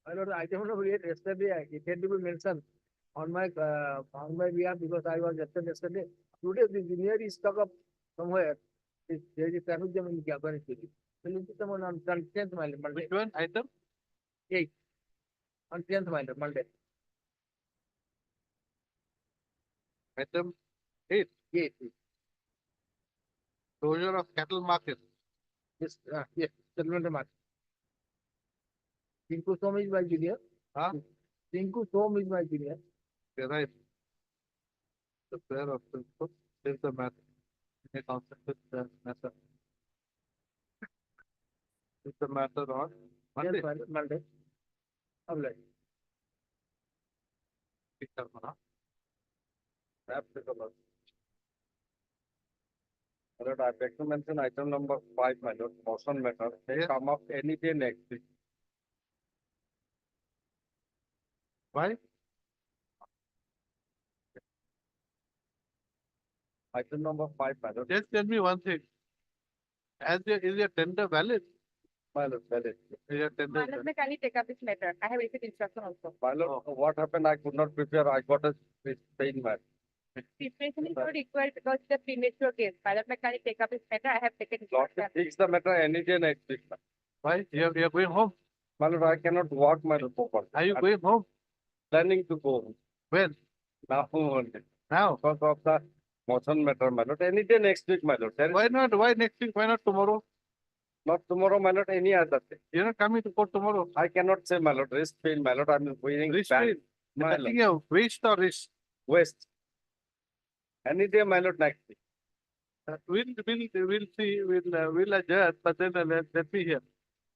My lord, I don't know yet. Yesterday, it had to be mentioned on my behalf because I was absent yesterday. Today, the engineer is stuck up somewhere. There is a traffic jam in Japan city. Will you see someone on 10th Monday? Which one item? 8th. On 10th Monday. Item 8. 8th. Closure of cattle market. Yes, settlement mark. Tinku Som is my junior. Huh? Tinku Som is my junior. You're right. The prayer of principle is the matter. In a concept with the matter. It's the matter on Monday. Yes, Monday. Of like. Applicable. Alright, I beg to mention item number 5, my lord, motion matter. They come up any day next week. Why? Item number 5, my lord. Just tell me one thing. Is your tender valid? My lord, valid. Is your tender Manas, may kindly take up this matter. I have received instruction also. My lord, what happened? I could not prepare. I got a pain, man. Preparation is not required because it's a premature case. Manas, may kindly take up this matter. I have taken Lord, instruction. fix the matter any day next week. Why? You're going home? My lord, I cannot walk my property. Are you going home? Planning to go home. When? Now only. Now? Because of the motion matter, my lord. Any day next week, my lord. Why not? Why next week? Why not tomorrow? Not tomorrow, my lord. Any other day. You're not coming to court tomorrow. I cannot say, my lord. Wrist pain, my lord. I'm wearing wrist pain. My lord. Of waist or wrist? Waist. Any day, my lord, next week. We'll see. We'll adjust. But then let me hear.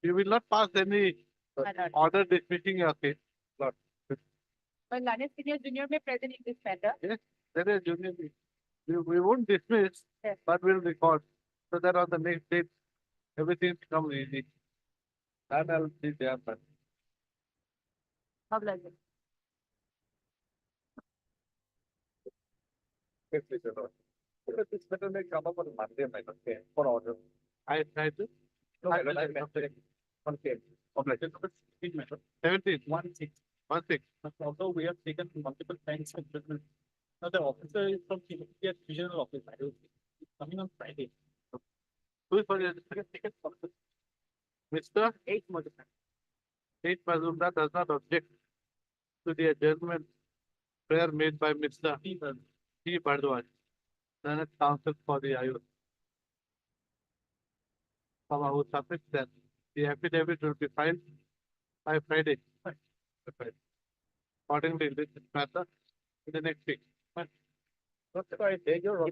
You will not pass any My lord. order dismissing your case. Lord. Well, Lanet Senior Junior may present in this matter. Yes, there is junior. We won't dismiss, Yes. but we'll record. So that on the next date, everything becomes easy. That I'll see there, but How like it? quickly, sir. Because this better may come up on Monday, my lord, okay, for order. I tried to. No, my lord, I meant on case. Of like, 17. 1-6. 1-6. Although we have taken multiple times of judgment. Now the officer is from Kimchi Regional Office. I will see. He's coming on Friday. Who is for your Ticket for the Mr. 8th Majority. 8 Mazumdar does not object to the adjournment prayer made by Mr. T. Bhardwaj, Senate Counsel for the IO. Who submits that the affidavit will be filed by Friday. Accordingly, this matter in the next week. Not I beg your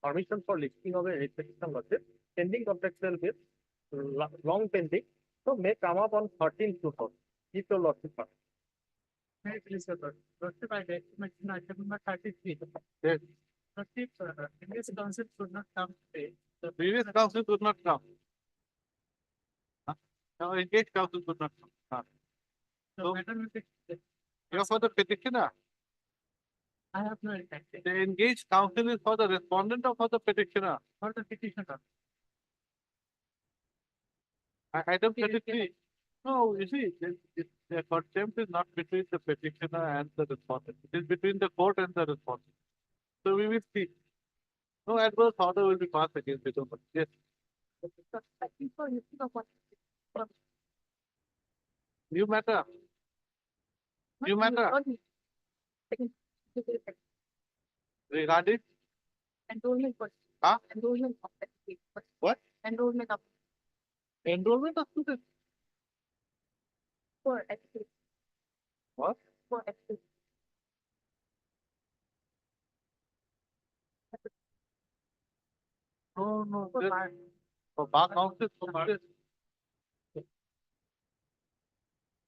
permission for listing of a restriction lawsuit pending contractual bill, long pending, so may come up on 13th to 4th. If your lawsuit passes. May I please, sir? First, I mention item number 33. Yes. First, English Council should not come today. The previous council could not come. Now, engaged council could not come. The So- matter will be. You're for the petitioner. I have no intent The engaged counsel is for the respondent or for the petitioner. for the petitioner. Item 33. No, you see, the contempt is not between the petitioner and the respondent. It is between the court and the respondent. So we will see. No adverse order will be passed against it. Yes. I think for listing of what. New matter. New matter. Regarding Enrollment for. Huh? Enrollment of the. what? Enrollment of Enrollment of students. for education. What? For education. No, no. For this- bar. For bar council. For bar.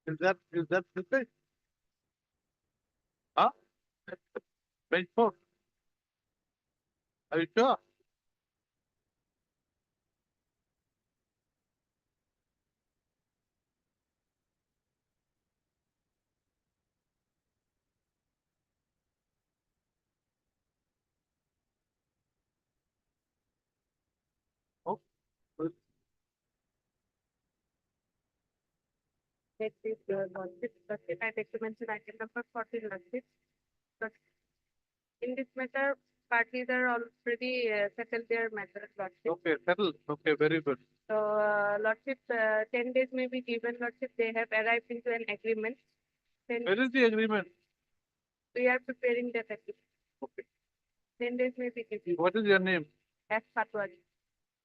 Is that the thing? Huh? Bench four. Are you sure? Oh, It is lordship, lordship, I take to mention item number 14 lordship. But in this matter, parties are already settled their matter, lordship. Okay, settled. Okay, very good. So, lordship, 10 days may be given, lordship. They have arrived into an agreement. Then Where is the agreement? we are preparing that agreement. Okay. 10 days may be given. What is your name? As Patwari.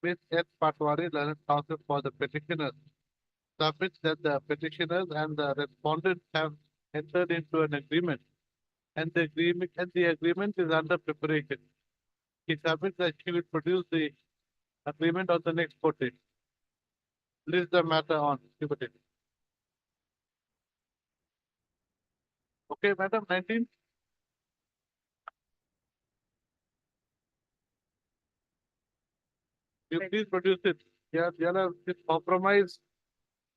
Ms. S. Patwari, Learned Counsel for the petitioners. Submits that the petitioners and the respondents have entered into an agreement, and the agreement is under preparation. He submits that she will produce the agreement on the next court date. List the matter on. Liberty. Okay, Madam, 19. You please produce it. Yeah, this compromise.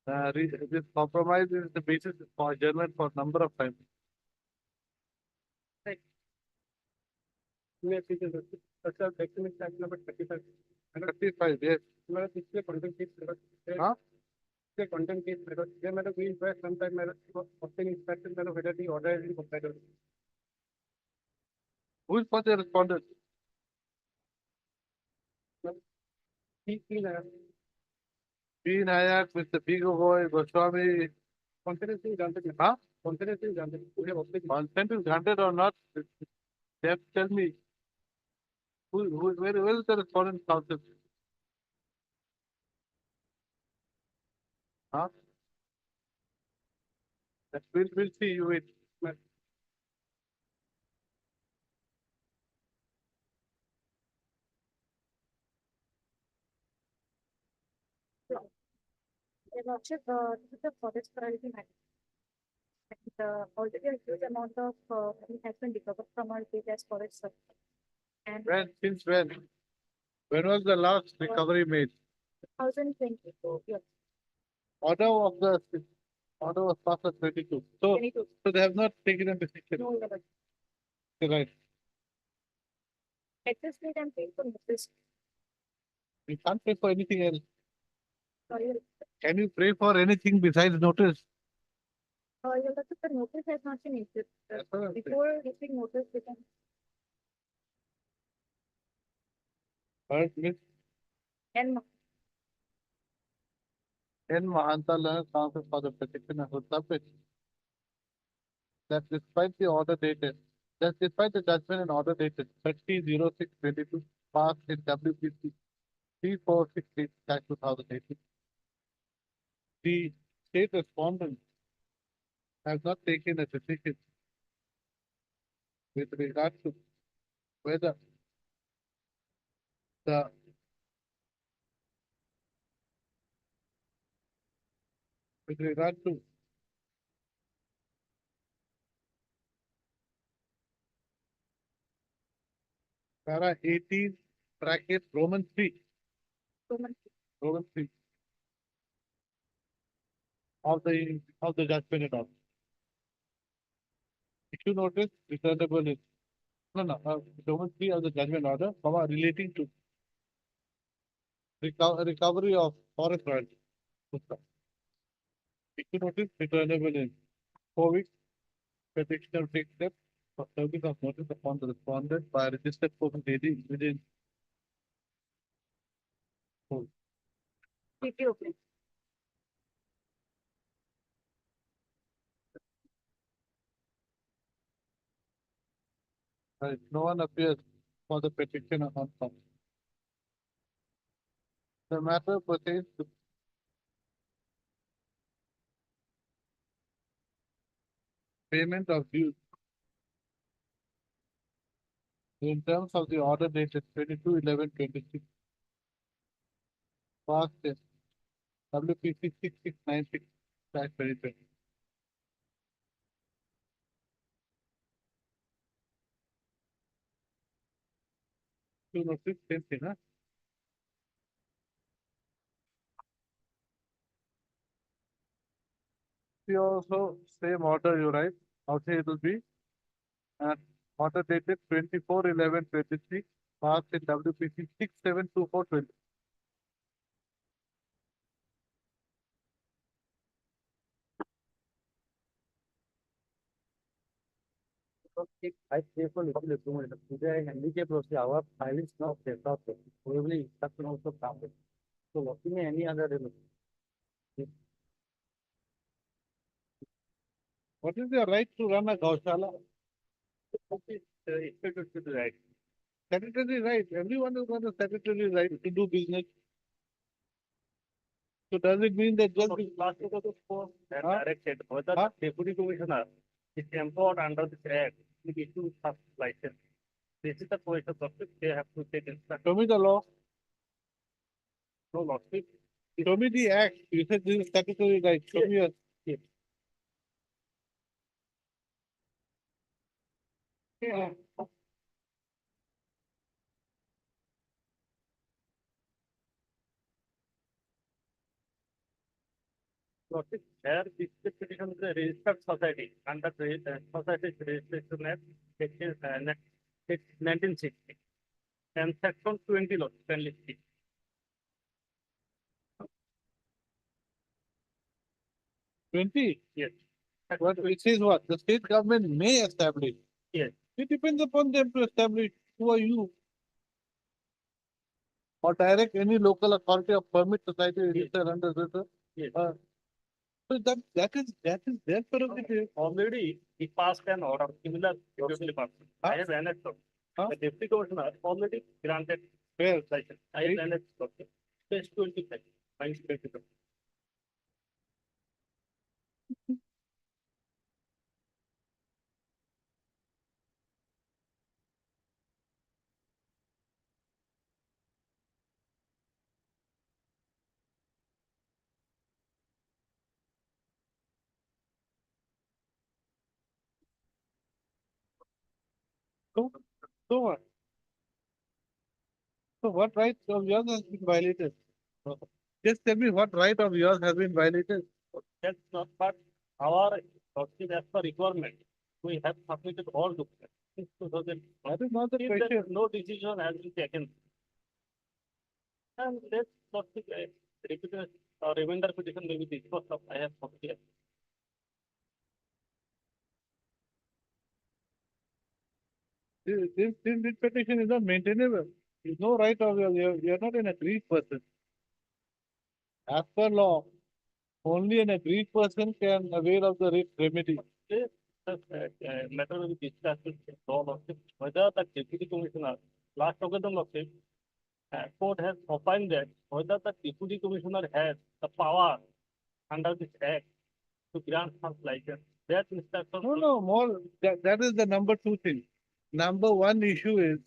This compromise is the basis for adjournment for number of times. Yes, it is. Such a document act number 35. 35, yes. मेरा पिछले content case Huh? पिछले content case ये मेरा we inquire sometime मेरा often inspected मेरा whether the order is complied. Who is for the respondent? He है P. Nayak, Mr. P. Gogoi, Goswami. confidence is granted. Huh? Confidence is granted. We have obtained. Consent is granted or not? They have to tell me. Where is the respondent counsel? Huh? We'll see you wait. Your lordship, this is a forest priority matter. And already a huge amount of money has been recovered from our page as forest service. And Since when? When was the last recovery made? 2022, yes, Order was passed at 22. So 22. they have not taken a decision. No, Your Lordship. Right. At this rate, I'm paying for notice. You can't pay for anything else. Sorry, Your Can you pray for anything besides notice? Your Lordship, the notice has not been issued. That's what I'm saying. Before issuing notice, we can But Miss and N. Mahanta Learned Counsel for the petitioner who submits that despite the judgment and order dated 30/06/22 passed in WPC 3468/2018, the state respondent has not taken a decision with regard to whether the with regard to para 18 bracket Roman 3 of the judgment and order. If you notice, returnable is Roman 3 of the judgment order, relating to recovery of forest royalty. If you notice, returnable in 4 weeks, petitioner takes steps for service of notice upon the respondent by registered post daily within PTO, please. no one appears for the petitioner on top. The matter pertains to payment of dues in terms of the order dated 22/11/26. Past is WPC 6696/2020. You notice same thing, huh? See also same order you write. Out here it will be order dated 24/11/23 passed in WPC 6724/20. I pay for little improvement. Today I handicap also our file is not set up. Probably instruction also come. So working in any other what is your right to run a Gaushala? Expected to the right. Statutory right. Everyone has got a statutory right to do business. So does it mean that just last year was for directed whether the deputy commissioner is empowered under this act to issue such license? This is the question of it. They have to take instruction. Show me the law. No law. Show me the act. You said this is statutory right. Show me a. Yes. Yeah. Notice here this petition is a registered society under the Society's Registration Act, section 1960 and section 20 law, 20? Yes. What it says what? The state government may establish. Yes. It depends upon them to establish. Who are you? Or direct any local authority or permit society register under this. Yes. So that is their prerogative. Already he passed an order similar to department. I have annexed. The deputy commissioner already granted fair license. I have annexed. Phase 25. Minus 25. So, so what? So what rights of yours has been violated? Just tell me what right of yours has been violated. That's not part our doctrine as per requirement. We have submitted all documents. That is not the question. No decision has been taken. And let's not repeat reminder petition may be disposed of. I have submitted. This petition is not maintainable. There's no right of yours. You're not an aggrieved person. As per law, only an aggrieved person can avail of the remedy. Matter will be discussed with all of it. Whether the deputy commissioner, last occasion of it, court has opined that whether the deputy commissioner has the power under this act to grant such license. That instruction. No, more. That is the number two thing. Number one issue is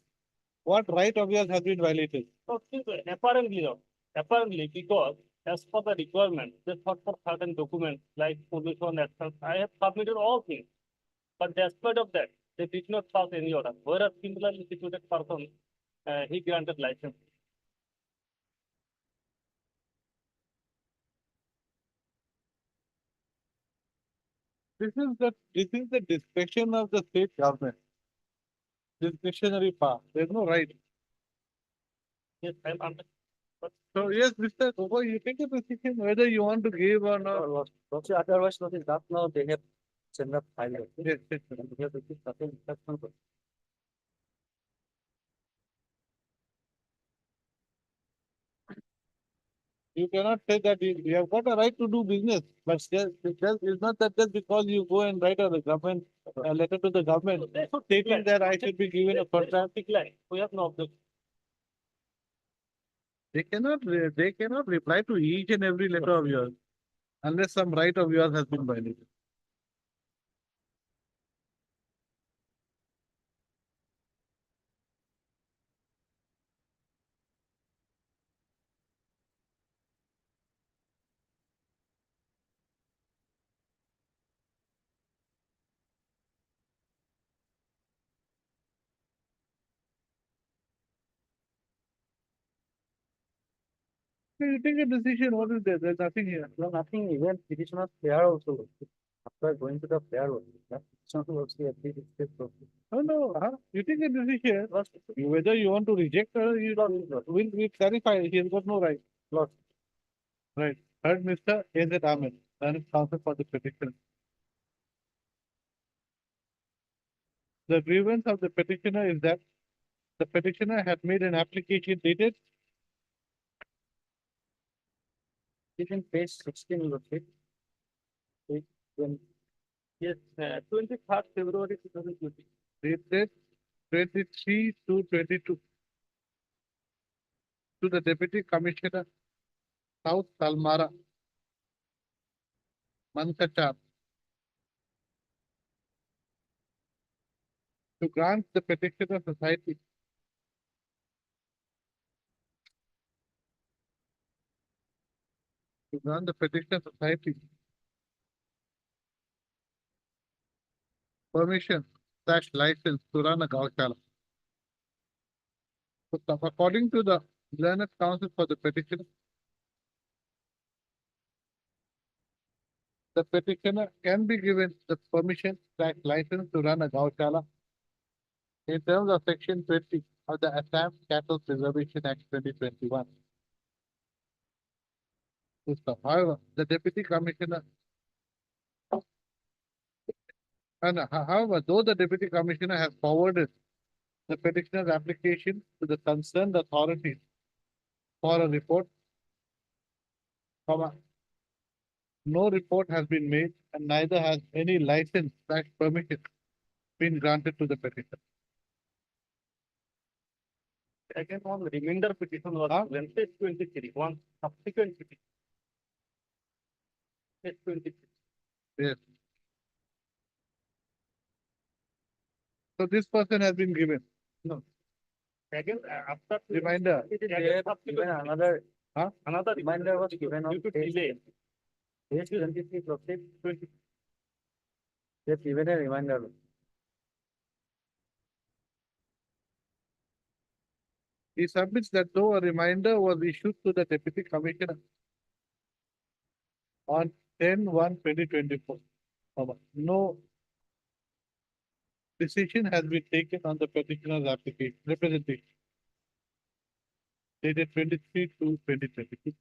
what right of yours has been violated. Apparently, no. Apparently, because as per the requirement, they sought for certain documents like pollution, actions. I have submitted all things. But despite of that, they did not pass any order. Whereas similarly situated person, he granted license. This is the discretion of the state government. Discretionary power. There's no right. Yes, I'm under. So yes, Mr. Gogo, you take a decision whether you want to give or not. Otherwise, nothing. That now they have sent up file. Yes, yes. We have to keep certain instructions. You cannot say that you have got a right to do business, but it's not that just because you go and write a government a letter to the government stating that I should be given a contract. We have no objection. They cannot reply to each and every letter of yours unless some right of yours has been violated. So you take a decision. What is there? There's nothing here. No, nothing. Even petitioner's fair also. After going to the fair only. Petitioner also agree with this process. No. You take a decision. Whether you want to reject or you will clarify. He has got no right. Lost. Right. Heard Mr. A.Z. Ahmed. That is counsel for the petition. The grievance of the petitioner is that the petitioner had made an application dated Within page 16, you look it. Yes, 23rd February 2020. dated 23/2/22 to the Deputy Commissioner, South Salmara, Mankachar, to grant the petitioner society to grant the petitioner society permission / license to run a Gaushala. So, according to the learned counsel for the petitioner, the petitioner can be given the permission / license to run a Gaushala in terms of Section 20 of the Assam Cattle Preservation Act 2021. However, the Deputy Commissioner, however, though the Deputy Commissioner has forwarded the petitioner's application to the concerned authorities for a report, comma, no report has been made and neither has any license / permission been granted to the petitioner. Second one, remainder petition was Huh? page 23, one subsequent petition. Page 23. Yes. So this person has been given Second, after. reminder. It is There there, even subsequent. another Another reminder was given on due to page delay. page 23 proceed. 20. There's even a reminder. He submits that though a reminder was issued to the Deputy Commissioner on 10/1/2024, no decision has been taken on the petitioner's application representation dated 23/2/2022.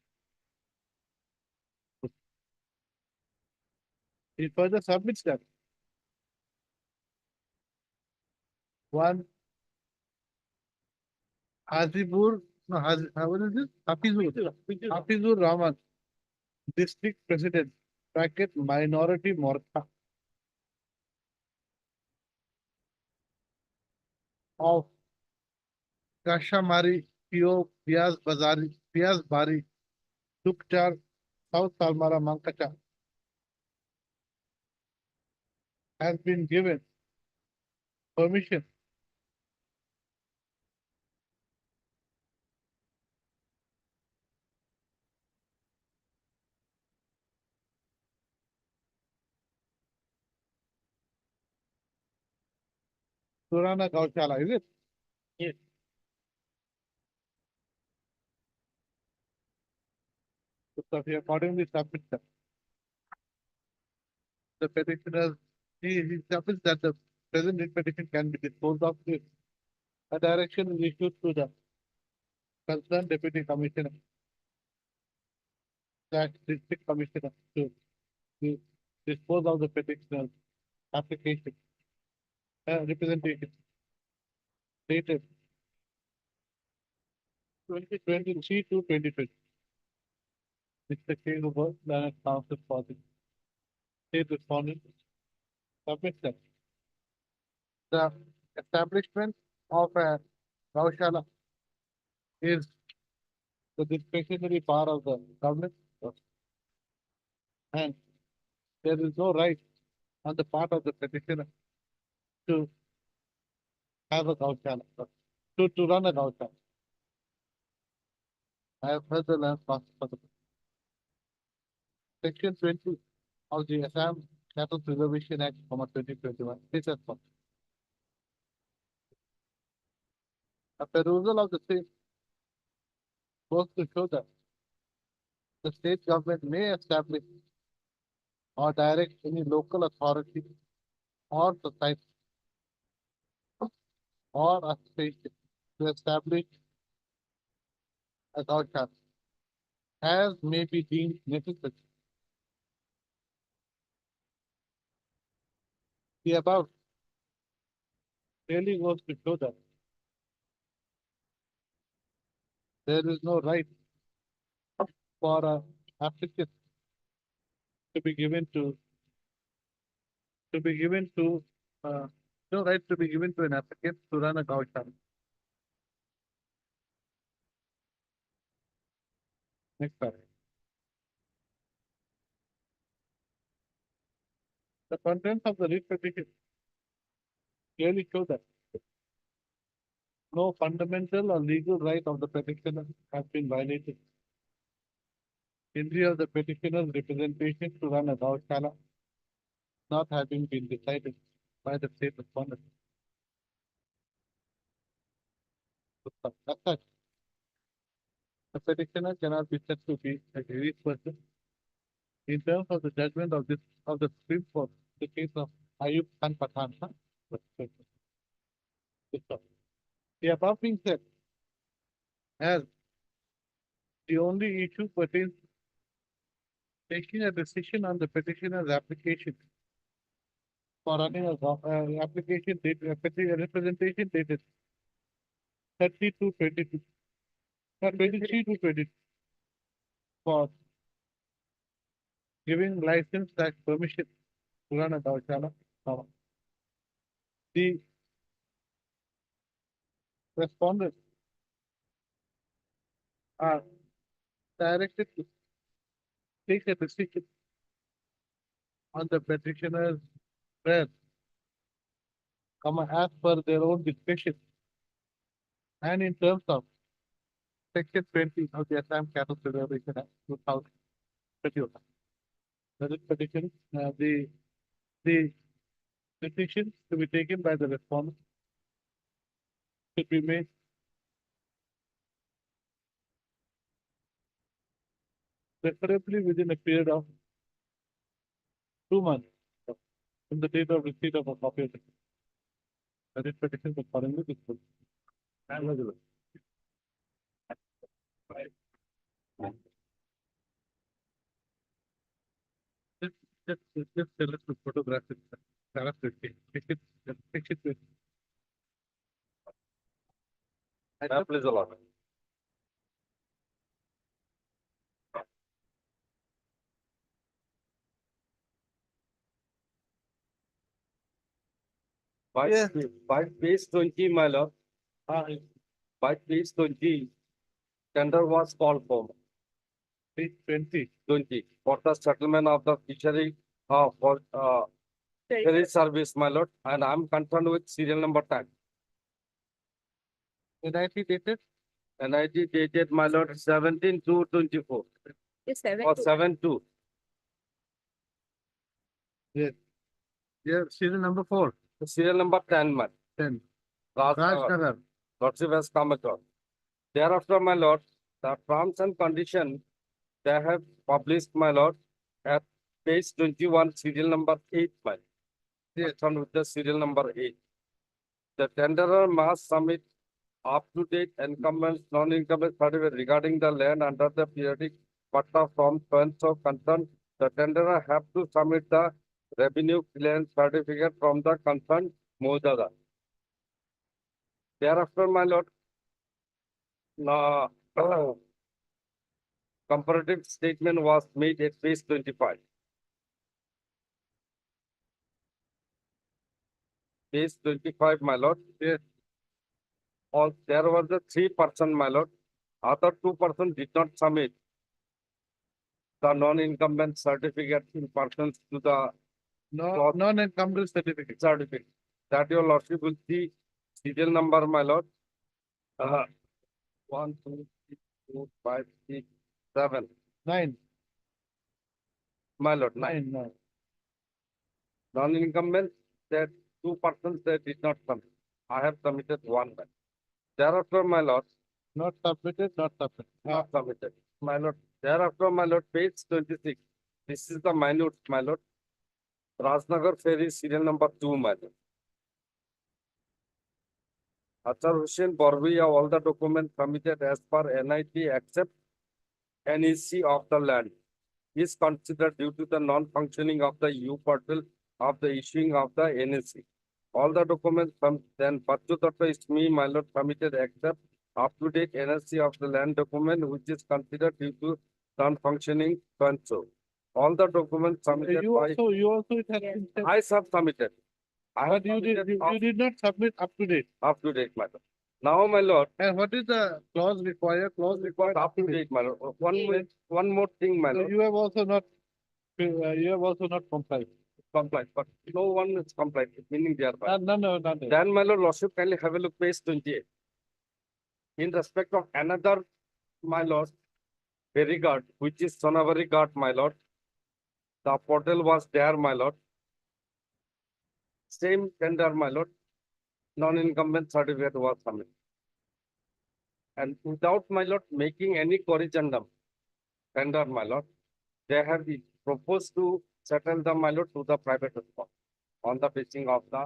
He further submits that one Hazibur, no, what is this? Hafizur Rahman, District President, Minority Mortha of Kashamari, Pio, Piaz Bari, Dukchar, South Salmara, Mankacha, has been given permission to run a Gaushala, is it? Yes. So he accordingly submits that. The petitioner, he submits that the present writ petition can be disposed of if a direction is issued to the concerned Deputy Commissioner / District Commissioner to dispose of the petitioner's application representation dated 2023/2/2020. Mr. K. Ruber, Learned Counsel for the state respondent, submits that the establishment of a Gaushala is the discretionary power of the government, and there is no right on the part of the petitioner to have a Gaushala, to run a Gaushala. I have heard the land counsel for the Section 20 of the Assam Cattle Preservation Act, 2021. This is for a perusal of the same goes to show that the state government may establish or direct any local authority or society or association to establish a Gaushala as may be deemed necessary. The above clearly goes to show that there is no right for a applicant to be given to no right to be given to an applicant to run a gautam. Next slide. The contents of the writ petition clearly show that no fundamental or legal right of the petitioner has been violated. Injury of the petitioner's representation to run a Gaushala not having been decided by the state respondent. As such, the petitioner cannot be said to be a grieved person. In terms of the judgment of the Supreme Court, the case of Ayub Khan Pathan. The above being said, as the only issue pertains taking a decision on the petitioner's application for running a application date, a representation dated 30 to 22, 23 to 22 for giving license as permission to run a Gaushala. The respondents are directed to take a decision on the petitioner's prayer, as per their own discretion, and in terms of Section 20 of the Assam Cattle Preservation Act 2021. The petition, the decisions to be taken by the respondent should be made preferably within a period of 2 months from the date of receipt of a copy of the that is petition accordingly disposed. Just tell us to photograph it. Take it with. Please allow me. By page 20, my lord. By page 20, tender was called for. Page 20 for the settlement of the fishery for ferry service, my lord, and I'm concerned with serial number 10. NIT dated? NIT dated, my lord, 17/2/24 It's seven. or 7/2. Yes. Yeah, serial number 4. Serial number 10, man. 10. Rajnagar. Lordship has come across. Thereafter, my lord, the terms and conditions they have published, my lord, at page 21, serial number 8, my. Yes, on with the serial number 8. The tenderer must submit up-to-date incumbent, non-incumbent certificate regarding the land under the periodic patta from funds of concern. The tenderer have to submit the revenue clearance certificate from the concerned Mojada. Thereafter, my lord, comparative statement was made at page 25. Page 25, my lord. Yes. There was a 3%, my lord. Other 2% did not submit the non-incumbent certificate in persons to the non-incumbent certificate. That your lordship will see serial number, my lord. 1, 2, 3, 4, 5, 6, 7, 9. My lord, 9. Non-incumbent, that 2% they did not submit. I have submitted 1. Thereafter, my lord, not submitted. My lord, thereafter, my lord, page 26. This is the minute, my lord. Rajnagar ferry serial number 2, my lord. Achar Hussain Borvi, all the documents submitted as per NIT except NEC of the land is considered due to the non-functioning of the U portal of the issuing of the NEC. All the documents from then Pachu Datta is me, my lord, submitted except up-to-date NRC of the land document which is considered due to non-functioning so. All the documents submitted You by, also, you also it has Yes. been said, I have submitted. I have but you did, submitted you did not submit up to date. up-to-date, my lord. Now, my lord, And what is the clause required? Clause required up to date. up-to-date, my lord. One more thing, my So lord. you have also not, you have also not complied. Compliant, but no one is compliant, meaning they are right. No, not yet. Then, my lord, lordship, kindly have a look, page 28. In respect of another, my lord, ferry guard, which is Sonavari Guard, my lord. The portal was there, my lord. Same tender, my lord. Non-incumbent certificate was submitted. And without, my lord, making any corrigendum, tender, my lord, they have been proposed to settle the, my lord, to the private spot on the basis of the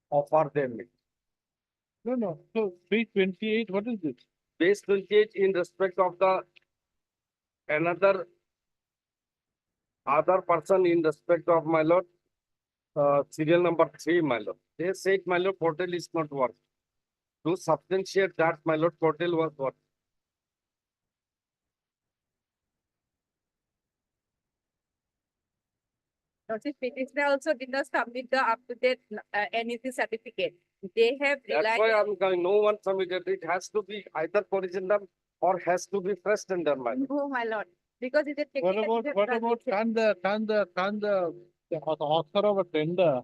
offer they made. No. So page 28, what is this? Base 28 in respect of the another other person in respect of, my lord, serial number 3, my lord. They said, my lord, portal is not work. To substantiate that, my lord, portal was work. Lordship petitioner also did not submit the up-to-date NEC certificate. They have That's relied. why I'm going, no one submitted. It has to be either corrigendum or has to be fresh tender, my lord. Oh, my lord, because it's a What technical. about, the author of a tender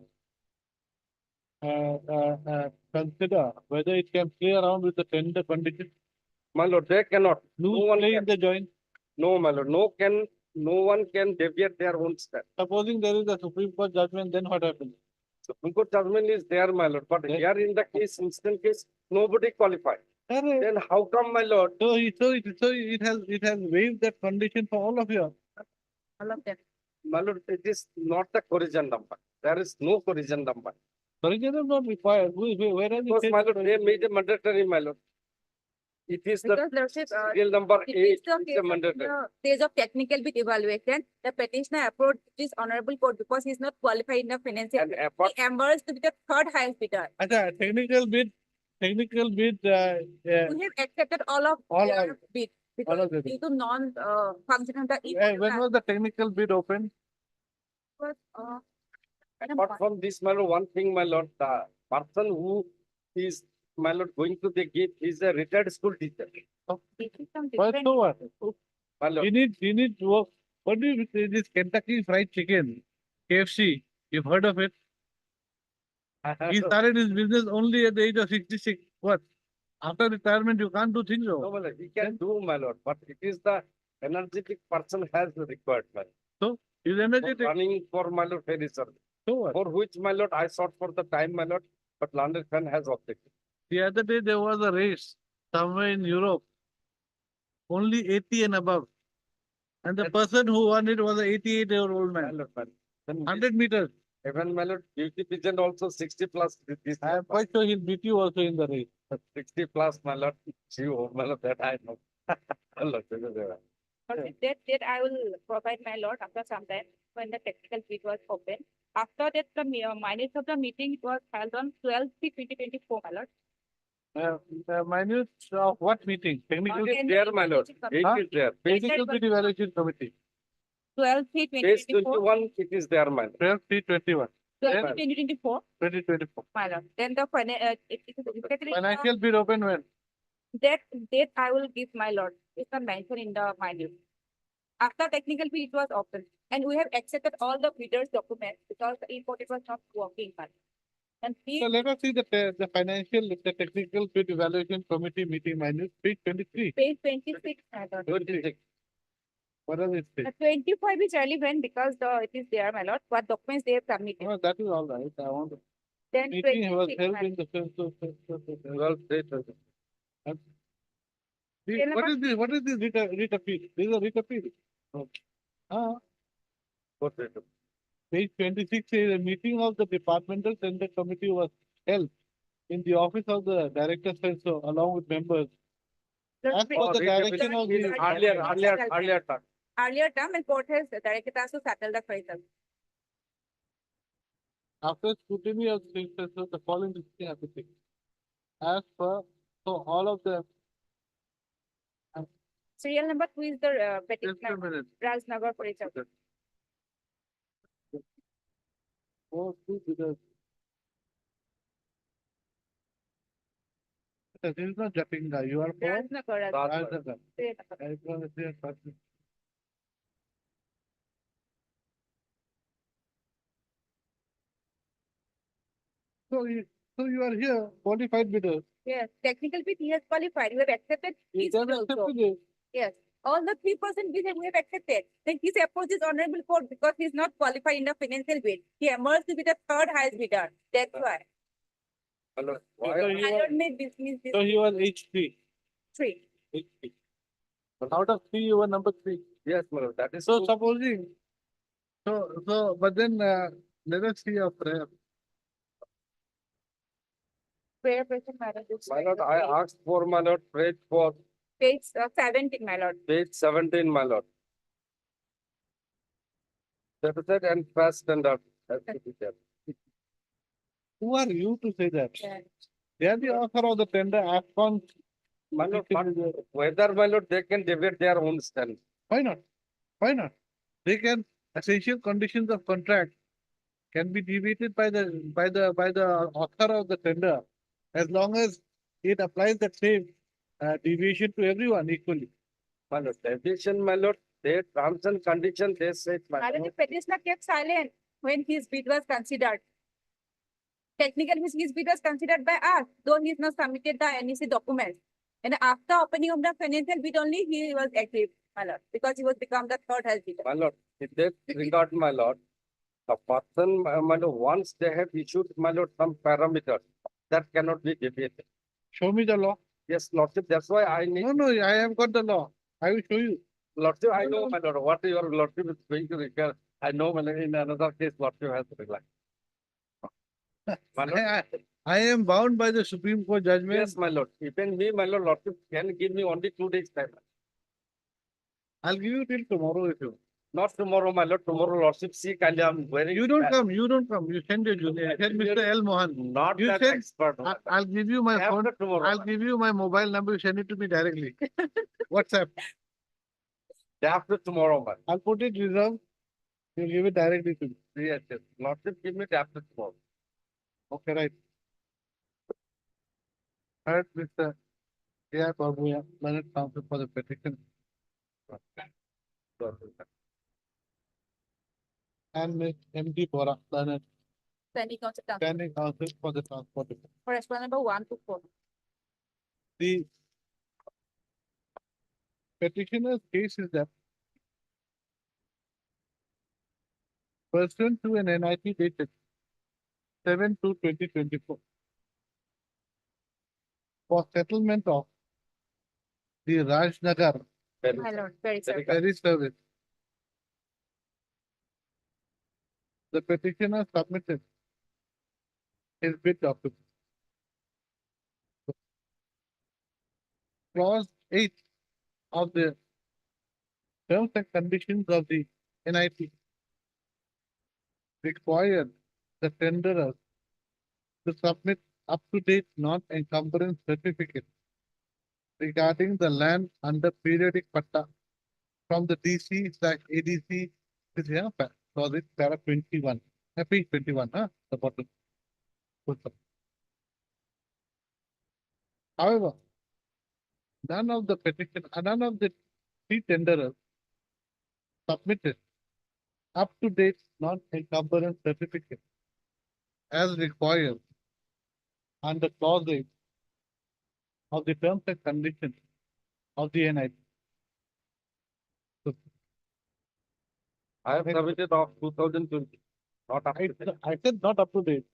consider whether it can play around with the tender condition? My lord, they cannot. No Who's one playing can. the joint? No, my lord. No one can deviate their own step. Supposing there is a Supreme Court judgment, then what happens? Supreme Court judgment is there, my lord. But Yes. here in the case, instant case, nobody qualified. Correct. Then how come, my lord? So it has waived that condition for all of you. All of them. My lord, it is not the corrigendum. There is no corrigendum. Corrigendum not required. Where has it Because, said my lord, they corrigendum? made a mandatory, my lord. It is the Because Lordship, serial number it 8, is the it's case a of mandatory. the stage of technical bit evaluation. The petitioner approached this honorable court because he is not qualified in the financial. And apart, He embarrassed to be the third highest bidder. Acha, technical bid, We have accepted all of All their of- bid all because of the bid. due to function of the when was the technical bid open? was, apart from this, my lord, one thing, my lord, the person who is, my lord, going to the gate is a retired school teacher. it is some Well, different. so what? My lord, You need to work. What do you say? This Kentucky Fried Chicken, KFC. You've heard of it? He started his business only at the age of 66. What? After retirement, you can't do things. no, So, my lord, he can do, my lord, but it is the energetic person has required, my lord. he's For energetic. running for, my lord, ferry service, So what? for which, my lord, I sought for the time, my lord, but London fan has objected. The other day there was a race somewhere in Europe, only 80 and above. And the That's- person who won it was an 88-year-old My man. lord, man. Then 100 meters. even, my lord, beauty pigeon also 60 plus. This I am quite sure he'll beat you also in the race. 60 plus, my lord. You, my lord, that I know. Allah, Okay, that I will provide my lord after some time when the technical bid was open. After that, the minutes of the meeting was held on 12/3/2024, my lord. Minutes of what meeting? Technical, Okay. It is there, my lord. It Huh? is there. Page, technical bid evaluation committee. 12/3/2024, 21, it is there, my lord. 12/3/21, 12/3/2024, 2024. my lord. Then the it is indicated in Financial bid open when? that date I will give my lord. It's not mentioned in the minute. After technical bid it was open, and we have accepted all the bidders' documents because the import was not working, my lord. And So please, let us see the the technical bid evaluation committee meeting minutes, page 23. page 26, my lord. 26. What does it say? 25 is relevant because it is there, my lord, what documents they have submitted. Oh, that is all right. I want to. Then Meeting was 26, held my in the sense of. 12, 8, What is this? What is this writ appeal? This is a writ appeal. Okay. Page 26 says a meeting of the departmental tender committee was held in the office of the director so along with members. As per Oh, the direction of the earlier time. Earlier term and court has directed us to settle the crisis. After scrutiny of things, the following decision have to take. As per, so all of them, Serial number 2 is the just a petitioner, minute, Rajnagar Parichak. go through to the. This is not Japinga, you are for Rajnagar. Rajnagar. Serial number. I want to say a person. So you are here, qualified bidder. Yes, technical bid he has qualified. We have accepted You his can bid accept also. it. Yes, all the 3% bid we have accepted. Then his approach is honorable court because he is not qualified in the financial bid. He emerged to be the third highest bidder. That's why. Hello. So Why? you I are, don't make business this so you are H3. three. H3. Out of 3, you were number 3. Yes, my lord. That is So true. supposing, but then let us see a prayer. Prayer person, madam. My lord, I asked for my lord, prayed for Page 17, my lord. page 17, my lord. Deficit and fast standard. Has to be there. Who are you to say that? Yeah. They are the author of the tender AFCON. My lord, but whether, my lord, they can debate their own stand. Why not? Why not? They can, essential conditions of contract can be debated by the author of the tender, as long as it applies the same deviation to everyone equally. My lord, deviation, my lord, their terms and conditions, they said, my Madam, lord. the petitioner kept silent when his bid was considered. Technically, his bid was considered by us, though he is not submitted the NEC documents. And after opening of the financial bid only, he was active, my lord, because he was become the third highest bidder. My lord, if they regard, my lord, the person, my lord, once they have issued, my lord, some parameters, that cannot be debated. Show me the law. Yes, lordship, that's why I need, No, I have got the law. I will show you. lordship, I know, my lord, what your lordship is going to require. I know, my lord, in another case, lordship has to rely. My lord, I am bound by the Supreme Court judgment. yes, my lord, even me, my lord, lordship can give me only 2 days time. I'll give you till tomorrow if you. Not tomorrow, my lord, tomorrow, lordship, see, kindly, I'm very. You don't come. You don't come. You send your junior. Send Mr. L. Mohan. Not You that send- expert. I'll give you my phone. After tomorrow. I'll give you my mobile number. You send it to me directly. WhatsApp. After tomorrow, man. I'll put it reserved. You give it directly to me. Yes, yes. Lordship, give me it after tomorrow. Okay, right. Heard Mr. A.R. Babuya, learned counsel for the petition, and Ms. M.D. Bora, learned Standing counsel, standing counsel for the transport. for respondent number 1 to 4. The petitioner's case is that pursuant to an NIT dated 7/2/2024 for settlement of the Rajnagar My lord, very sorry. ferry service. The petitioner submitted his bid document. Clause 8 of the terms and conditions of the NIT required the tenderer to submit up-to-date non-encumbrance certificate regarding the land under periodic patta from the DC/ADC. This is clause it, para 21, page 21, the bottom. However, none of the three tenderers submitted up-to-date non-encumbrance certificate as required under clause 8 of the terms and conditions of the NIT. So, I have submitted of 2020, not up to date. I said not up to date.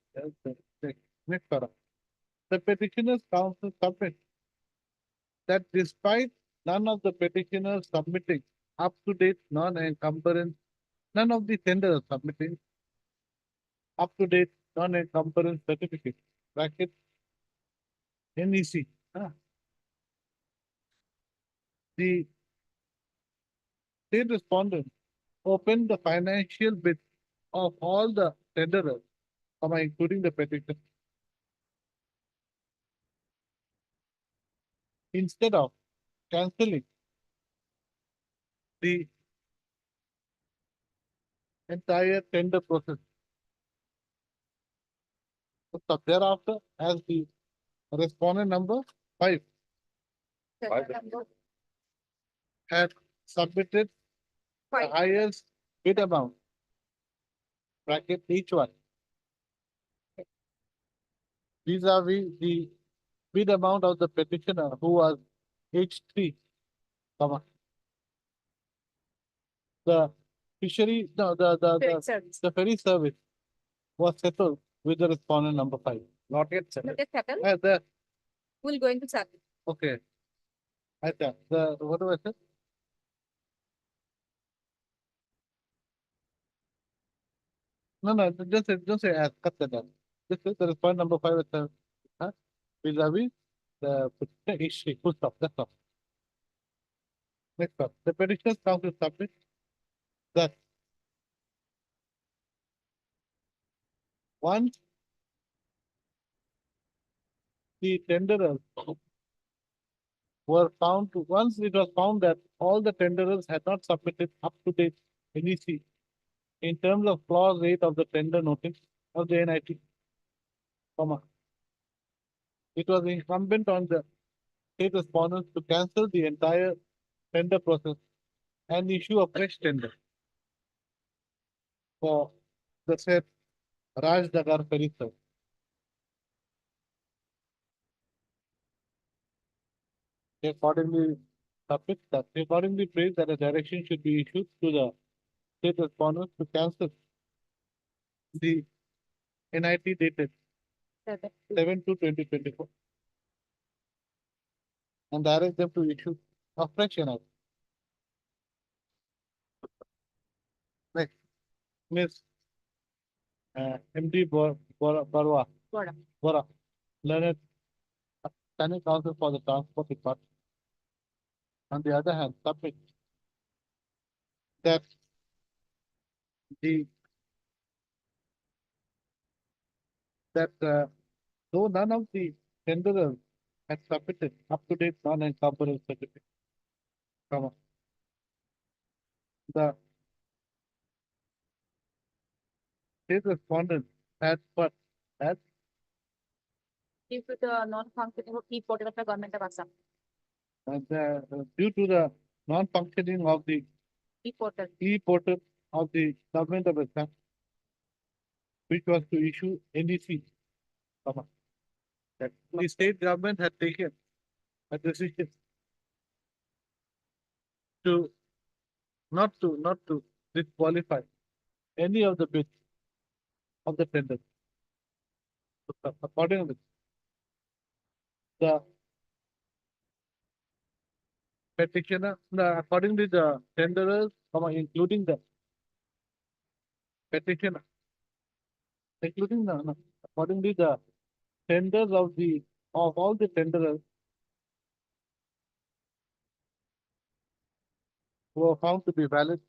Next para. The petitioner's counsel submit that despite none of the petitioners submitting up-to-date non-encumbrance, none of the tenderers submitting up-to-date non-encumbrance certificate, bracket NEC. The state respondent opened the financial bid of all the tenderers including the petition. Instead of cancelling the entire tender process. So thereafter, as the respondent number 5 Second number had submitted the 5. highest bid amount, bracket each one, vis-a-vis the bid amount of the petitioner who was H3, comma. The fishery, no, Correct, service. the ferry service was settled with the respondent number 5. Not yet settled. Not yet settled. The, We'll going to settle. okay. What do I say? No, just say as cut that down. Just say the respondent number 5 is vis-a-vis the petitioner H3, full stop, that's all. Next up, the petitioner's counsel submit that once the tenderers were found to, once it was found that all the tenderers had not submitted up to date NEC in terms of clause 8 of the tender notice of the NIT, comma, it was incumbent on the state respondents to cancel the entire tender process and issue a fresh tender for the said Raj Dagar ferry service. They accordingly submit that they accordingly praise that a direction should be issued to the state respondents to cancel the NIT dated 7/2/2024 and direct them to issue a fresh NIT. Next, Ms. MD Barwa, Bora. learned standing counsel for the transport department. On the other hand, submit that the though none of the tenderers had submitted up-to-date non-encumbrance certificate, comma, the state respondent had but had Due to the non-functioning of key portal of the government of Assam. due to the non-functioning of the Key portal. e-portal of the government of Assam, which was to issue NEC, comma, that the state government had taken a decision to not to disqualify any of the bids of the tender. Accordingly, the petitioner, accordingly the tenderers, comma, including the petitioner, including accordingly the tenders of all the tenderers were found to be valid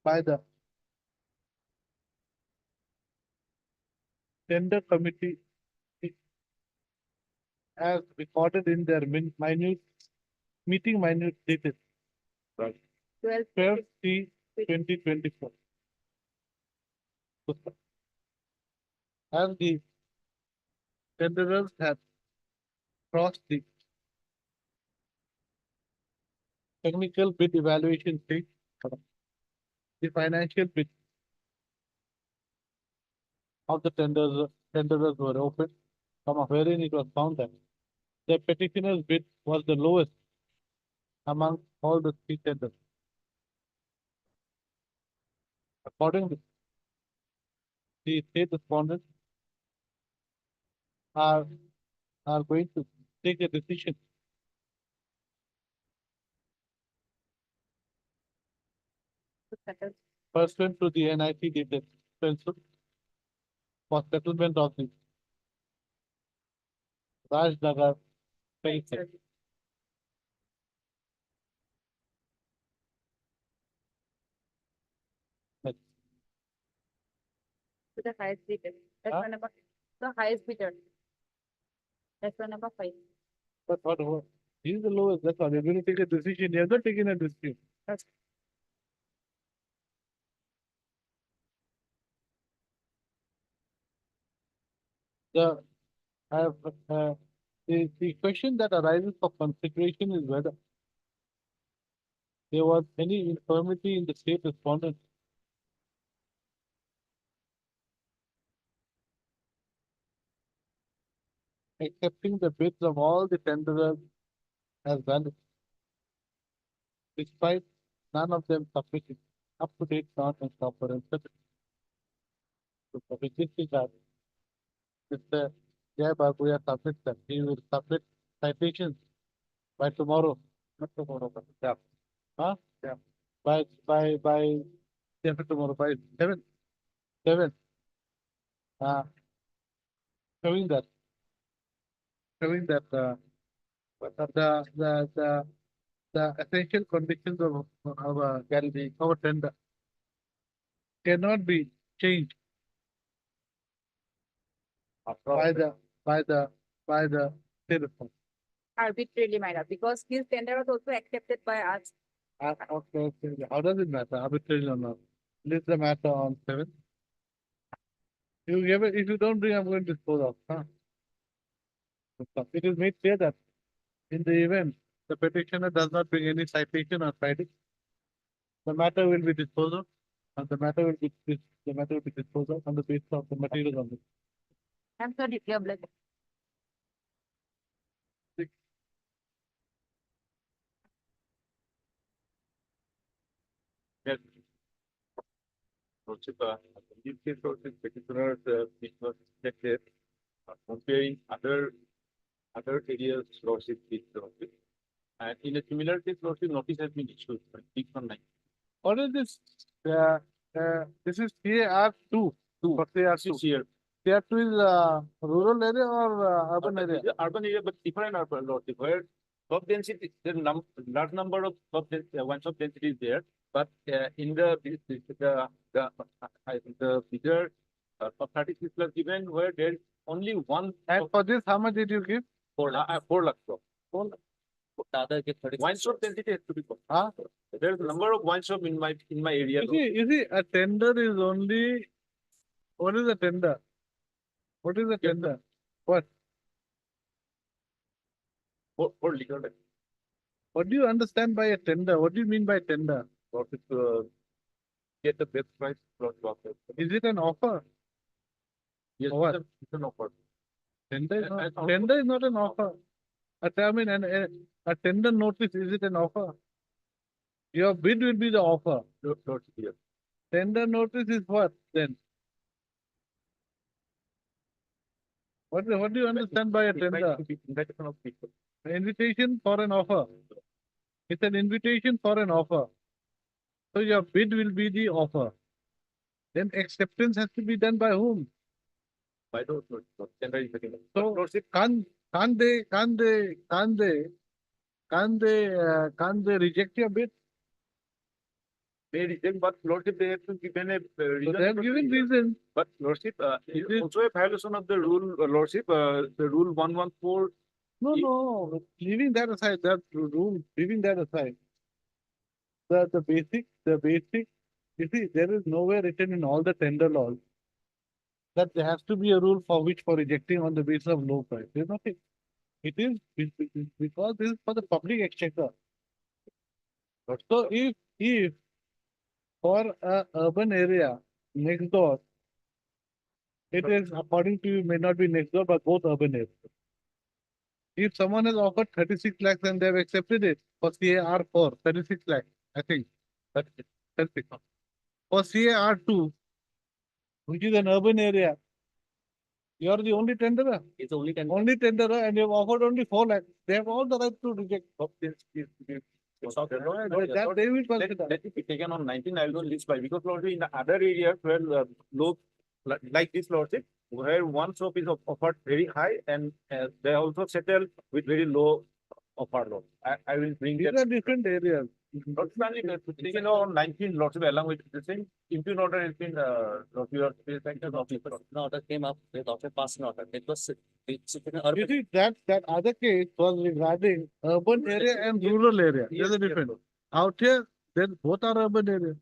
by the tender committee as recorded in their minute dated 12/3/2024. As the tenderers have crossed the technical bid evaluation stage, the financial bid of the tenderers were opened, wherein it was found that the petitioner's bid was the lowest among all the 3 tenders. Accordingly, the state respondents are going to take a decision pursuant to the NIT dated pencil for settlement of the Raj Nagar ferry service. the highest bidder. That's Huh? one number, the highest bidder. That's one number 5. But what? He's the lowest. That's all. You're going to take a decision. You're not taking a decision. The I have, the question that arises for consideration is whether there was any infirmity in the state respondent. Accepting the bids of all the tenderers as valid, despite none of them submitting up-to-date count and proper and certificate. So for this regard, Mr. Jai Babuya submits that he will submit citations by tomorrow. Not tomorrow, but yeah. Huh? Yeah. By tomorrow by 7. Uh, showing that the essential conditions of our our tender cannot be changed by the state response. Arbitrarily, my lord, because his tender was also accepted by us. Okay, how does it matter? Arbitrarily or not? List the matter on 7. If you don't bring, I'm going to dispose of. Huh? It is made clear that in the event the petitioner does not bring any citation on Friday, the matter will be disposed of, and the matter will be disposed of on the basis of the materials on it. I'm sorry, your blood. Yes. Lordship, in this case, Lordship, petitioners, it was rejected, comparing other areas, Lordship, with Lordship. And in a similar case, Lordship, notice has been issued, 6 on 9. What is this? This is CAR2. For CAR2. This year, CAR2 is rural area or urban area? urban area, but different urban Lordship, where sub density, large number of one sub density is there, but in the figure of 36 plus given where there is only one. And for this, how much did you give? 4 lakhs. 4 lakhs. Wine shop density has to be. Huh? There's a number of wine shop in my area. You see, a tender is only. What is a tender? What is a tender? What? For legal. What do you understand by a tender? What do you mean by tender? What is get the best price from offer. Is it an offer? Yes, For what? it's an offer. Tender is And- not, and also- tender is not an offer. A tender notice, is it an offer? Your bid will be the offer. Not here. Tender notice is what then? What do you understand by a tender? Invitation of people. An invitation for an offer. It's an invitation for an offer. So your bid will be the offer. Then acceptance has to be done by whom? By those tender is getting. So Lordship, can't they reject your bid? they reject, but Lordship, they have to give a So reason. they have given reason. But Lordship, it It is is- also a violation of the rule, Lordship, the rule 114. No, leaving that aside, that rule, leaving that aside. The basic, you see, there is nowhere written in all the tender laws that there has to be a rule for rejecting on the basis of low price. There's nothing. It is because this is for the public exchequer. So if for a urban area next door, it is according to you may not be next door, but both urban areas. If someone has offered 36 lakhs and they have accepted it for CAR4, 36 lakhs, I think. 36. For CAR2, which is an urban area, you are the only tenderer. It's only can. Only tenderer, and you have offered only 4 lakhs. They have all the right to reject. That they will consider. Let it be taken on 19, I will list by, because Lordship, in the other areas where low, like this Lordship, where one shop is offered very high and they also settle with very low offer load. I will bring These that. are different areas. Lordship finally taken on 19 Lordship along with the same impugn order has been, Lordship, No order came up with after passing order. It was it's in You urban. see, that other case was regarding urban area and rural area. There's a Yes, difference. Lord. Out here, then both are urban areas.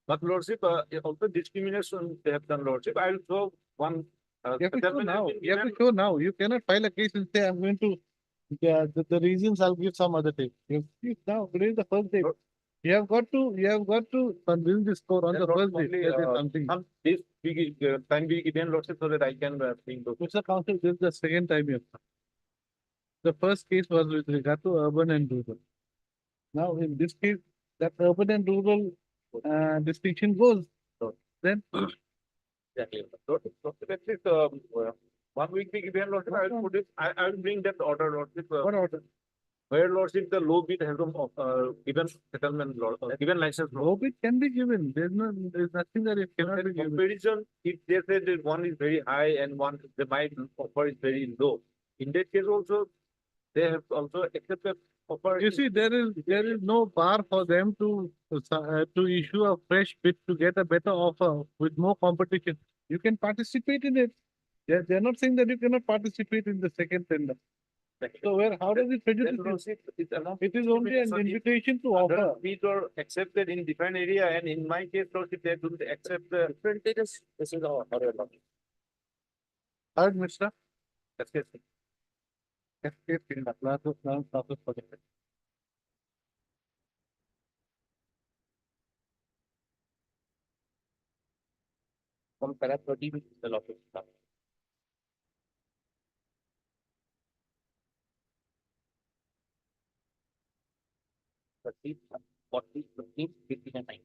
But Lordship, also discrimination they have done Lordship. I will show one. You have to show settlement has now. been You have to given. show now. You cannot file a case and say, I'm going to, the reasons I'll give some other day. You have to give now. Today is the first day. Lord- You have got to convince this court on Then the Lord, first day. only, That is something. This time be given Lordship so that I can bring those. Mr. Counsel, this is the second time you have come. The first case was with regard to urban and rural. Now, in this case, that urban and rural distinction goes. Then Exactly. Lordship, at least 1 week be given Lordship. I will put it. I will bring that order Lordship. what order? Where Lordship the low bid has given settlement given license. Low bid can be given. There's nothing that it cannot be given. Comparison, if they say that one is very high and one they might offer is very low, in that case also they have also accepted offer. You see, there is no bar for them to issue a fresh bid to get a better offer with more competition. You can participate in it. They're not saying that you cannot participate in the second tender. So how does it prejudice you? It is only an invitation to offer. Bid or accepted in different area, and in my case, Lordship, they don't accept the Different areas. This is our order. Heard, Mr. that's case. Escape in the class of process for the From para 30 the lottery start. Thirty, 40, 15, 15 and 9.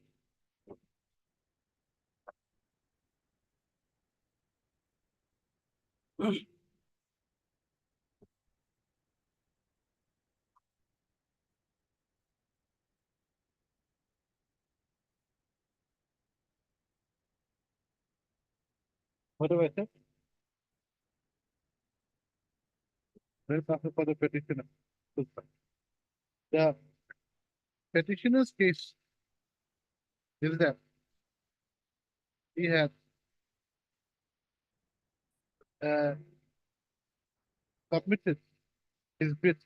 What do I say? Then process for the petitioner. The petitioner's case is that he has uh, submitted his bid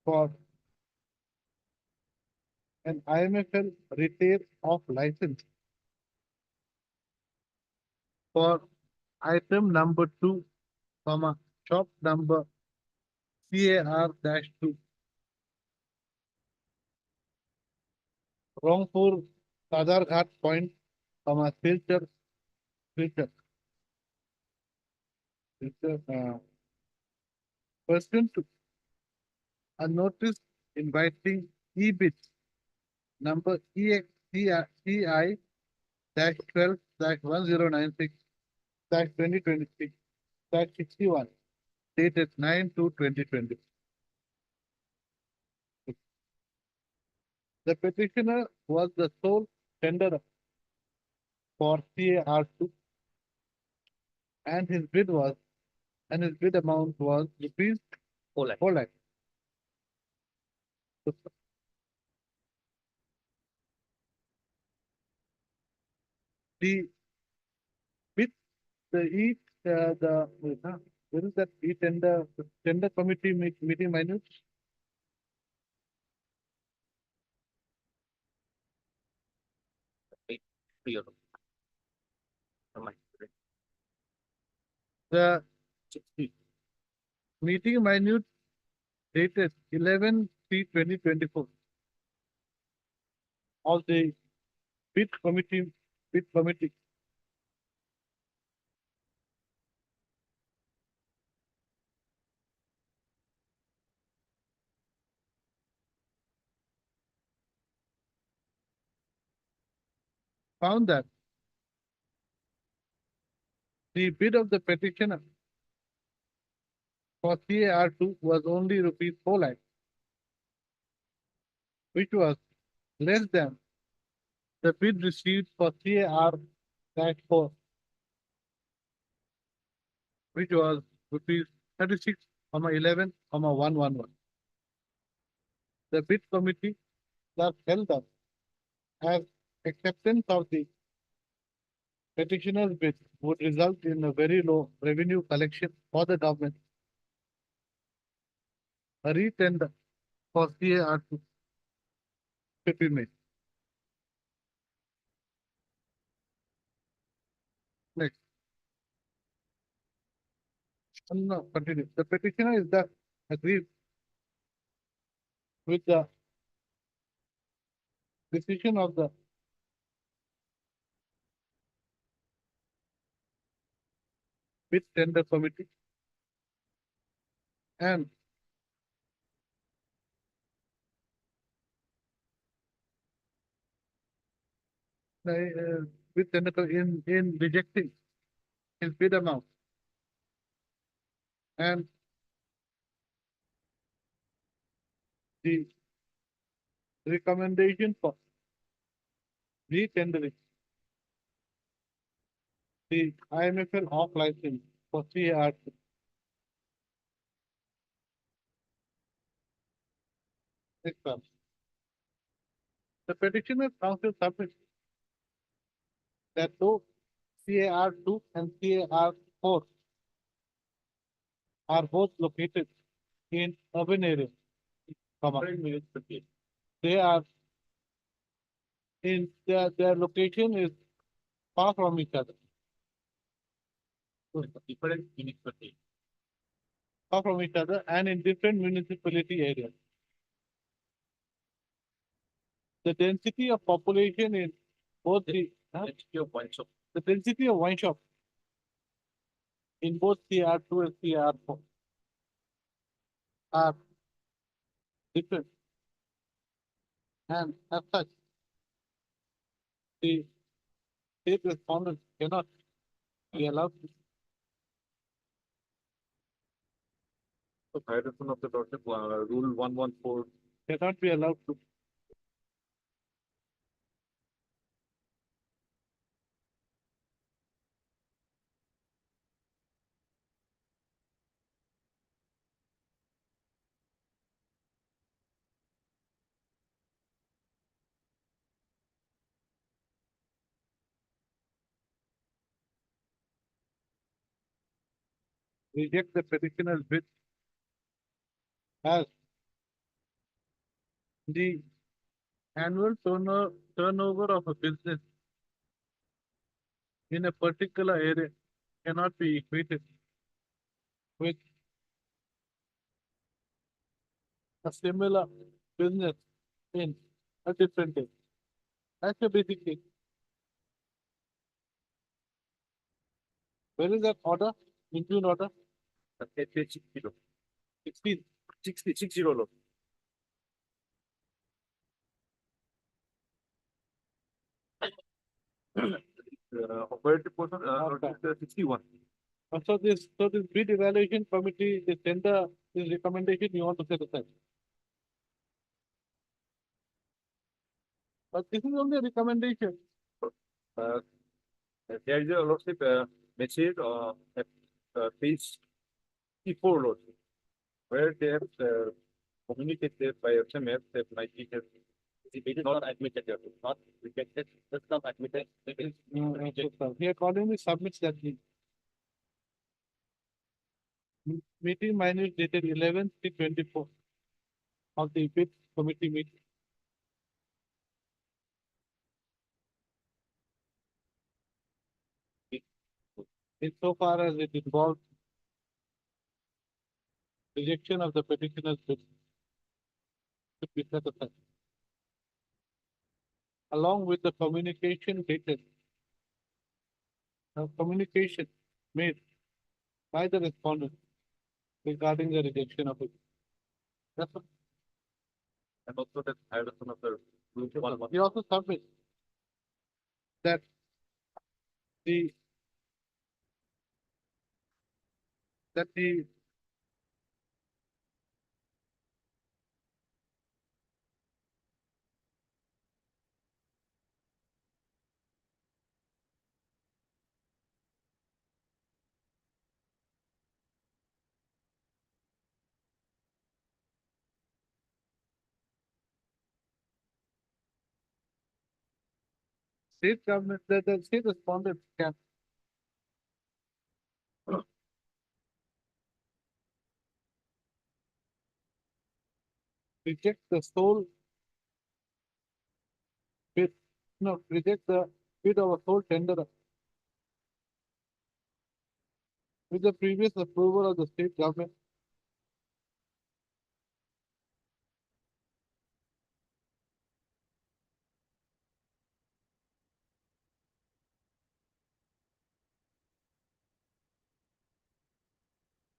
for an IMFL retail of license for item number 2, shop number CAR-2. Rangpur, Sadarghat Point, filter. Pursuant to a notice inviting e-bid number EXCI -12/1096/2023/61 dated 9/2/2020. The petitioner was the sole tenderer for CAR-2 and his bid amount was rupees 4 lakh. 4 lakh. The bid, where is that tender committee meeting minutes? Clear. The meeting minute dated 11/3/2024 of the bid committee found that the bid of the petitioner for CAR-2 was only rupees 4 lakh, which was less than the bid received for CAR-4, which was rupees 36,11,111. the bid committee that held up as acceptance of the petitioner's bid would result in a very low revenue collection for the government. A retender for CAR should be made. Next. No, continue. The petitioner is thus aggrieved with the decision of the bid tender committee and bid tender in rejecting his bid amount and the recommendation for re-tendering the IMFL off license for CAR. Next one. The petitioner counsel submits that though CAR2 and CAR4 are both located in urban areas, comma, they are in their location is far from each other. Different municipality. Far from each other and in different municipality areas. The density of population in both the the density of wine shop in both CR2 and CR4 are different. And as such, the state respondents cannot be allowed to Violation of the rule 114. cannot be allowed to reject the petitioner's bid as the annual turnover of a business in a particular area cannot be equated with a similar business in a different area. That's a basic thing. Where is that order? Include order? 16. 60. Operative portion, Okay. 61. So this bid evaluation committee, the tender, this recommendation you want to set aside. But this is only a recommendation. There is a lordship message at page 54 lordship, where they have communicated by SMS that my teacher is not admitted, not rejected, that's not admitted. It is He accordingly submits that the meeting minutes dated 11/3/24 of the bid committee meeting. Insofar as it involves rejection of the petitioner's bid should be set aside. Along with the communication dated, communication made by the respondent regarding the rejection of it. That's all. and also that violation of the rule 114. He also submits that the that the state government, the state responded can reject the sole bid, no, reject the bid of a sole tenderer with the previous approval of the state government.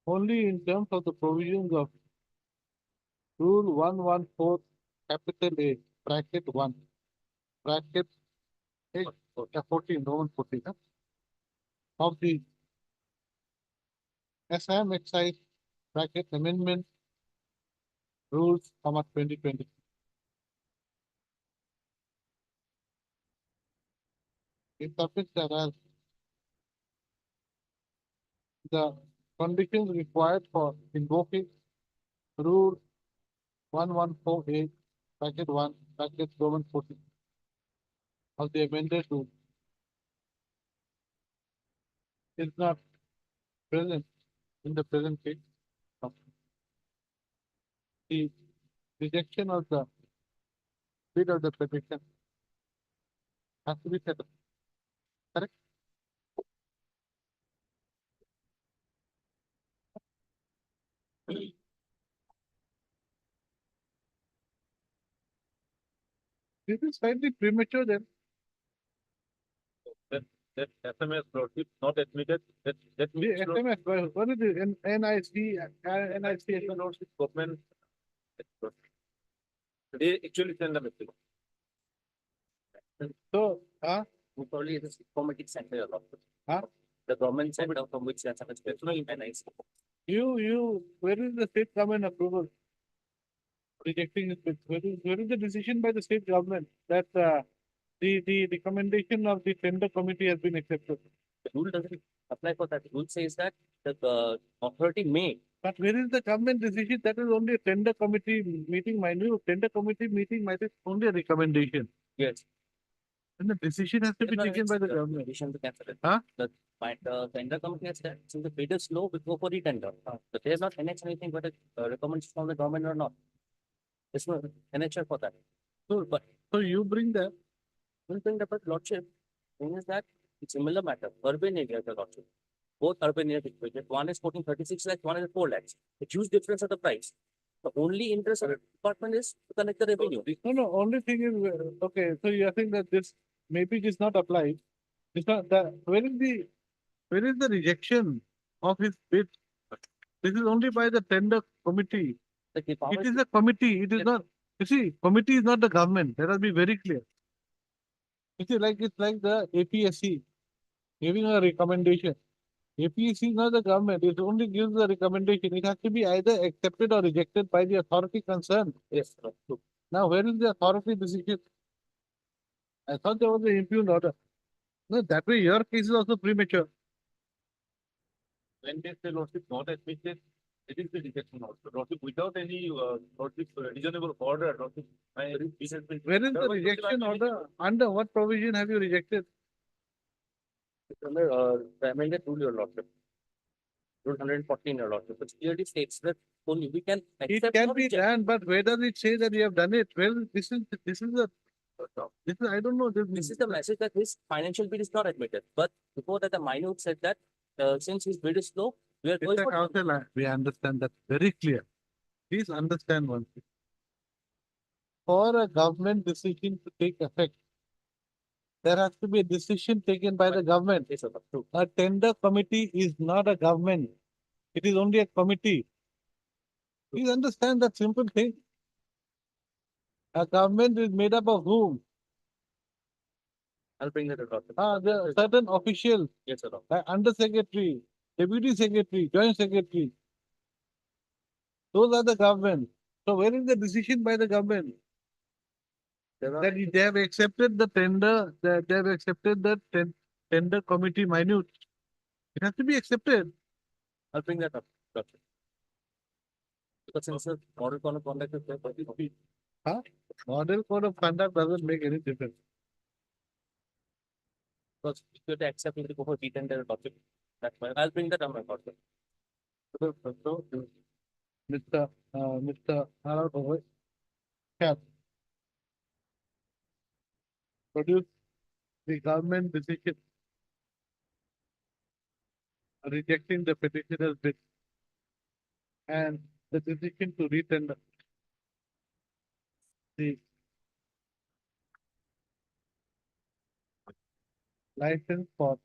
Only in terms of the provisions of Rule 114, capital A, bracket 1, bracket 8, 14, Roman 14, of the Assam Excise bracket amendment rules, 2020. It submits that as the conditions required for invoking Rule 1148, bracket 1, bracket Roman 14 of the amended rule is not present in the present case. The rejection of the bid of the petition has to be settled. Correct? This is slightly premature then. That SMS notice not admitted, that The means SMS, what is it? NIC, NIC. notice government. They actually send a message. So, Probably it is informatic center of Huh? the government center from which that's and I where is the state government approval? Rejecting it, where is the decision by the state government that, the recommendation of the tender committee has been accepted? the rule doesn't apply for that. The rule says that the authority may. But where is the government decision? That is only a tender committee meeting, tender committee meeting might is only a recommendation. Yes. And the decision has to be taken by the government. Decision to cancel it. Huh? The tender company has said, since the bid is low, we go for the tender. But they have not annexed anything, whether recommendation from the government or not. There's no annexure for that. So, but So you bring that, one thing about lordship, thing is that it's similar matter, urban area, the lordship. Both urban areas equated. One is 36 lakhs, one is 4 lakhs. A huge difference of the price. The only interest of the department is to collect the revenue. no, only thing is, okay, so you are saying that this, maybe it is not applied. It's not the, where is the rejection of his bid? This is only by the tender committee. The It power is a committee, it is Yes. not, you see, committee is not the government, let us be very clear. You see, it's like the APSC giving a recommendation. APSC is not the government, it only gives a recommendation, it has to be either accepted or rejected by the authority concerned. Yes, true. Now, where is the authority decision? I thought there was an impugned order. No, that way your case is also premature. When they say lordship not admitted, it is the rejection also. Lordship without any, lordship reasonable order, lordship. This has been. Where is the Otherwise, rejection lordship, order? Under what provision have you rejected? Under the amended rule, your lordship. Rule 114, your lordship, which clearly states that only we can It accept. can or be reject. done, but where does it say that you have done it? Well, this is I don't know. This is the message that his financial bid is not admitted. But before that, the minute said that since his bid is low, we are going Mr. for. Counsel, we understand that very clear. Please understand one thing. For a government decision to take effect, there has to be a decision taken by the government. Yes, sir, true. A tender committee is not a government. It is only a committee. Please understand that simple thing. A government is made up of whom? I'll bring that across. There are certain officials, Yes, sir. like under secretary, deputy secretary, joint secretary. Those are the government. So where is the decision by the government? There are- That they have accepted the tender, that they have accepted the tender committee minute. It has to be accepted. I'll bring that up. Doctor. Because since the model conduct is there, but Model code of conduct doesn't make any difference. because if you have to accept, you have to go for retender lordship. That's why I'll bring that on my lordship. So, Mr. Harold Hoy can produce the government decision rejecting the petitioner's bid and the decision to retender the license for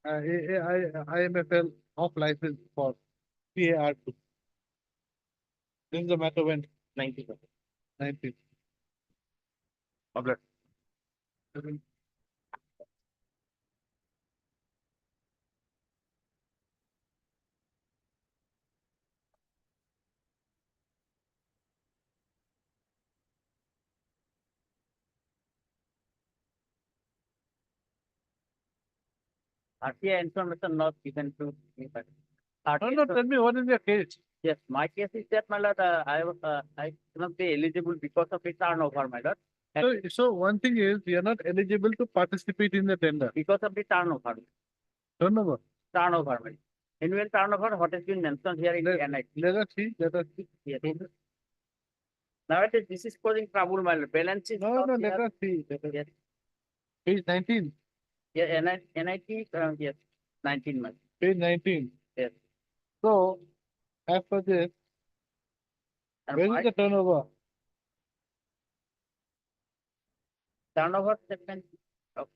IMFL off license for CAR2. This is the matter when 90%. 19. Object. RTI information not given to me. But No, RTI no, tell me what is your case? Yes, my case is that, my lord, I cannot be eligible because of a turnover, my lord. So one thing is you are not eligible to participate in the tender. Because of the turnover, Turnover. my lord. Annual turnover, what has been mentioned here in the NIT. Let us see. Let us see. Yes. Nowadays, this is causing trouble, my lord. Balance is No, not no, here. let us see. Let us Yes. Page 19. Yeah, NIT, yes, 19 months. Page 19. Yes. So, as per this, And where my is the turnover? turnover statement, oh,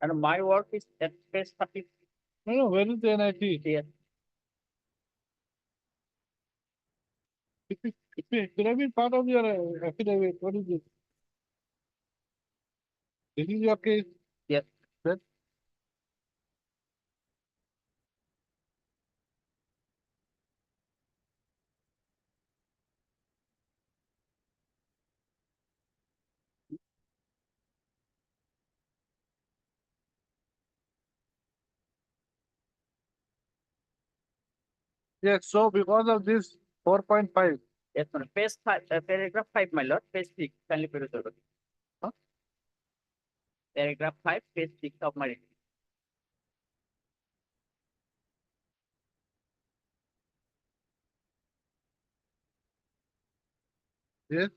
and my work is at page 30. No, no, where is the NIT? Yes. It could have been part of your affidavit. What is this? This is your case. Yes. Then yes, so because of this 4.5, Yes, madam. Page 5, paragraph 5, my lord, page 6, kindly peruse over. Huh? Paragraph 5, page 6 of my report. yes,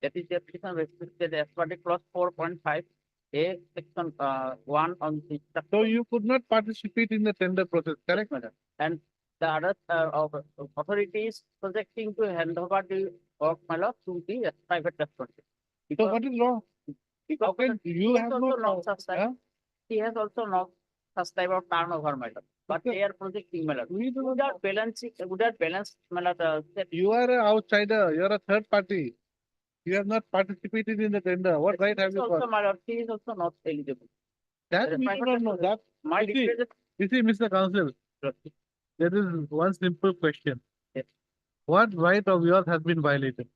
That is the application restricted as per the clause 4.5, A, section 1 on the. so you could not participate in the tender process, correct? Madam. And the other authorities projecting to hand over the work, my lord, to the private restaurant. So what is wrong? How can you have no not subscribed. huh? He has also not such type of turnover, my lord. But Okay. they are projecting, my lord. We do not Without balancing, without balance, my lord, You are an outsider. You are a third party. You have not participated in the tender. What right have you also, got? my lord, he is also not eligible. That we do not know. That My you see, representative, you see, Mr. Counsel, there is one simple question. Yes. What right of yours has been violated?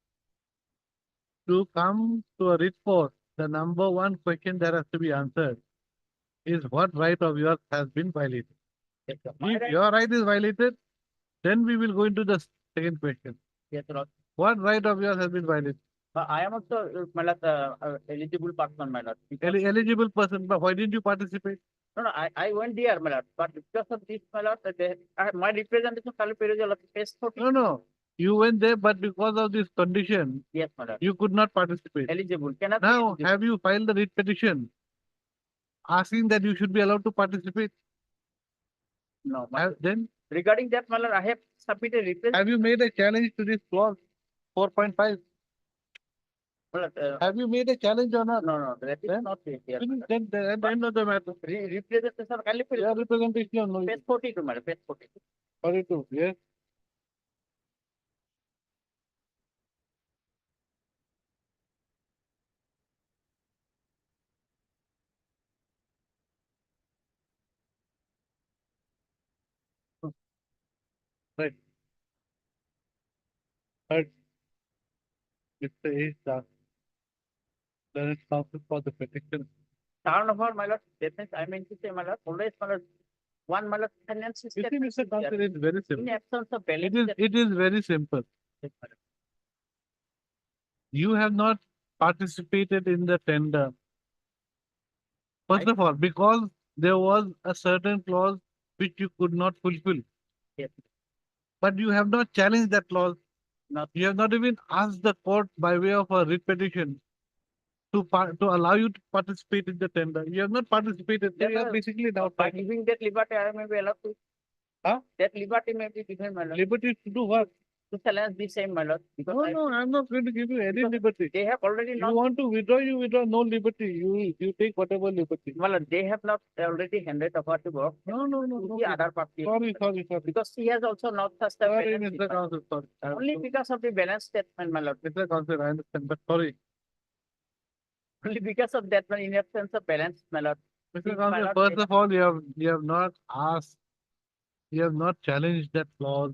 To come to a writ court, the number one question that has to be answered is what right of yours has been violated. yes, sir. My If right, your right is violated, then we will go into the second question. yes, sir. What right of yours has been violated? I am also, my lord, eligible person, my lord. Because, Eligible person, but why didn't you participate? no, I went there, my lord, but because of this, my lord, my representation, Kali Perujal, page 14. No. You went there, but because of this condition, Yes, my lord. you could not participate. Eligible, cannot be Now, eligible. have you filed the writ petition asking that you should be allowed to participate? No, Then regarding that, my lord, I have submitted request. have you made a challenge to this clause 4.5? My lord, Have you made a challenge or not? no, that is Then- not here. Then at the end of the matter, Representation, Kali your Perujal, representation, no, page 42, my lord, page 42. 42, yes. Right. But if the age starts, then it counts for the petition. Turn over, my lord, that means I mean to say, my lord, always, my lord, one, my lord, finance You see, statement Mr. is there. Council, it's very In simple. absence of balance. It is very simple. You have not participated in the tender. First of all, because there was a certain clause which you could not fulfill. Yes. But you have not challenged that clause. Not- You have not even asked the court by way of a writ petition to allow you to participate in the tender. You have not participated. So you are basically now By giving that liberty, I may be allowed to. Huh? That liberty may be given, my lord, liberty to do what? to challenge the same, my lord. Because No, no, I'm not going to give you any Because liberty. they have already You not, want to withdraw, you withdraw, no liberty. You take whatever liberty. my lord, they have not already handed over to work No, no, no. to no. the other party. Sorry. Because he has also not touched the Sorry, balance sheet, Mr. my lord. Council, sorry. Only because of the balance statement, my lord. Mr. Council, I understand, but sorry. Only because of that, one in absence of balance, my lord. Mr. If my Council, lord first may- of all, you have not asked, you have not challenged that clause.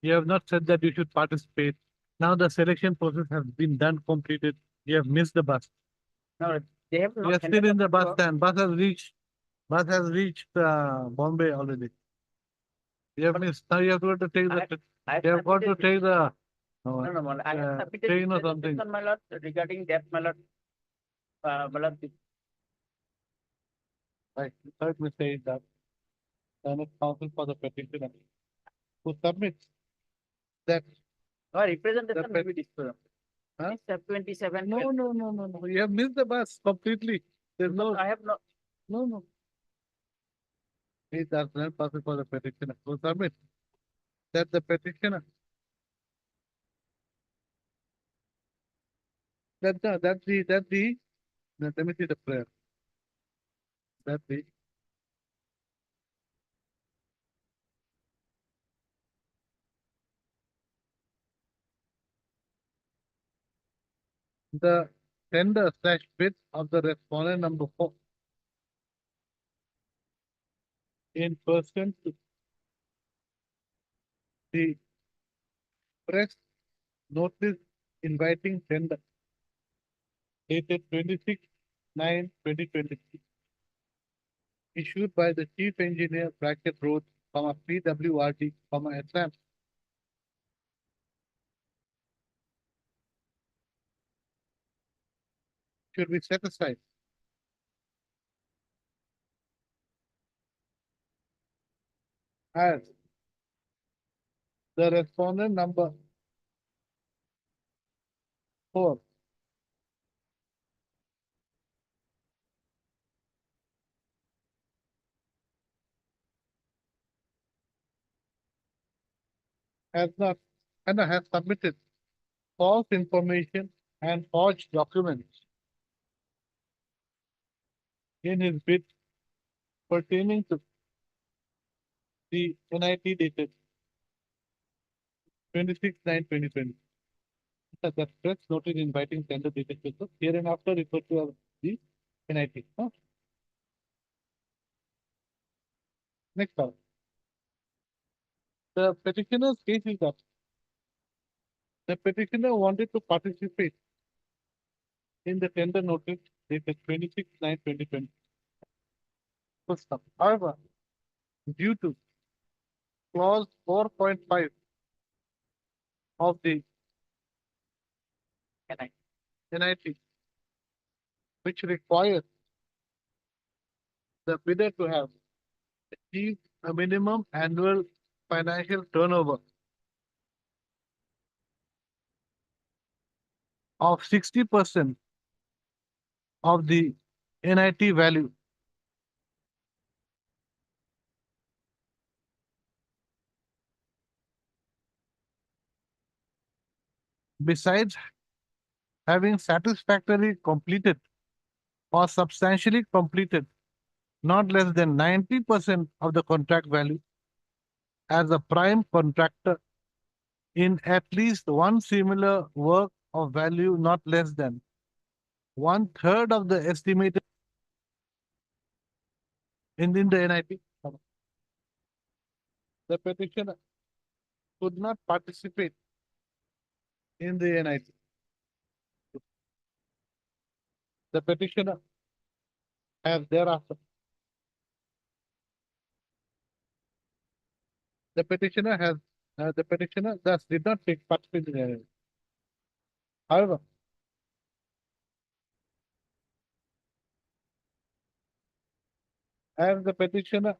You have not said that you should participate. Now the selection process has been done, completed. You have missed the bus. No, they have You not. are still handed in the over to bus work. stand. Bus has reached Bombay already. You have missed. Now you have got to take the. I have You have got to submitted- take the. No, no, my lord, I have submitted train or the something. petition, my lord, regarding that, my lord. My lord, Right. Third mistake is that Senate counsel for the petitioner who submits that. our representation The will be disclosed. Huh? 27. No. You have missed the bus completely. There's no. I have not. No. Is that Senate counsel for the petitioner who submit that the petitioner. That's the. Let me see the prayer. That's the tender/bid of the respondent number 4 in person to the press notice inviting tender dated 26/9/2023 issued by the chief engineer bracket road, PWRD, Assam. Should be set aside as the respondent number 4 has not and has submitted false information and forged documents in his bid pertaining to the NIT dated 26/9/2020. The press notice inviting tender dated here and after referred to as the NIT. Huh? Next one. The petitioner's case is that the petitioner wanted to participate in the tender notice dated 26/9/2020. However, due to clause 4.5 of the NIT, which requires the bidder to have achieved a minimum annual financial turnover of 60% of the NIT value. Besides having satisfactorily completed or substantially completed not less than 90% of the contract value as a prime contractor in at least one similar work of value not less than 1/3 of the estimated in the NIP. The petitioner could not participate in the NIT. The petitioner has thereafter. The petitioner thus did not take participate in the NIT. However, as the petitioner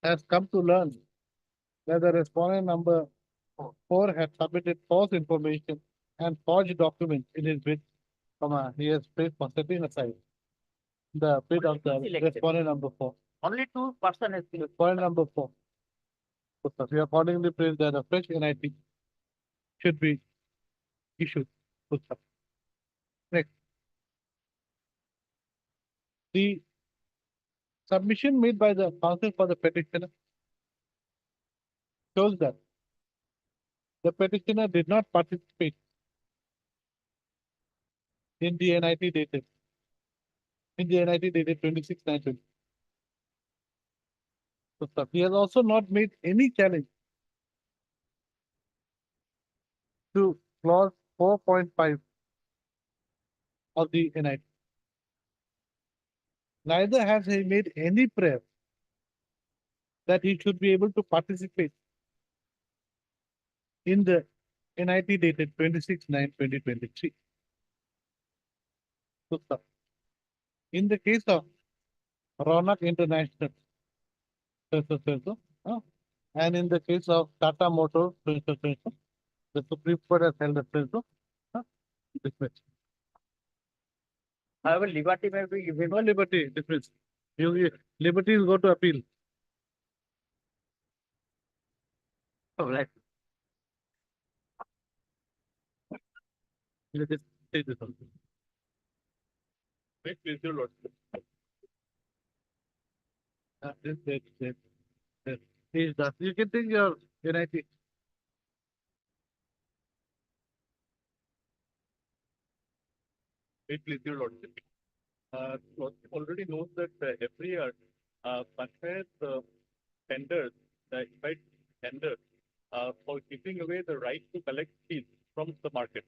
has come to learn that the respondent number 4 had submitted false information and forged documents in his bid, he has paid for setting aside the bid of the Only two selected. respondent number 4. Only 2% has been. Point number 4. We accordingly praise that a fresh NIT should be issued. Next. The submission made by the counsel for the petitioner shows that the petitioner did not participate in the NIT dated 26/9/20. So he has also not made any challenge to clause 4.5 of the NIT. Neither has he made any prayer that he should be able to participate in the NIT dated 26/9/2023. So, sir, in the case of Ronak International, and in the case of Tata Motors, the Supreme Court has held a dismissed. However, liberty may be given. No liberty, difference. Liberty will go to appeal. Oh, right. Let us take this one. Wait, please, your lordship. This. Is that you can take your NIT. Wait, please, your lordship. Lordship already knows that every year, Panchayat tenders, the invite tender for giving away the right to collect fees from the market,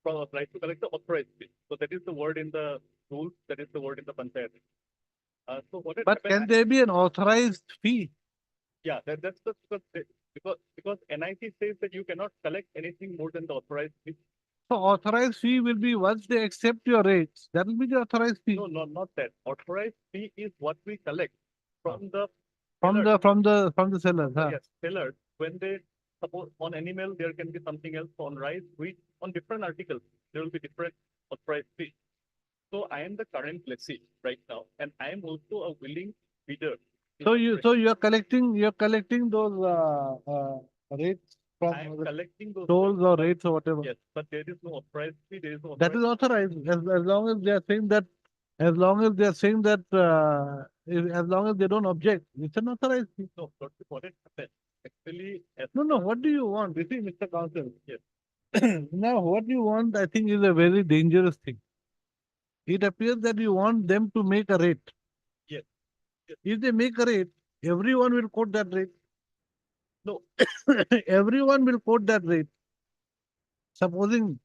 from right to collect the authorized fees. So that is the word in the rules, that is the word in the Panchayat. So what has But happened- can there be an authorized fee? Yeah, that's the because NIT says that you cannot collect anything more than the authorized fee. So authorized fee will be once they accept your rates, that will be the authorized fee. No, not that. Authorized fee is what we collect from the From the sellers, huh? yes, sellers. When they suppose on animal there can be something else, on rice, wheat, on different articles there will be different authorized fee. So I am the current lessee right now, and I am also a willing bidder. So you're collecting those rates from I am the collecting those. tolls or rates or whatever. Yes, but there is no authorized fee. There is no. That is authorized authorized as long as they are saying that, as long as they are saying that, as long as they don't object, it's an authorized fee. No, what it happened. Actually, as No, what do you want? You see, Mr. Counsel. Yes. Now, what you want, I think, is a very dangerous thing. It appears that you want them to make a rate. Yes. Yes. If they make a rate, everyone will quote that rate. No. Everyone will quote that rate. Supposing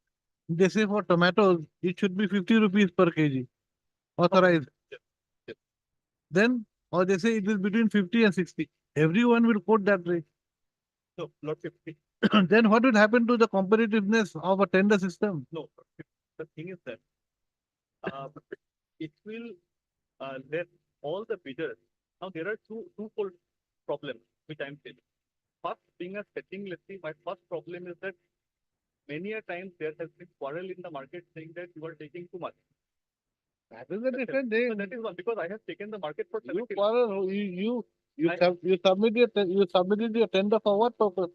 they say for tomatoes, it should be 50 rupees per kg, authorized. Yes. Yes. Then, or they say it is between 50 and 60. Everyone will quote that rate. No, not 50. Then what will happen to the competitiveness of a tender system? No, the thing is that it will let all the bidders. Now there are twofold problems which I'm facing. First, being a setting lessee, my first problem is that many a times there has been quarrel in the market saying that you are taking too much. That is a different thing. So that is one because I have taken the market for You 70. quarrel, you submitted your tender for what purpose?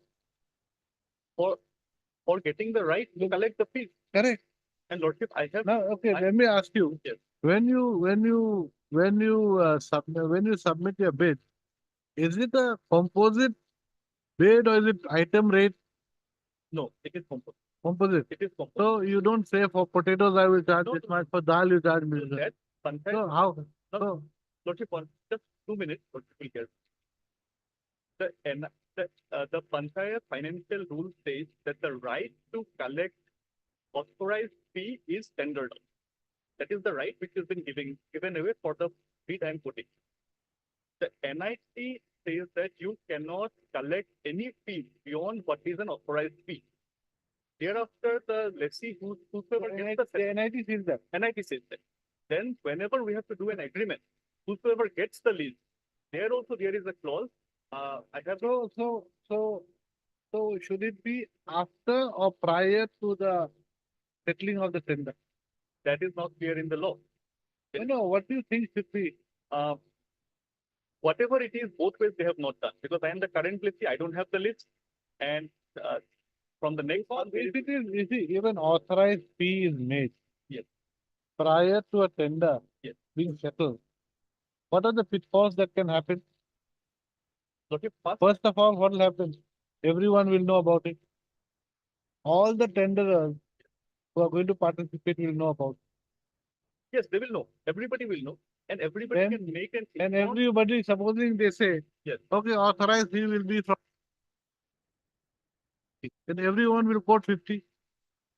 for getting the right to collect the fees. Correct. And lordship, I have Now, okay, let me ask you. Yes. When you submit your bid, is it a composite bid or is it item rate no, it is composite. composite? It is composite. So you don't say for potatoes I will charge No, this no. much, for dal you charge this much. That Panchayat, So how? No. So lordship, just 2 minutes, lordship will hear. The The Panchayat financial rule says that the right to collect authorized fee is tendered. That is the right which has been given away for the free time quoting. The NIT says that you cannot collect any fee beyond what is an authorized fee. Thereafter, the lessee whosoever gets the NIT says that. NIT says that. Then whenever we have to do an agreement, whosoever gets the lease, there also there is a clause. I have So should it be after or prior to the settling of the tender? that is not clear in the law. No, what do you think should be? Uh, whatever it is, both ways they have not done, because I am the current lessee, I don't have the list, and from the next one, If it is, you see, even authorized fee is made. Yes. Prior to a tender. Yes. Being settled. What are the pitfalls that can happen? okay, First of all, what will happen? Everyone will know about it. All the tenderers who are going to participate will know about it. yes, they will know. Everybody will know, and everybody Then- can make an And informed- everybody, supposing they say, Yes. okay, authorized fee will be from. Then everyone will quote 50.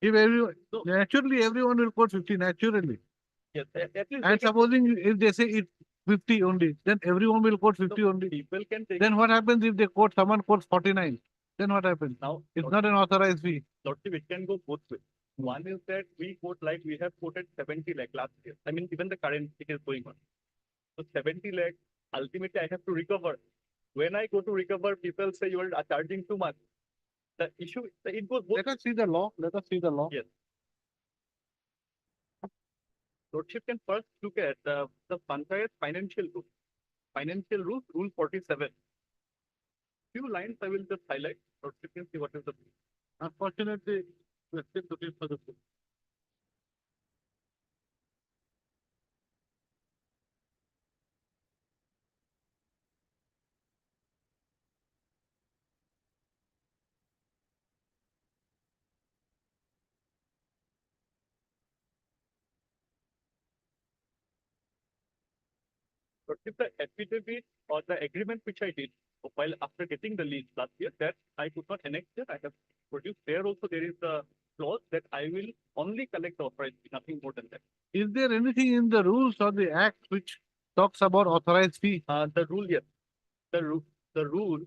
If everyone, So- naturally, everyone will quote 50, naturally. Yes, at least And supposing if they say it 50 only, then everyone will quote 50 only. people can take Then what happens if they quote, someone quotes 49? Then what happens? now. It's not an authorized fee. Lordship, it can go both ways. One is that we quote like we have quoted 70 lakh last year. I mean, even the current it is going on. So 70 lakh, ultimately I have to recover. When I go to recover, people say you are charging too much. The issue, it goes both. Let us see the law. Let us see the law. Yes. Lordship can first look at the Panchayat financial rules. Financial rules, rule 47. Few lines I will just highlight. Lordship can see what is the. Unfortunately, we are still looking for the book. But if the affidavit or the agreement which I did while after getting the lease last year, that I could not annex it, I have produced. There also there is a clause that I will only collect the authorized fee, nothing more than that. Is there anything in the rules or the act which talks about authorized fee? The rule, yes. The rule.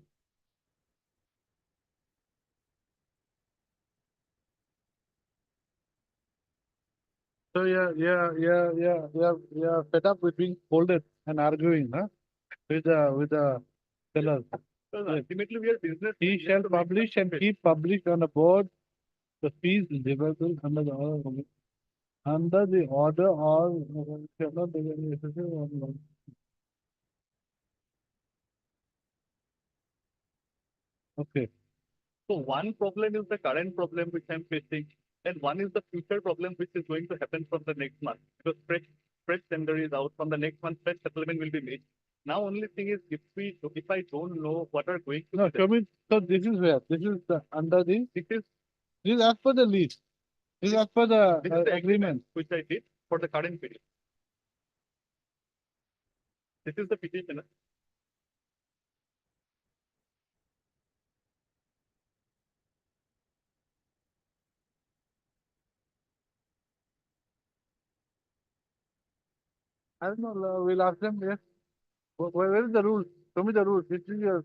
So you're fed up with being scolded and arguing, huh? With the sellers. Because Yes. ultimately we are business. He shall publish and keep published on a board the fees leviable under the order. Under the order or shall not be necessary or not. Okay. So one problem is the current problem which I'm facing, and one is the future problem which is going to happen from the next month. Because fresh tender is out from the next month, fresh settlement will be made. Now only thing is if I don't know what are going to No, be show me. So this is where? This is the under the. this is This is as per the lease. This is as per the this is the agreement. which I did for the current period. This is the petition. I don't know. We'll ask them. Yes. Where is the rule? Show me the rules. This is your.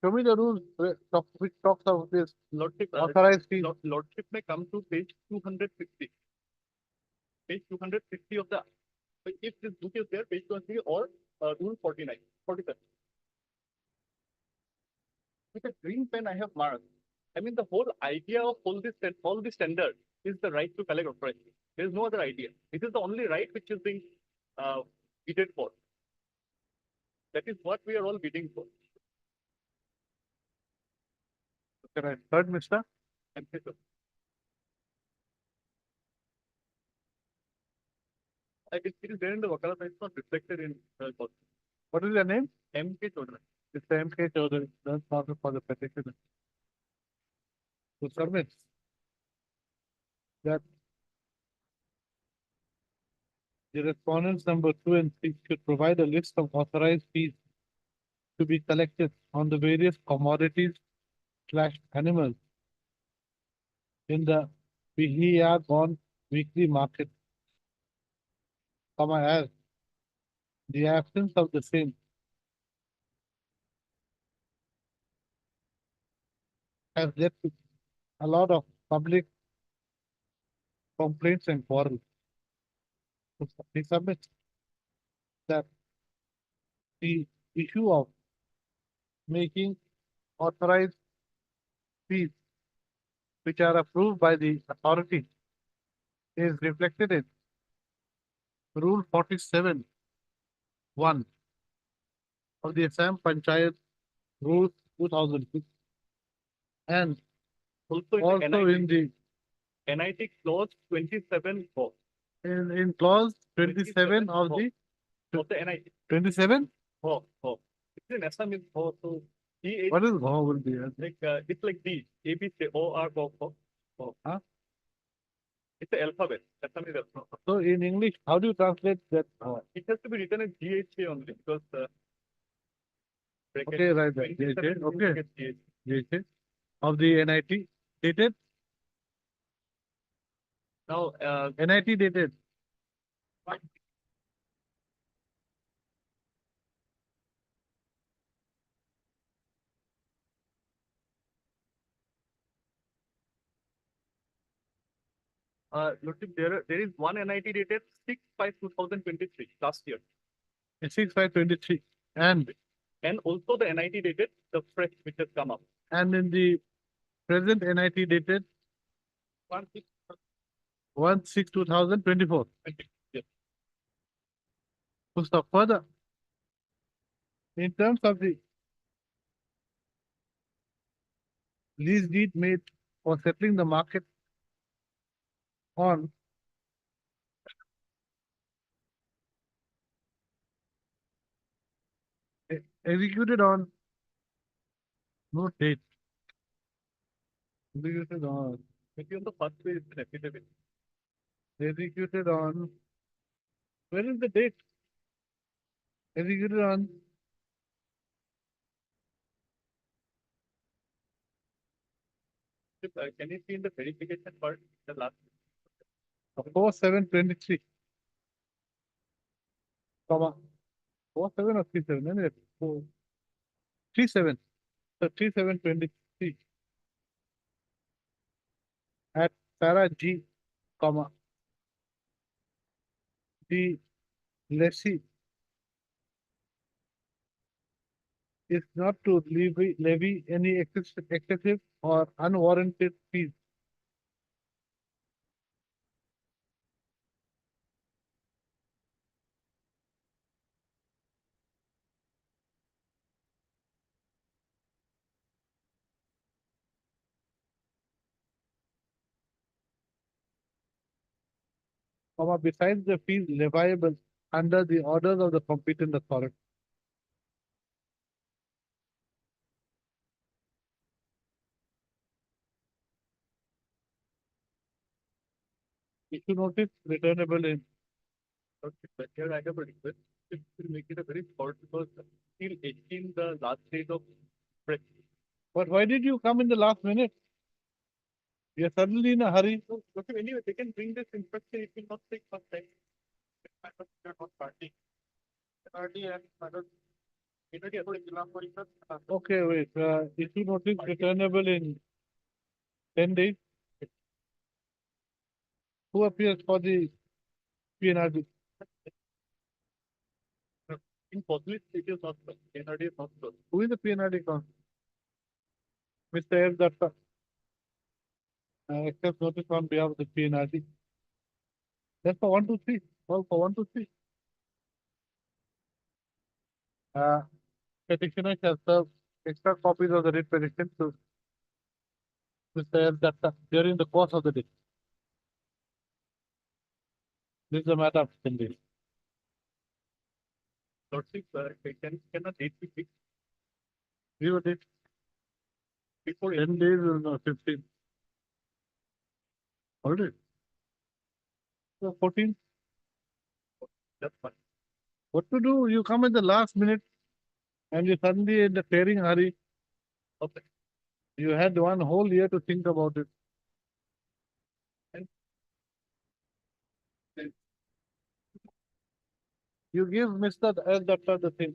Show me the rules which talks of this Lordship, authorized fee. Lordship may come to page 260. Page 260 of the, if this book is there, page 260 or rule 49, 47. With a green pen I have marked. I mean, the whole idea of all this standard is the right to collect authorized fee. There is no other idea. This is the only right which is being bidded for. That is what we are all bidding for. Correct. Third, mister. And this is- it is there in the Wakalat, it's not reflected in the cost. What is your name? MK Chodhra. It's M.K. Chaudhary. That's not for the petitioner. To submit that the respondents number 2 and 6 should provide a list of authorized fees to be collected on the various commodities slash animals in the Bihar bond weekly market, as the absence of the same has led to a lot of public complaints and quarrels. So he submits that the issue of making authorized fees which are approved by the authority is reflected in Rule 47 1 of the Assam Panchayat Rules 2006 and Also also in the NIT clause 27 4 in clause 27 of the of the NIT 27. 4 4. It's in Assam is 4, so D What is Bhav will be? like it's like D A B C O R 4 4. Huh? It's the alphabet. Assam is alphabet. So in English, how do you translate that? It has to be written as DHA only because bracket Okay, right, right. 27 Okay. gets DHA. JJ of the NIT dated Now, NIT dated look, there is one NIT dated 6/5/2023 last year, 6/5/23 and also the NIT dated the fresh which has come up. and in the present NIT dated 1/6/2024. Yes. To stop further, in terms of the lease deed made for settling the market on executed on no date. Executed on Maybe on the first page it's an affidavit. executed on where is the date? Executed on Can you see in the verification part the last? 4/7/23. Comma 4/7 or 3/7? No, no, 3/7. So 3/7/23 at para G, comma the lessee is not to levy any excessive or unwarranted fees comma besides the fees leviable under the orders of the competent authority. Issue notice returnable in Okay, but here I have a request. If you make it a very short because till 18 the last date of fresh. but why did you come in the last minute? You're suddenly in a hurry. So, okay, anyway, they can bring this inspection. It will not take much time. Not party. Okay, wait. Issue notice returnable in 10 days. Who appears for the PNRD? In public, it is not so. NRD is not so. Who is the PNRD counsel? Mr. F. Datta. Accept notice on behalf of the PNRD. That's for 1, 2, 3. Well, for 1, 2, 3. Petitioner shall serve extra copies of the writ petition to Mr. F. Datta during the course of the day. This is a matter of 10 days. Lordship, can a date be fixed Give a date. before 10 days or no, 15. Already. So 14. That's fine. What to do? You come at the last minute. and you suddenly in the tearing hurry. Okay. You had 1 whole year to think about it. You give Mr. L. Datta the thing.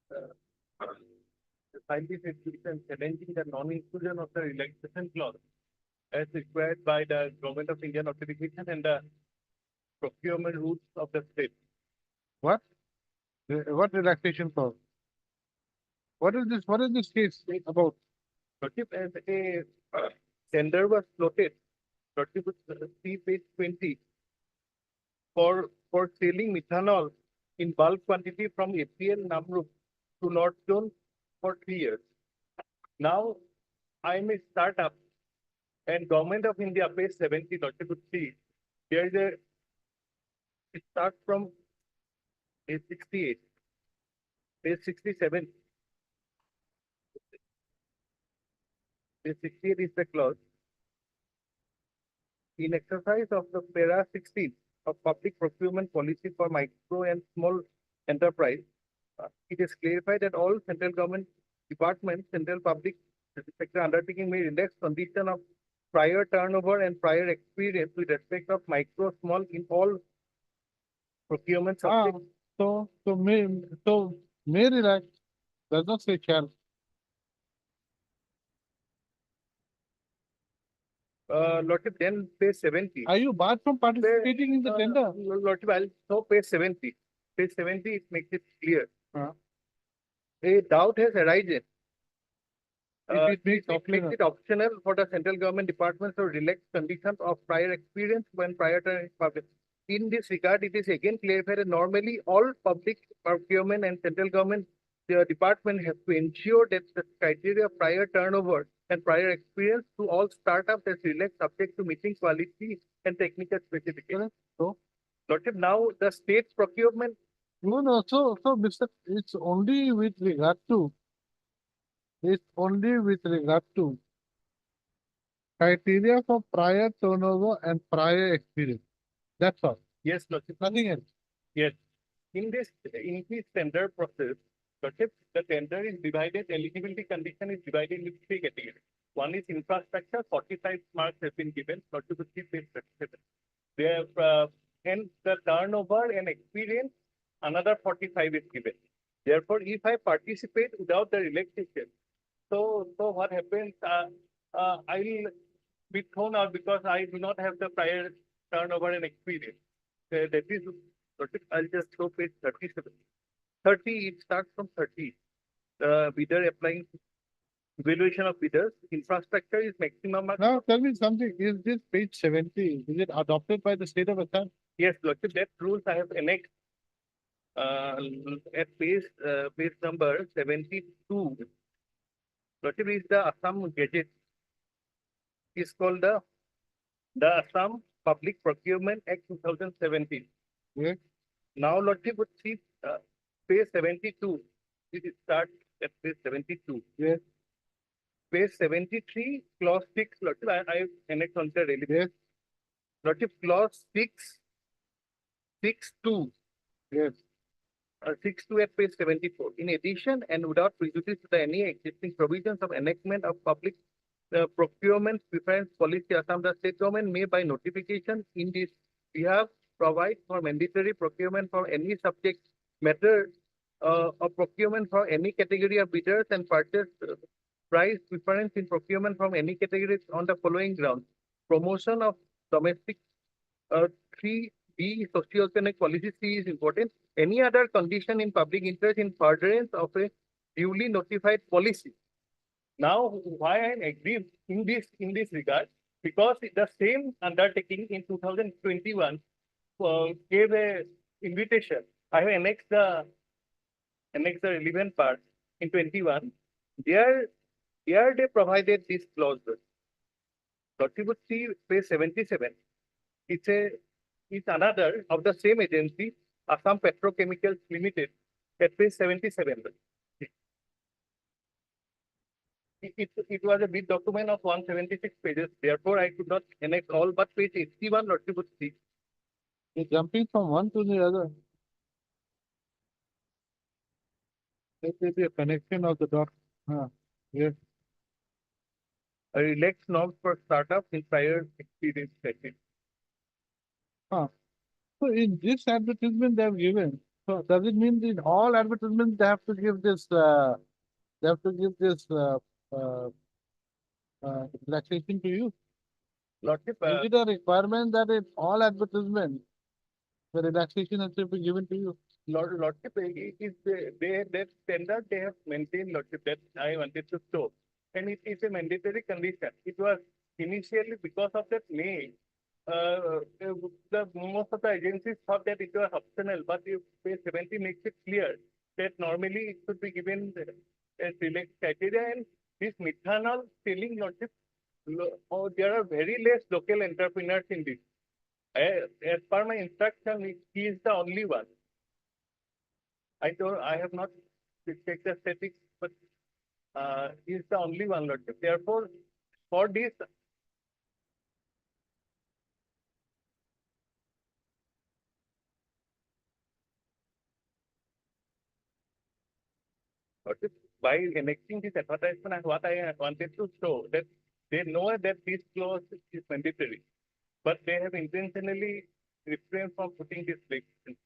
The scientific institution challenging the non-inclusion of the relaxation clause as required by the Government of India notification and the procurement rules of the state. What? What relaxation clause? What is this? What is this case about? Notif, as a tender was floated, notif, see page 20, for selling methanol in bulk quantity from APL Namrup to North Zone for 3 years. Now, I am a startup and Government of India pays 70, notif, see, there is a, it starts from page 68, page 67. Page 68 is the clause. In exercise of the para 16 of public procurement policy for micro and small enterprise, it is clarified that all central government departments, central public sector undertaking may relax condition of prior turnover and prior experience with respect of micro, small in all procurement Ah, subjects. so may relax. Does not say shall. Lordship, then page 70. Are you barred from participating in the tender? Lordship, I'll show page 70. Page 70, it makes it clear. A doubt has arisen. It makes It makes it optional for the central government departments to relax conditions of prior experience when prior to public. In this regard, it is again clarified that normally all public procurement and central government department have to ensure that the criteria of prior turnover and prior experience to all startups is relaxed subject to meeting quality and technical specifications. So? Lordship, now the state procurement. No. So, Mr. It's only with regard to criteria for prior turnover and prior experience. That's all. Yes, Lordship. Nothing else. Yes. In this tender process, the tender is divided, eligibility condition is divided into 3 categories. One is infrastructure, 45 marks have been given, not to page 37. They have, and the turnover and experience, another 45 is given. Therefore, if I participate without the relaxation, so what happens? I will be thrown out because I do not have the prior turnover and experience. That is, I'll just show page 37. 30, it starts from 30. The bidder applying evaluation of bidders, infrastructure is maximum mark. Now tell me something. Is this page 70? Is it adopted by the state of Assam? Yes, Lordship, that rules I have annexed at page number 72. Lordship, is the Assam Gazette. Is called the Assam Public Procurement Act 2017. Yes. Now, Lordship, would see page 72. It starts at page 72. Yes. Page 73, clause 6, Lordship, I annexed on the relevant. Yes. Lordship, clause 6.2. Yes. 6.2 at page 74. In addition, and without prejudice to any existing provisions of enactment of public procurement preference policy, Assam, the state government may by notification in this behalf provide for mandatory procurement for any subject matter of procurement for any category of bidders and purchase price preference in procurement from any category on the following grounds. Promotion of domestic 3B socioeconomic policy C is important. Any other condition in public interest in furtherance of a duly notified policy. Now, why I agree in this regard? Because the same undertaking in 2021 gave a invitation. I have annexed the relevant part in 21. There they provided this clause. But you would see page 77. It's another of the same agency, Assam Petrochemicals Limited, at page 77. it was a bid document of 176 pages. Therefore, I could not annex all but page 81, Lordship would see. You're jumping from one to the other. There may be a connection of the dot. Yes. A relaxed norms for startup in prior experience setting. So in this advertisement they have given, so does it mean in all advertisements they have to give this, they have to give this, uh, relaxation to you? Lordship, Is it a requirement that in all advertisements, the relaxation has to be given to you? Lordship, it is that standard they have maintained, Lordship, that I wanted to show. And it is a mandatory condition. It was initially because of that May, the most of the agencies thought that it was optional, but if page 70 makes it clear that normally it should be given as relaxed criteria, and this methanol selling, Lordship, there are very less local entrepreneurs in this. As per my instruction, he is the only one. I have not checked the statistics, but he is the only one, Lordship. Therefore, for this, Lordship, by annexing this advertisement, what I wanted to show that they know that this clause is mandatory, but they have intentionally refrained from putting this restriction.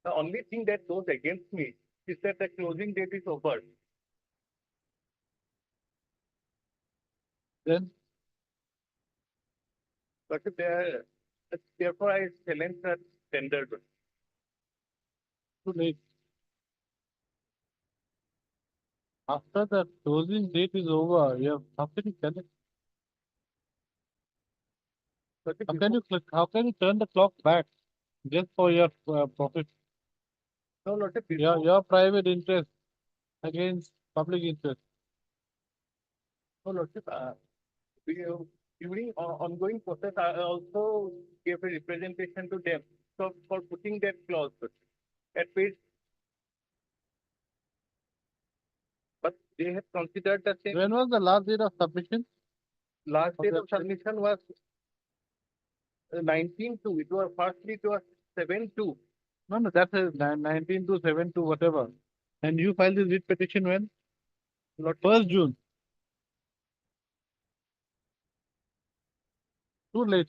The only thing that goes against me is that the closing date is over. Then, But therefore, I challenge that standard. too late. After the closing date is over, you have, how can you tell it? But How can you turn the clock back just for your profit? no, Lordship, Your private interest against public interest. no, Lordship, during ongoing process, I also gave a representation to them. So for putting that clause at page, but they have considered the same. When was the last date of submission? Last date of Okay. submission was 19/2. It was firstly it was 7/2. No, that's a 19 to 7 to whatever. And you filed this writ petition when? Lordship, 1st June. Too late.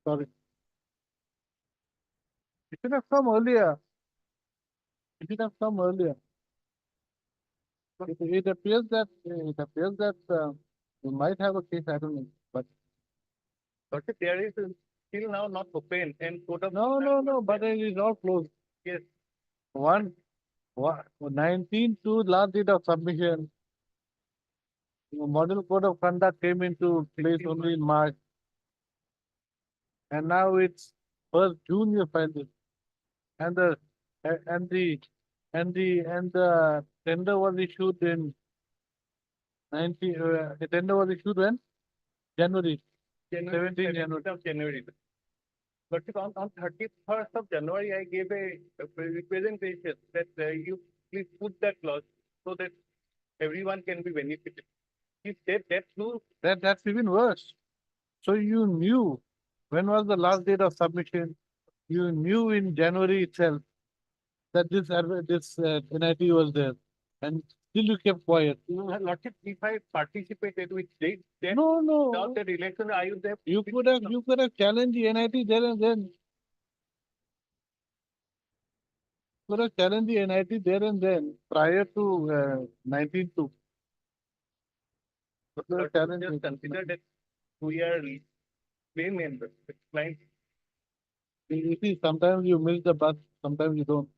Sorry. It should have come earlier. It should have come earlier. It appears that you might have a case, I don't know. But Lordship, there is still now not open and code of. no, but it is all closed. Yes, One 19 to last date of submission. The Model Code of Conduct came into place only in March. And now it's 1st June you filed it. And the tender was issued in the tender was issued when? January. 17 January. of January. But on 31st of January, I gave a representation that you please put that clause so that everyone can be benefited. If that true, That's even worse. So you knew when was the last date of submission? You knew in January itself that this NIT was there, and still you kept quiet. Lordship, if I participated with date, then No. without the relation, I would have. You could have challenged the NIT there and then. Could have challenged the NIT there and then prior to 19/2. Lordship, just consider that we are plain members, client. You see, sometimes you miss the bus, sometimes you don't.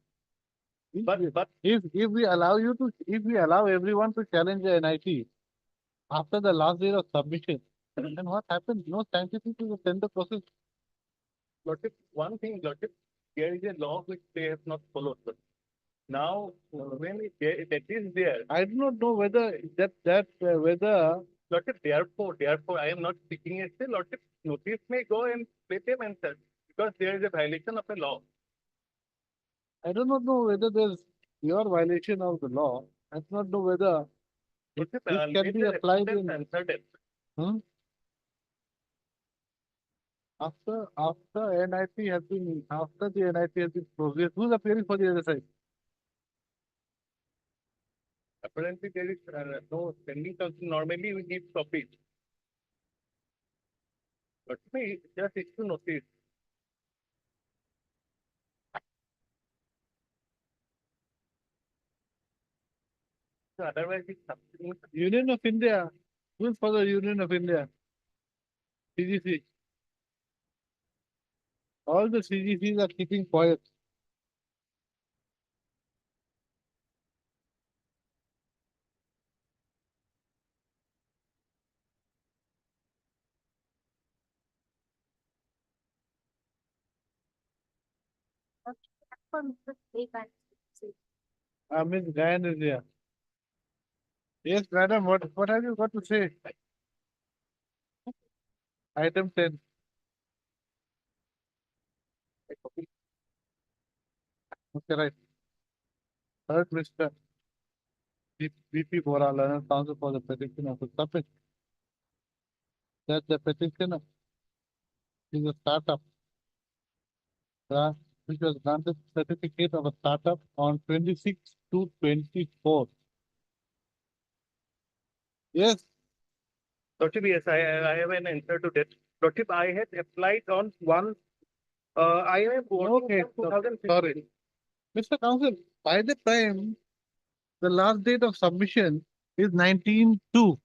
But If we allow everyone to challenge the NIT after the last day of submission, then what happens? No scientific to the tender process. Lordship, one thing, Lordship, there is a law which they have not followed. But now, when that is there, I do not know whether Lordship, therefore, I am not speaking as a Lordship. Notice may go and let them answer because there is a violation of the law. I do not know whether there's your violation of the law. I do not know whether Lordship, this I'll can let be the applied respondents in answer them. after NIP has been after the NIP has been progressed. Who's appearing for the other side? Apparently, there is no pending counsel. Normally, we give copies. But me, just issue notice. So otherwise, it's something. Union of India. Who's for the Union of India? CGC. All the CGCs are keeping quiet. For Mr. Snake and say, Ms. Gayan is here. Yes, madam, what have you got to say? Item 10. Okay, right. Third, Mr. VP Borala, counsel for the petition of the subject. That the petitioner is a startup, which was granted certificate of a startup on 26 to 24. Yes, Lordship, yes, I have an answer to that. Lordship, I had applied on one. I am working Okay, from 2015. sorry. Mr. Counsel, by the time the last date of submission is 19/2.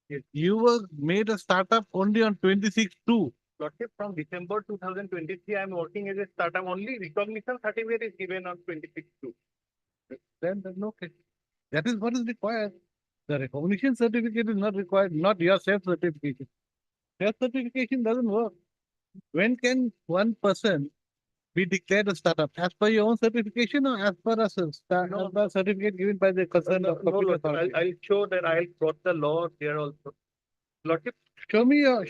Yes. You were made a startup only on 26/2. Lordship, from December 2023, I am working as a startup. Only recognition certificate is given on 26/2. Then okay. That is what is required. The recognition certificate is not required, not your self-certification. Self-certification doesn't work. When can one person be declared a startup? As per your own certification or as per No, as per certificate given by the concerned No, computer Lordship, authority? I'll show that I'll brought the law there also. Lordship, Show me your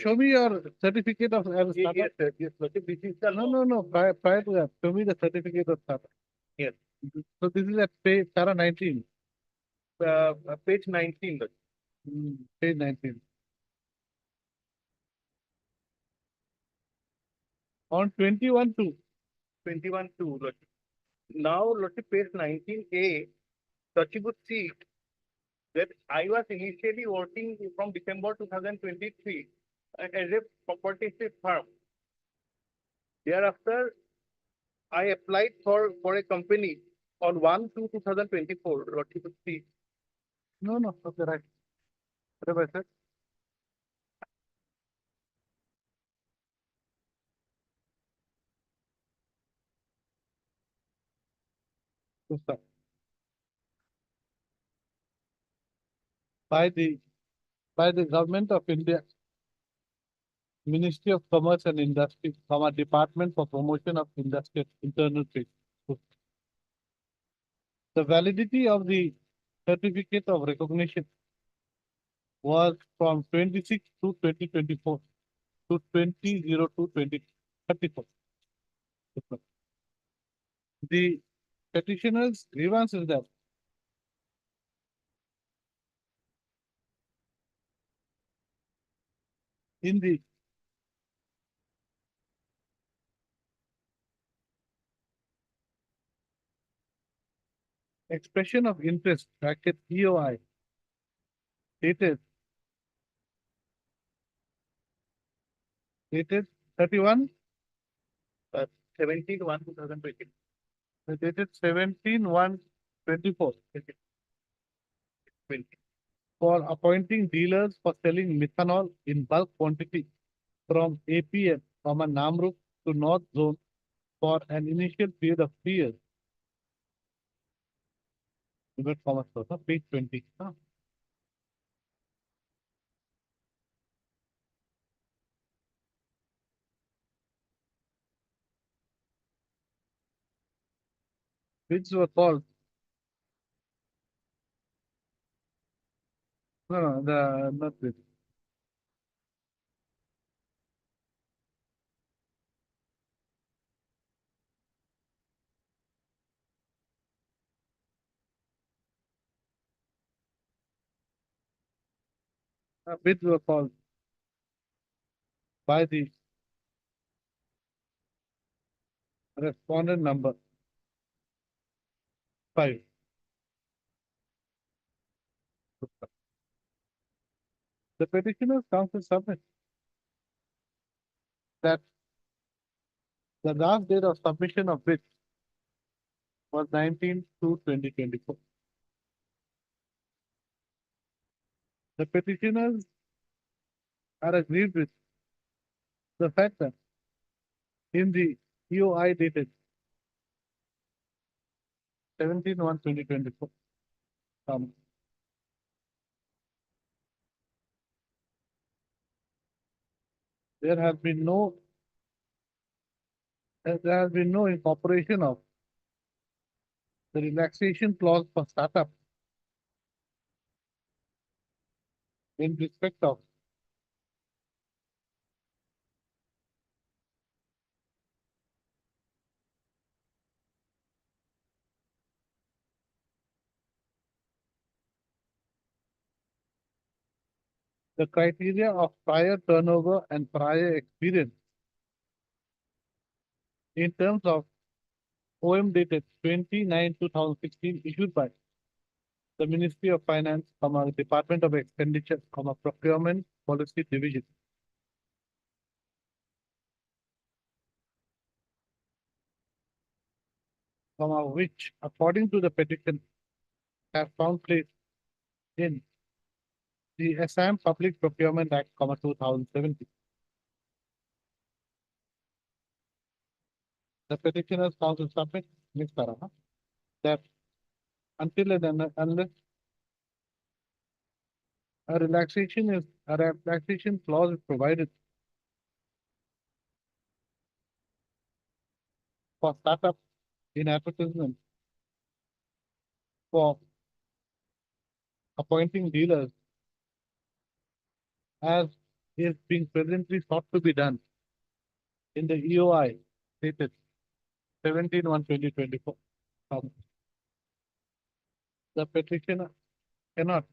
certificate of as a startup. yes, Lordship, this is the No, law. no, no. Prior to that, show me the certificate of startup. Yes. So this is at page para 19. Page 19, Lordship. Page 19. On 21/2. 21/2, Lordship. Now, Lordship, page 19A, Lordship would see that I was initially working from December 2023 as a property firm. Thereafter, I applied for a company on 1/2/2024. Lordship would see. No, no. Okay, right. What have I said? To start. By the Government of India, Ministry of Commerce and Industry, Department for Promotion of Industry Internal Trade. The validity of the certificate of recognition was from 26 to 2024 to 20/02/2034. The petitioner's grievance is that in the expression of interest bracket EOI dated 31 17/1/2020. dated 17/1/24 20. for appointing dealers for selling methanol in bulk quantity from APM, Namrup to North Zone for an initial period of 3 years. Inverted commas, page 20. Bids were called. No, not this. Bids were called by the respondent number 5. The petitioner's counsel submits that the last date of submission of bids was 19/2/2024. The petitioners are aggrieved with the fact that in the EOI dated 17/1/2024, there has been no incorporation of the relaxation clause for startup in respect of the criteria of prior turnover and prior experience in terms of OM dated 29/2016 issued by the Ministry of Finance, Department of Expenditure, Procurement Policy Division. Which, according to the petition, have found place in the Assam Public Procurement Act, 2017. The petitioner's counsel submit that until and unless a relaxation clause is provided for startup in advertisement for appointing dealers as is being presently sought to be done in the EOI dated 17/1/2024. The petitioner cannot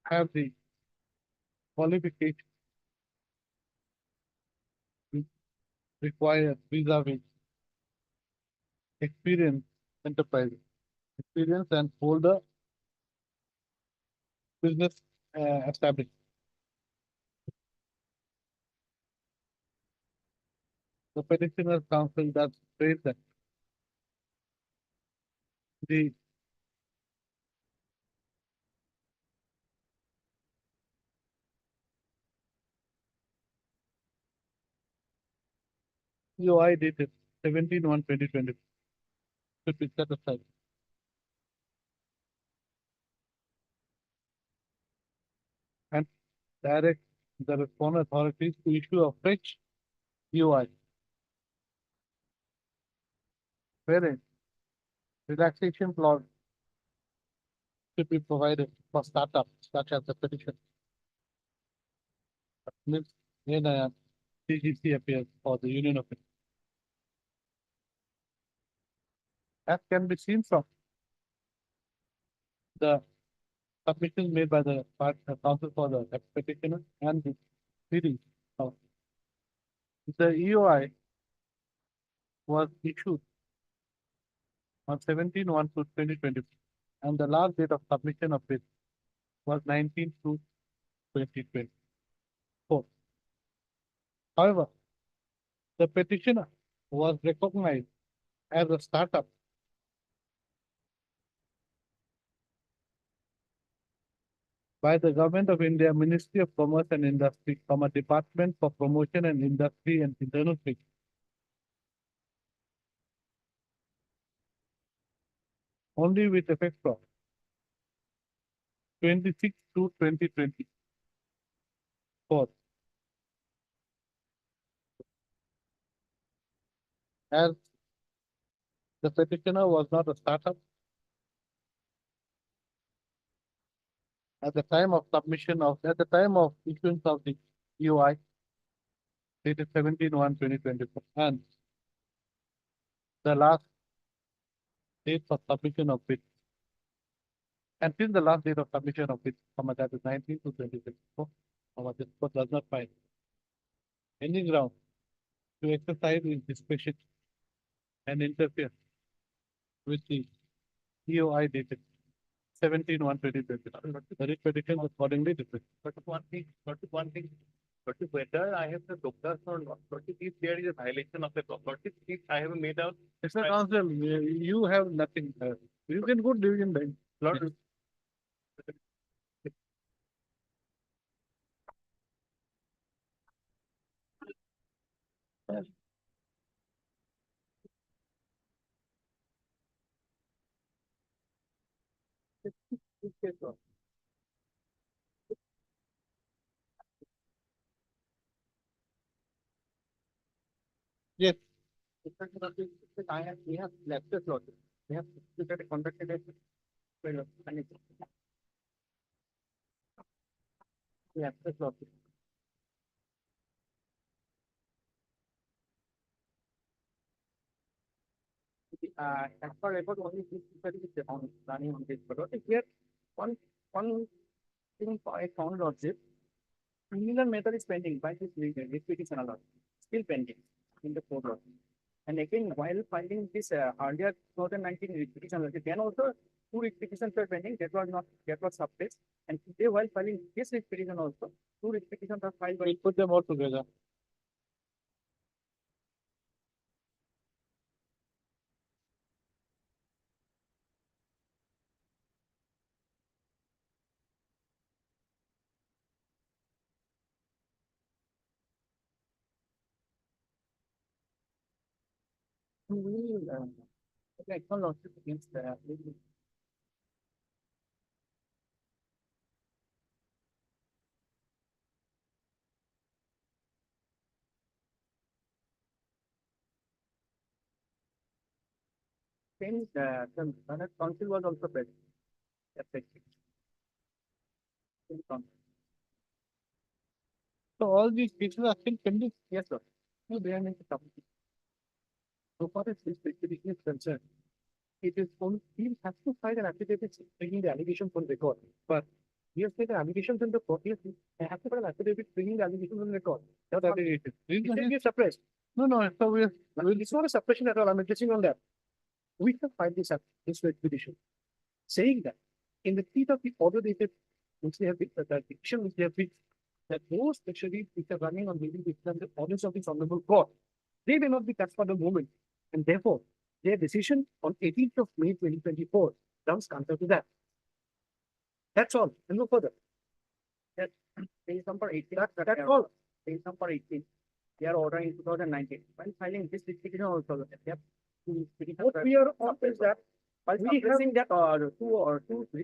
have the qualification required vis-a-vis experience enterprise experience and holder business established. The petitioner's counsel does state that the EOI dated 17/1/2020 should be set aside. And direct the respondent authorities to issue a fresh EOI, wherein relaxation clause should be provided for startups such as the petition. Means in a CGC appears for the Union of India. As can be seen from the submissions made by the counsel for the petitioner and the reading of the EOI was issued on 17/1/2020, and the last date of submission of it was 19/2/2024. However, the petitioner was recognized as a startup by the Government of India, Ministry of Commerce and Industry, Department for Promotion and Industry and Internal Trade. Only with effect from 26/2/2024. As the petitioner was not a startup at the time of issuance of the EOI dated 17/1/2024, and the last date for submission of it And since the last date of submission of this, that is 19 to 2024, this court does not find any ground to exercise its discretion and interfere with the EOI dated 17/1/2020. The writ petition is accordingly dismissed. But one thing, but whether I have the doctors or not, but if there is a violation of the law, but if I have made out, Mr. Counsel, you have nothing. You can go division bench. lot. Yes. I have, we have left this lot. We have conducted it. We have this lot. As per record, only this is on running on this, but here, one thing I found out is similar method is pending by this petition alone, still pending in the court law. And again, while filing this earlier 2019 petition, then also two petitions were pending, that was suppressed. And today, while filing this petition also, two petitions are filed by. We'll put them all together. We will, acknowledge against the. Same, the Senate council was also present. Effective. Same council. So all these cases are still pending. Yes, sir. No, they are not topic. So far as this petition is concerned, it is only, he has to file an affidavit bringing the allegations on record. But he has made the allegations in the court, he has to file an affidavit bringing the allegations on record. That's what it is. It can be suppressed. No, no, so It's not a suppression at all. I'm addressing on that. We have filed this petition, saying that in the teeth of the order dated, which they have, the petition which they have fixed, that those specialties which are running on leading the orders of this honorable court, they may not be touched for the moment, and therefore their decision on 18th of May 2024 comes counter to that. That's all, and no further. That page number 18. That's all. Page number 18. They are ordering 2019. When filing this petition also, they have to. What we are on is that by suppressing that two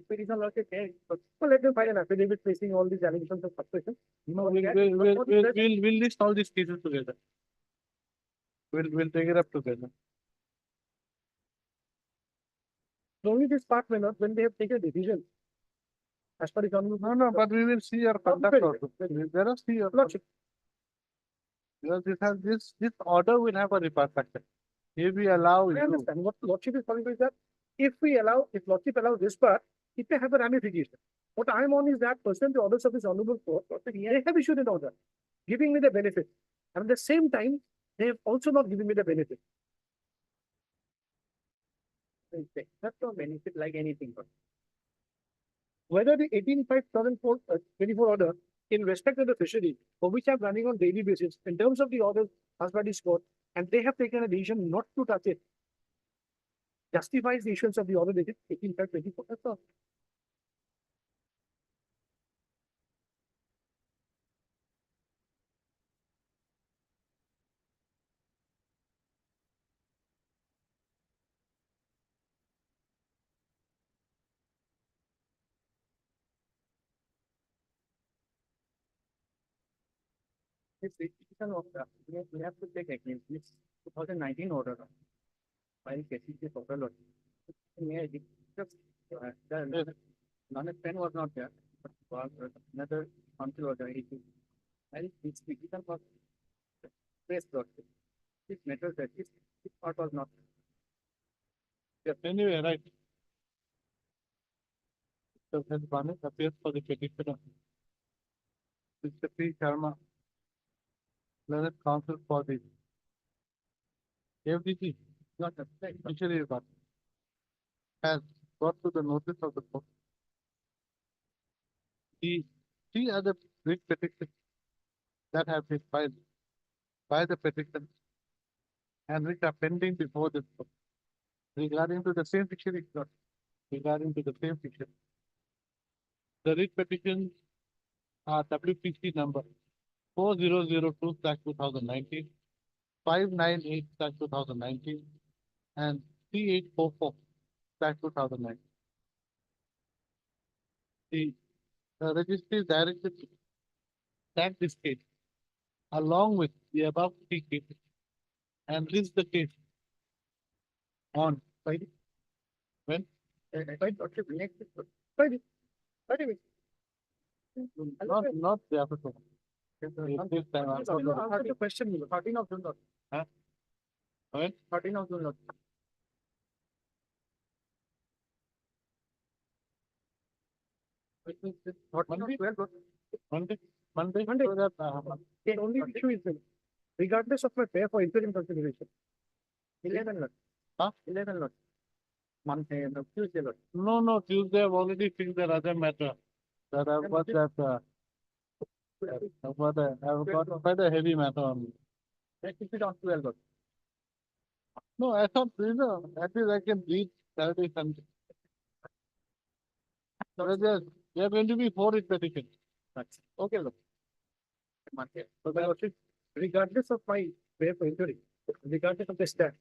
petition also there. So let them file an affidavit placing all these allegations of suppression. we'll list all these cases together. We'll take it up together. Only this part may not, when they have taken a decision. As per the government. No, but we will see your conduct also. Let us see your. Lordship. Because this order will have a repercussion. If we allow I you, understand what Lordship is calling to is that if Lordship allows this part, it may have a ramification. What I'm on is that pursuant to orders of this honorable court, they have issued an order, giving me the benefit. And at the same time, they have also not given me the benefit. That's not benefit like anything. Whether the 18/5/2024 order in respect of the fishery, for which I'm running on daily basis, in terms of the orders as by this court, and they have taken a decision not to touch it, justifies the issuance of the order dated 18/5/24. That's all. This petition of we have to take against this 2019 order. While getting this order. Just, pen was not there, but was another council order. And this petition was placed. This matter that this part was not. anyway, right. has Banet appears for the petitioner. Mr. P. Sharma, learned counsel for the FDC, not a judiciary department, has brought to the notice of the court the three other writ petitions that have been filed by the petition and which are pending before the court regarding to the same fishery plot, regarding to the same fishery. The writ petitions are WPC number 4002/2019, 598/2019, and 3844/2019. The registry is directed to tag this case along with the above three cases and list the case on Friday. When? Right, okay, next, Friday. Friday. Not the after. This time after. Answer the question, 13 of June. When? 13 of June. Monday? Monday? Monday. So that, The only issue is that regardless of my pay for interim consideration. 11 lot. Huh? 11 lot. Monday, no, Tuesday lot. No, Tuesday I've already fixed that other matter. That I've got that, I've got quite a heavy matter on me. Let's keep it on 12 lot. No, I thought, at least I can read Saturday, Sunday. There are going to be 4 writ petitions. Okay, look. Monday. So my lordship, regardless of my pay for interim, regardless of the stat,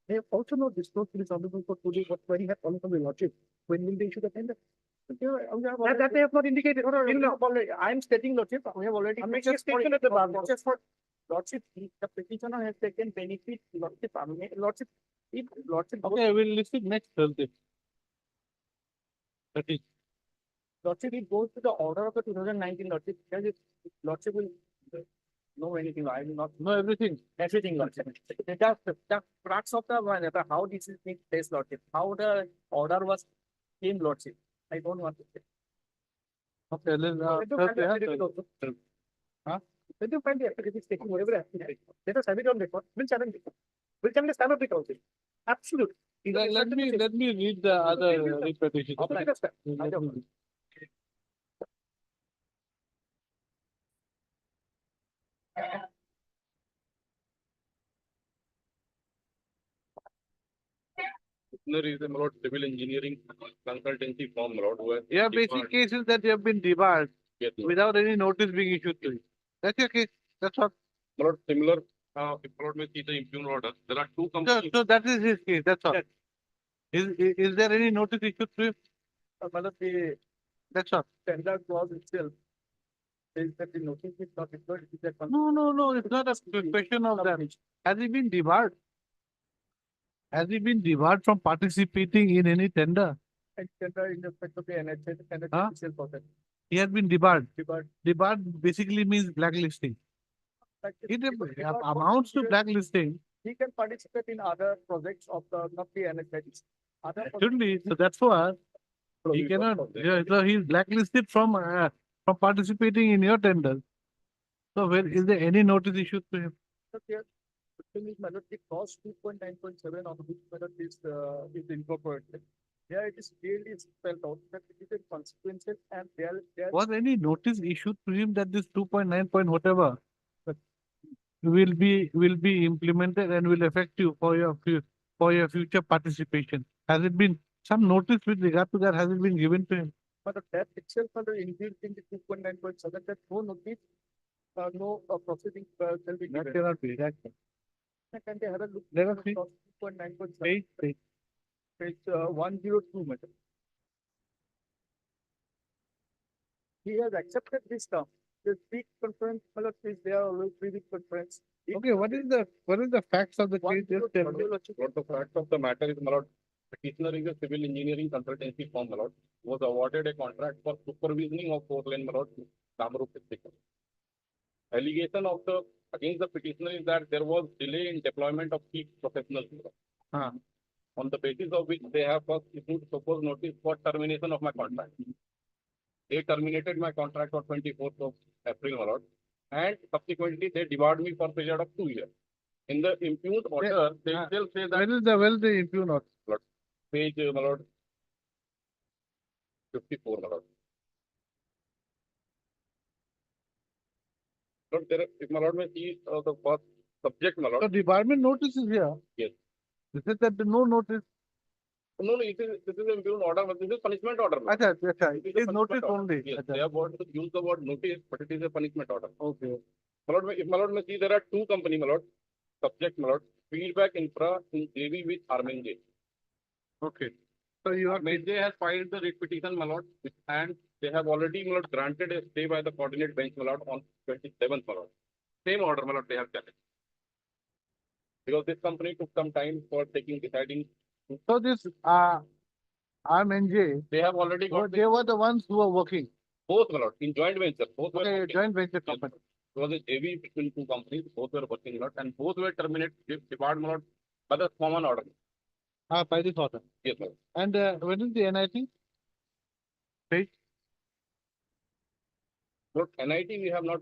they have also not disclosed to this honorable court today what query have come from the lordship. When will they issue the tender? That they have not indicated. I am stating lordship, we have already. I'm making a statement at the bar. Just for lordship, the petitioner has taken benefit, lordship, if lordship. Okay, we'll list it next Thursday. That is, Lordship, it goes to the order of the 2019 lordship, because if lordship will know anything, I will not no, everything. everything lordship. The crux of the one, how this is being placed lordship, how the order was came lordship. I don't want to say. Okay, let's, Let them find the Thursday, affidavit also. Huh? Let them find the affidavit taking whatever affidavit. Let us have it on record. We'll challenge it. We'll challenge the standard it also. Absolutely. Let me read the other writ petitions. Okay, that's fair. Let me read. There is a lot civil engineering consultancy firm, Lord, who has. You have basic debarred- cases that you have been debarred Yes, Lord. without any notice being issued to you. That's your case. That's what. Lord, similar, if Lord may see the impugn order, there are two So, companies. so that is his case. That's all. Yes. Is there any notice issued to him? The That's all. tender clause itself says that the notice is not required. It is a No. It's not a question of that. Has he been debarred? Has he been debarred from participating in any tender? tender in respect of the NHS and the Huh? judicial process. He has been debarred. Debarred. Debarred basically means blacklisting. It amounts to blacklisting. He can participate in other projects of the, not the NHS. Other projects. Shouldn't So that's why he cannot, so he's blacklisted from participating in your tender. So is there any notice issued to him? So here, the thing is, Malad, the clause 2.9.7 on which Malad is incorporated. There it is clearly spelled out that it is a consequences and there. Was any notice issued to him that this 2.9 point whatever will be implemented and will affect you for your future participation? Has it been some notice with regard to that? Has it been given to him? But that itself under inbuilt in the 2.9.7 that no notice, no proceeding shall be That given. cannot be. That Can they have a look? Let us see. 2.9.7, page. page 102, madam. He has accepted this term. The speech conference, Malad, is there always three-week conference. Okay, what is the facts of the case? Just tell me. Lord, the fact of the matter is, my lord, petitioner is a civil engineering consultancy firm, my lord, was awarded a contract for supervisioning of 4-lane, my lord, Kamarup district. Allegation of the, against the petitioner is that there was delay in deployment of key professionals. my lord. On the basis of which they have first issued proposed notice for termination of my contract. They terminated my contract on 24th of April, my lord. And subsequently, they debarred me for a period of 2 years. In the impugned order, they still say that Where is the impugn order? page, my lord, 54, my lord. Lord, there, if my lord may see the first subject, my lord. The department notice is here. Yes. They said that no notice. No, this is impugned order, but this is punishment order. my lord. Acha, It it is a notice punishment order. only. Yes, Acha. they have got to use the word notice, but it is a punishment order. Okay. My lord, if my lord may see, there are two company, my lord. Subject, my lord. Feedback infra in JV with Armenje. Okay. So you are Armenje has filed the writ petition, my lord, and they have already, my lord, granted a stay by the coordinate bench, my lord, on 27th, my lord. Same order, my lord, they have challenged. Because this company took some time for deciding. so this RMNJ, They have already got they were the ones who were working. both, my lord, in joint venture. Both were Okay, working. joint venture Yes, company. It was a JV between two companies. Both were working, my lord, and both were terminated, debarred, my lord, by the common order. By this order. Yes, my lord. And when is the NIT? Page? Lord, NIT we have not,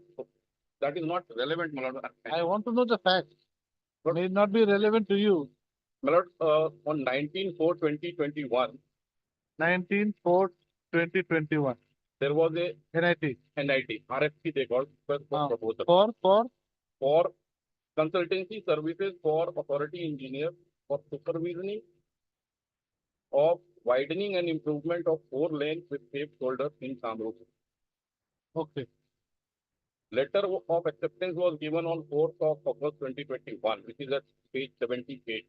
that is not relevant, my lord. I want to know the facts. What? May not be relevant to you. My lord, on 19/4/2021, 19/4/2021. there was a NIT. NIT, RFP they called, first for Ah, proposal, for for consultancy services for authority engineer for supervisioning of widening and improvement of 4 lanes with safe shoulders in Kamrup. okay. Letter of acceptance was given on 4th of August 2021, which is at page 78.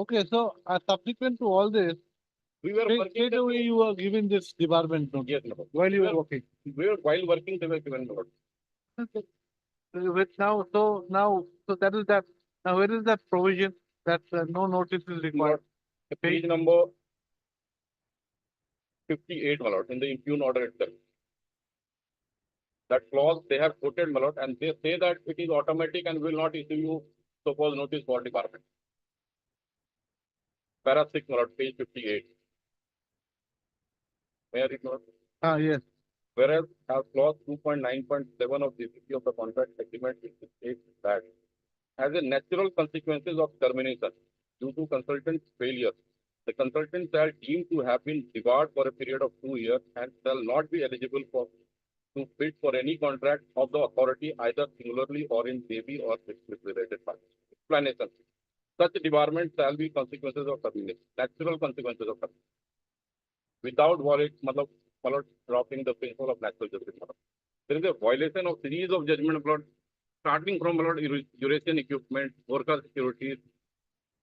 Okay, so subsequent to all this, We were working. straight away you were given this debarment notice Yes, my lord. while you We were working. while working, they were given, my lord. With now, so that is that. Now, where is that provision that no notice is required? Page number 58, my lord, in the impugned order itself. That clause they have quoted, my lord, and they say that it is automatic and will not issue you so-called notice for department. Para 6, my lord, page 58. May I read, my lord? Yes. Whereas as clause 2.9.7 of the CC of the contract agreement, it states that as a natural consequences of termination due to consultant failure, the consultant shall deemed to have been debarred for a period of 2 years and shall not be eligible for to bid for any contract of the authority either singularly or in JV or with related parties. Explanation. Such debarment shall be consequences of termination, natural consequences of termination. Without dropping the principle of natural justice. There is a violation of series of judgment, my lord, starting from, my lord, Eurasian equipment, Orca Securities,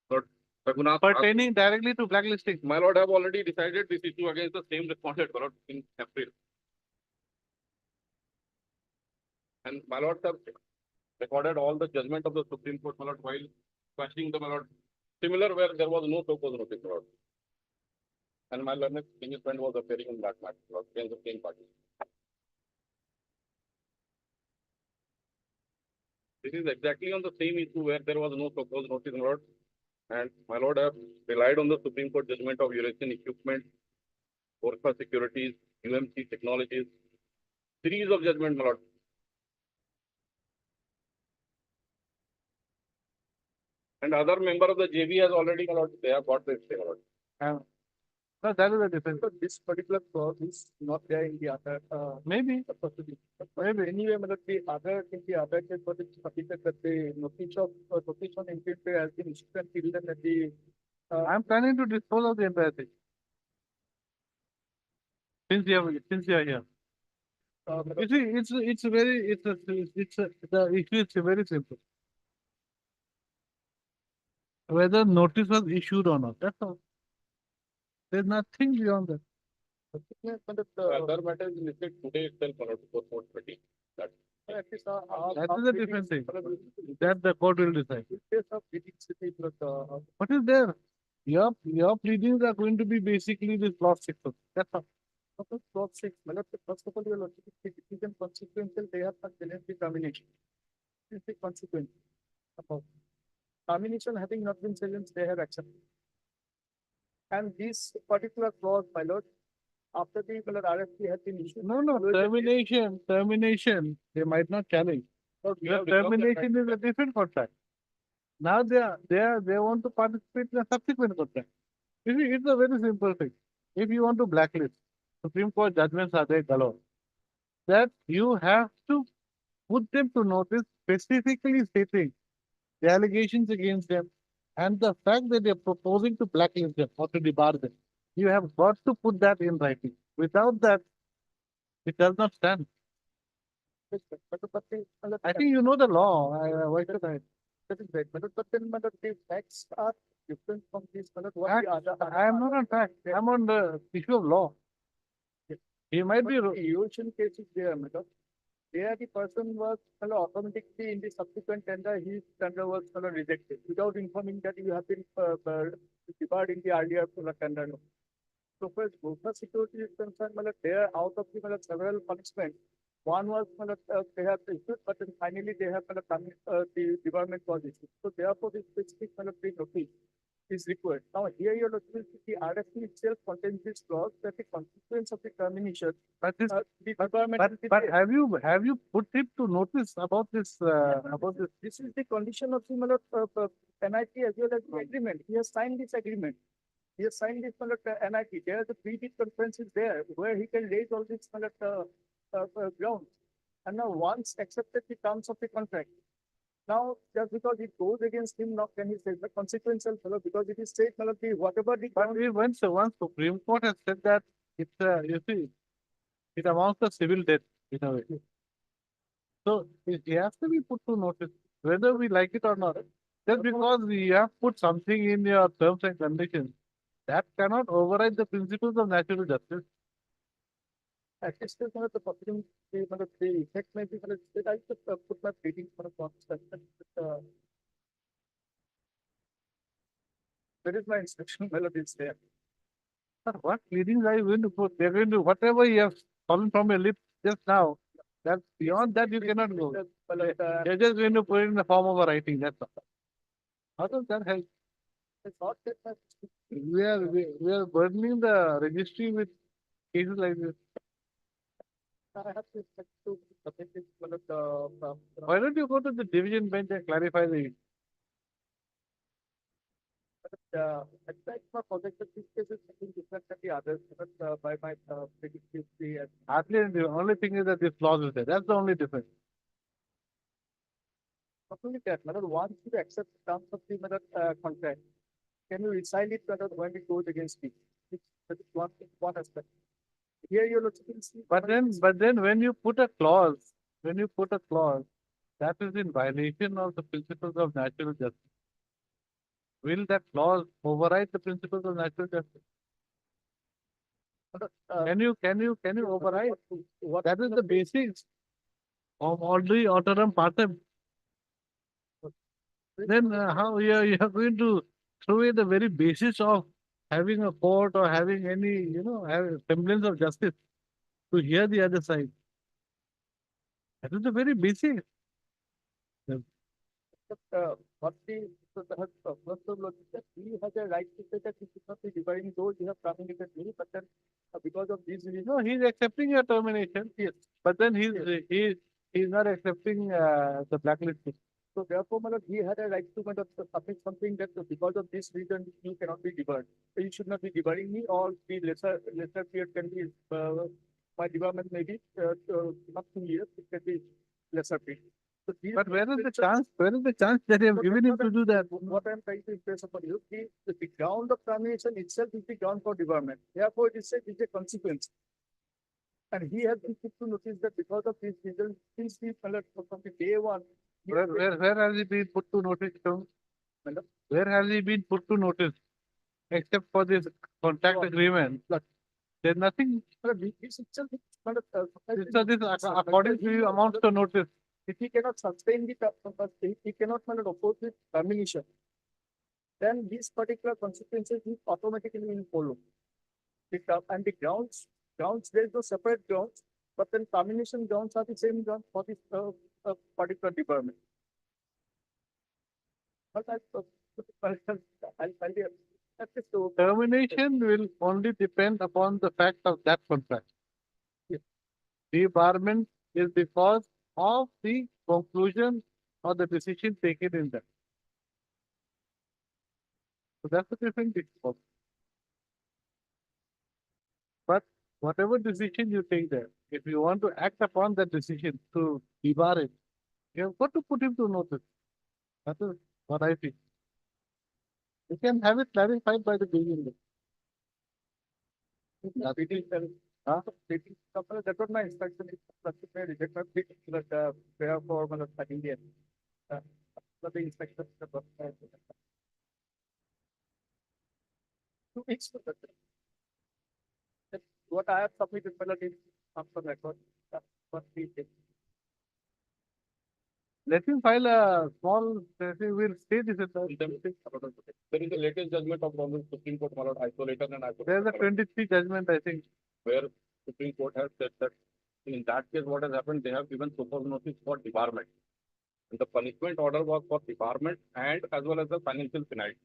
Lord Raghunath. Pertaining directly to blacklisting. My lord have already decided this issue against the same respondent, my lord, in April. And my lord have recorded all the judgment of the Supreme Court, my lord, while questioning the, my lord, similar where there was no so-called notice, my lord. And my learned senior friend was appearing in that matter, my lord, against the same party. This is exactly on the same issue where there was no so-called notice, my lord. And my lord have relied on the Supreme Court judgment of Eurasian equipment, Orca Securities, UMC Technologies, series of judgment, my lord. And other member of the JV has already, my lord, they have got this, my lord. No, that is a difference. So this particular clause is not there in the other, Maybe. maybe anyway, मतलब the other, in the other case, but it's particular that the notice on entry has been issued and till then that the, I'm planning to dispose of the entire thing. Since you are here. You see, the issue is very simple. Whether notice was issued or not, that's all. There's nothing beyond that. The other matter is listed today itself, my lord, for 4:30. That at least, That is a different thing. That the court will decide. What is there? Your pleadings are going to be basically this clause 6. That's all. Clause 6, मतलब first of all, your logic is consequential, they have not denied the termination. It's the consequence. About termination having not been challenged, they have accepted. And this particular clause, my lord, after the RFP has been issued. No, no, termination, they might not challenge. So we The have resolved that termination is a different contract. Now they want to participate in a subsequent contract. You see, it's a very simple thing. If you want to blacklist, Supreme Court judgments are there galore, that you have to put them to notice specifically stating the allegations against them and the fact that they're proposing to blacklist them or to debar them. You have got to put that in writing. Without that, it does not stand. I think you know the law. Why should I? That is right. But then the facts are different from this. What Fact, the other. I am not on fact. I'm on the issue of law. He might be. The Eurasian case is there, madam. There the person was automatically in the subsequent tender, his tender was rejected without informing that you have been debarred in the earlier tender. So far as Gopha security is concerned, they are out of the several punishments. One was they have issued, but then finally they have the debarment was issued. So therefore, this specific notice is required. Now here you're looking at the RFP itself contains this clause that the consequence of the termination, But this, the debarment. but, will be but there. have you put him to notice about this? This is the condition of the NIT as well as the agreement. He has signed this agreement. He has signed this NIT. There are the pre-bid conferences there where he can raise all these grounds. And now once accepted the terms of the contract, now just because it goes against him, now can he say the consequential because it is state whatever the But once Supreme Court has said that it's you see, it amounts to civil debt in a way. So it has to be put to notice whether we like it or not. Just because you have put something in your terms and conditions, that cannot override the principles of natural justice. at least the possibility the effect may be I just put my reading for a constant. That is my instruction melody is there. Sir, what pleadings are you going to put? They're going to whatever you have fallen from your lips just now. That's beyond that you cannot go. They're just going to put it in the form of a writing. That's all. How does that help? It's not that We are burdening the registry with cases like this. I have to expect to submit it Why don't you go to the division bench and clarify the at fact, my project this case is something different than the others, by my history and hardly the only thing is that this clause is there. That's the only difference. not only that, once you accept the terms of the contract, can you resign it when it goes against me? That is one aspect. Here you're looking to see. But then when you put a clause, that is in violation of the principles of natural justice. Will that clause override the principles of natural justice? Can you override? What That is the basics of ordinary autorum partem. Then how you are going to throw away the very basis of having a court or having any, have a semblance of justice to hear the other side. That is the very basic. what the first of all, that he has a right to say that he should not be dividing those you have terminated me, but then because of this reason, No, he's accepting your termination. Yes. But then he's not accepting the blacklisting. so therefore, he had a right to submit something that because of this reason you cannot be debarred. You should not be debarring me, or the lesser period can be my debarment may be not 2 years, it can be lesser period. So these But where is the chance? Where is the chance that you have given him to do that? What I'm trying to impress upon you, the ground of termination itself is the ground for debarment. Therefore, it is said it's a consequence. And he has been put to notice that because of this reason, since he from the day one. he has been- Where has he been put to notice? Madam? Where has he been put to notice? Except for this contract agreement. There's nothing. This itself is So this according to you amounts to notice. if he cannot sustain the if he cannot oppose the termination, then these particular consequences will automatically will follow. And the grounds, there is no separate grounds, but then termination grounds are the same grounds for this particular department. But That's it. So Termination will only depend upon the fact of that contract. Debarment is because of the conclusion or the decision taken in that. So that's a different issue. But whatever decision you take there, if you want to act upon that decision to debar it, you have got to put him to notice. That is what I think. You can have it clarified by the beginning. PT company that was my inspection. Reject my PT that fair for Indian. The inspection. 2 weeks. What I have submitted is after record. But Let him file a small, we'll stay this. There is the latest judgment of the Supreme Court, my lord, isolator and There's a isolator, 23 judgment, I think. where Supreme Court has said that in that case, what has happened, they have given super notice for debarment. And the punishment order was for debarment and as well as the financial penalty.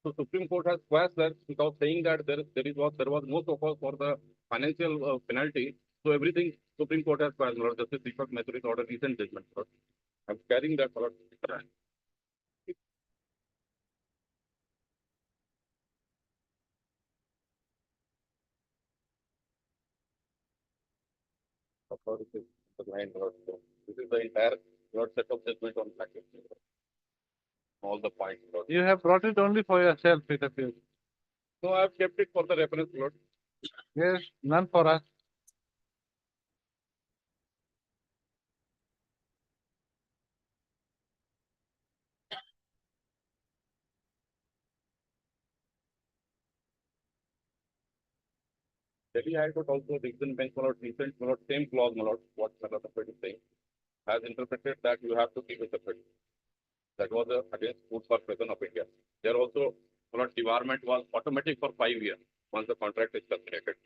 So Supreme Court has quashed that without saying that there was no so for the financial penalty. So everything Supreme Court has quashed, my lord. Justice Deepak Mathuri's order, recent judgment, my lord. I'm carrying that, my lord. Authority, the line, my lord. So this is the entire Lord set of judgment on package. All the points, my lord. You have brought it only for yourself, it appears. So I have kept it for the reference, my lord. Yes, none for us. Delhi High Court also, Dixon Bench, my lord, recent, my lord, same clause, my lord, what Mr. Tapet is saying, has interpreted that you have to keep it separate. That was against Food Corporation of India. There also, my lord, debarment was automatic for 5 years once the contract is terminated.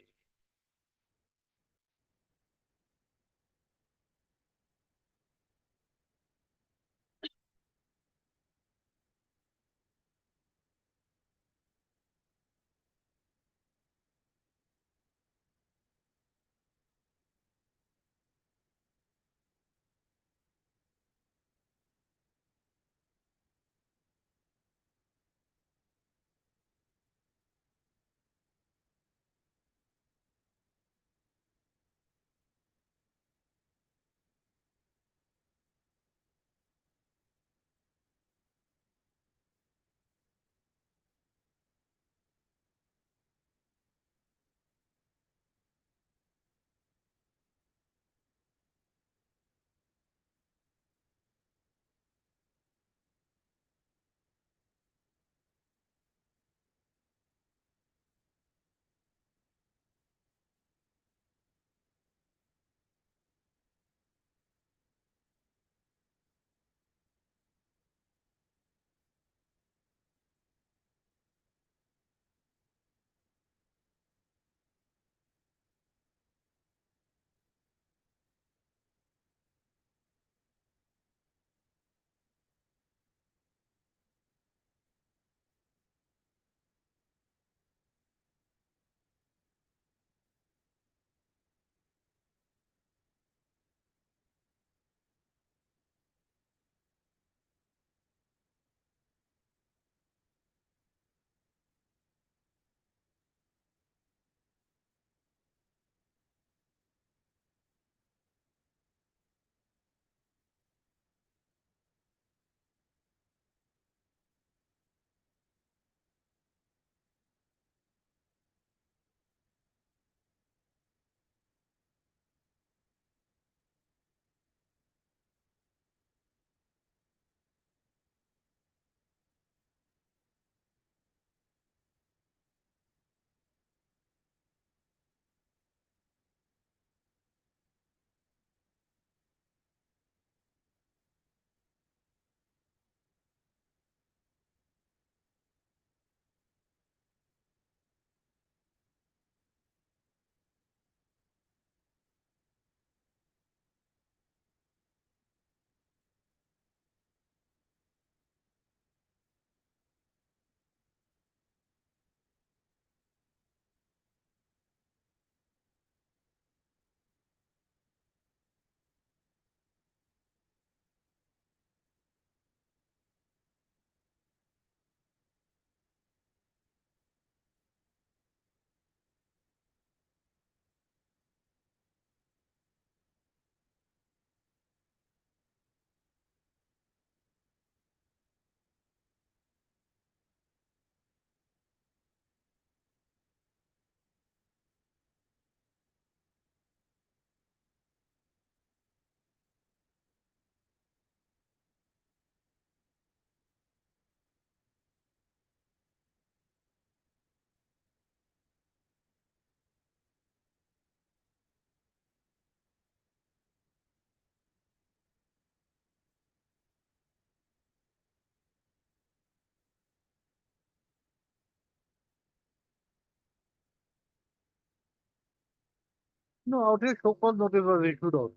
No, outright so-called notice was issued out.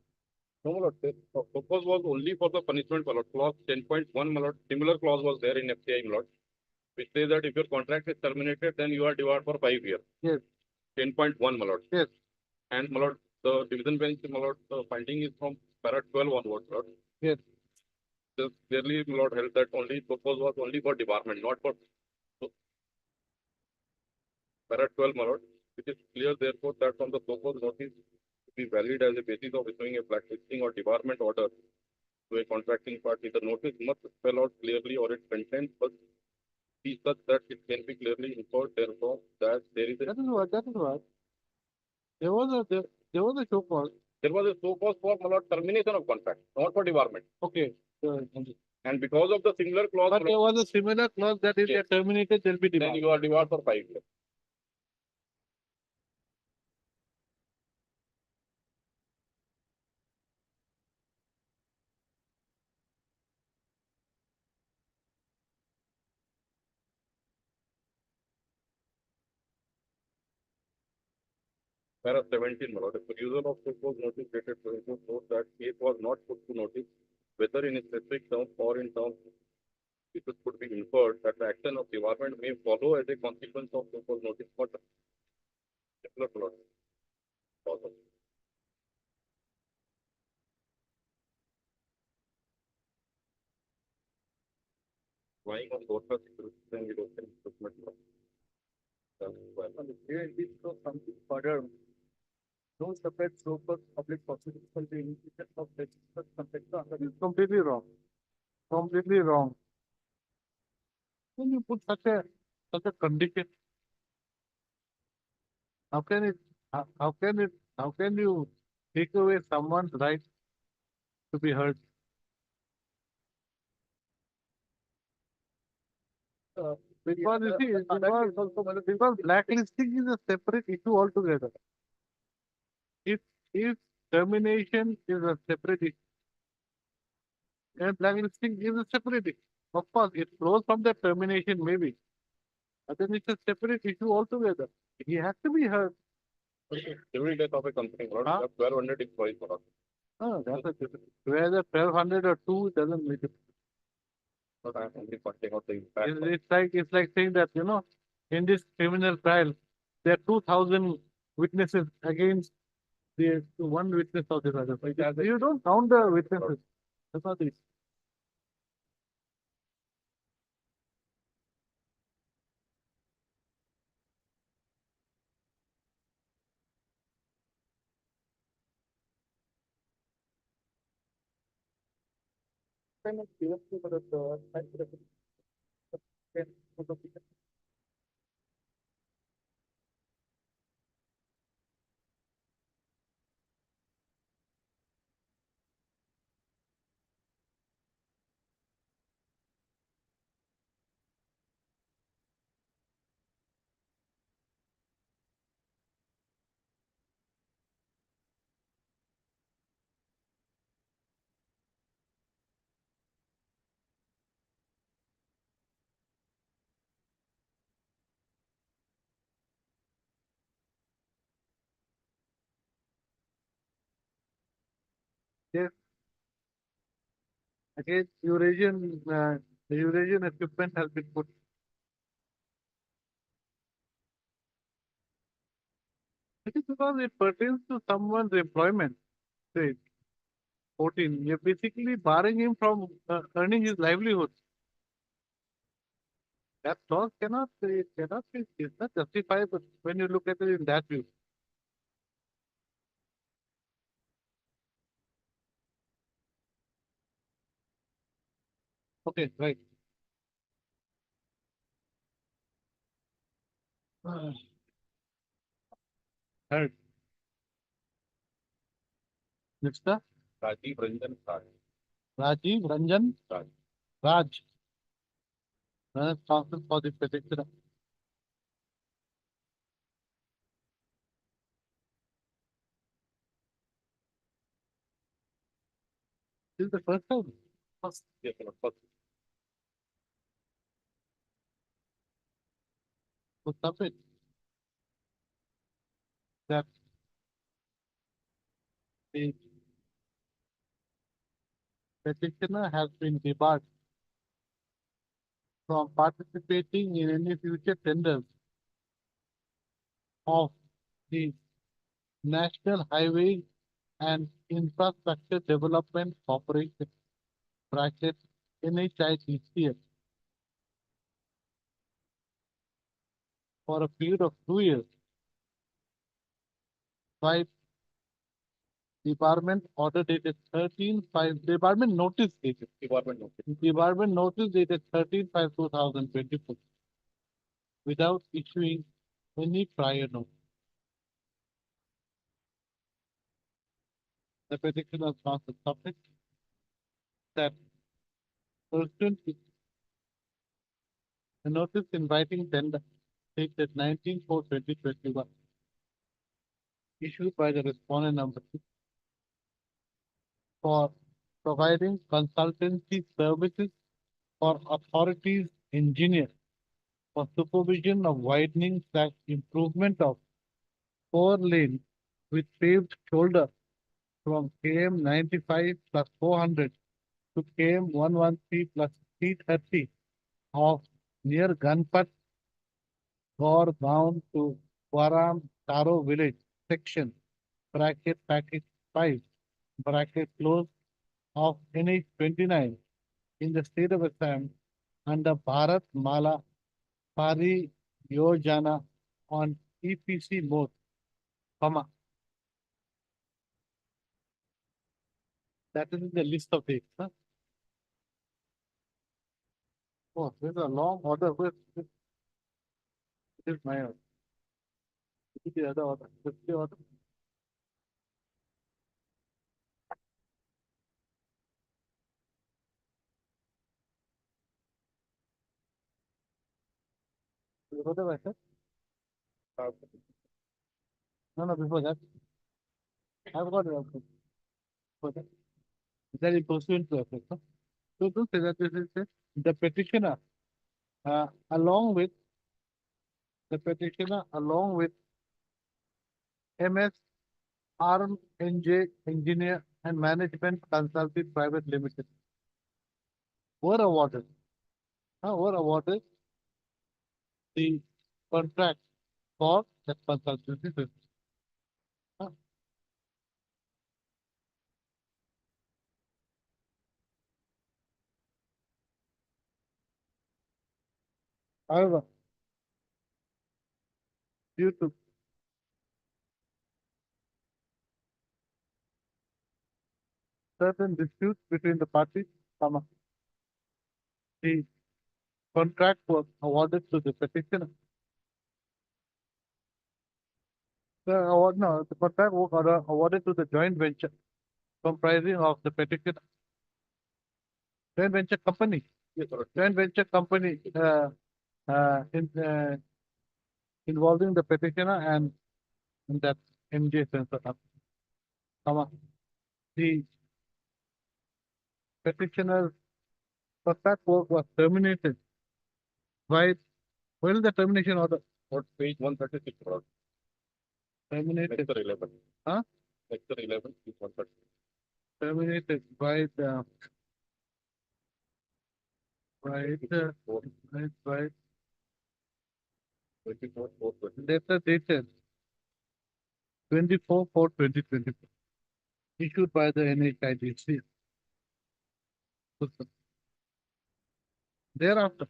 No, my lord, the purpose was only for the punishment, my lord. Clause 10.1, my lord. Similar clause was there in FCI, my lord, which says that if your contract is terminated, then you are debarred for 5 years. Yes. 10.1, my lord. Yes. And, my lord, the division bench, my lord, the finding is from para 12 onwards, my lord. Yes. The clearly, my lord, held that only purpose was only for debarment, not for para 12, my lord. It is clear, therefore, that from the purpose notice to be valid as a basis of issuing a blacklisting or debarment order to a contracting party, the notice must spell out clearly or its content must be such that it can be clearly inferred therefrom that there is a That is what. There was a show cause. there was a so cause for, my lord, termination of contract, not for debarment. Okay. And because of the similar clause, But my there lord, was a similar clause that if they are Yes. terminated, they'll be then debarred. you are debarred for 5 years. Para 17, my lord, the refusal of proposed notice dated 24 note that case was not put to notice, whether in a specific term or in terms it could be inferred that the action of debarment may follow as a consequence of proposed notice for similar clause. Lying on Gorka security and European equipment law. Here it shows something further. No separate scope of public prosecution will be initiated of registered contractor under It's completely wrong. Completely wrong. When you put such a condition, how can it how can you take away someone's right to be heard? Because you see, because blacklisting is a separate issue altogether. If termination is a separate issue, and blacklisting is a separate issue. Of course, it flows from the termination maybe, but then it's a separate issue altogether. He has to be heard. Every death of a company, Lord, Huh? you have 1200 employees for us. Oh, that's a different. Whether 1200 or 2 doesn't make it. But I am only pointing out the impact. It's like saying that, in this criminal trial, there are 2000 witnesses against the one witness of the other. You don't count the witnesses. That's not it. kind of given to the site to the Yes, against the Eurasian equipment has been put. It is because it pertains to someone's employment. Say, 14. You're basically barring him from earning his livelihood. That clause it's not justifiable when you look at it in that view. Okay, right. Heard. Mr. Rajiv Ranjan Raj. Rajiv Ranjan Raj. Raj. Counsel for the petitioner. This is the first time. Yes, my lord. First, To submit that The petitioner has been debarred from participating in any future tenders of the National Highway and Infrastructure Development Corporation, bracket NHIDCL, for a period of 2 years by Department order dated 13/5, Department notice dated. Department notice dated 13/5/2024 without issuing any prior notice. The petitioner has the subject that pursuant to the notice inviting tender dated 19/4/2021 issued by the respondent number 6 for providing consultancy services for authorities engineer for supervision of widening / improvement of 4 lane with paved shoulder from KM 95 plus 400 to KM 113 plus 330 of near Ganpat Gaur bound to Waram Taro village section bracket package 5 bracket close of NH 29 in the state of Assam under Bharat Mala Pari Yojana on EPC mode, comma. That is in the list of dates. Huh? Oh, there's a long order. Where this is my order. This is the other order. This is the order. You got the letter? No, before that. I've got it. Also. Before that. That is pursuant to effect. Huh? So to say that this is the petitioner, along with MS RMNJ Engineer and Management Consulting Private Limited were awarded the contract for the consultancy service. However, due to certain disputes between the parties, comma, the contract was awarded to the petitioner. The contract was awarded to the joint venture comprising of the petitioner. Joint venture company. Yes, sir. Joint venture company involving the petitioner and that MJ Sensor. Comma. The petitioner's contract work was terminated by, well, the termination order. What page 136? Terminated. Lecture 11. Huh? Lecture 11, page 136. Terminated by the letter dated 24/4/2024 issued by the NHIDC. Thereafter,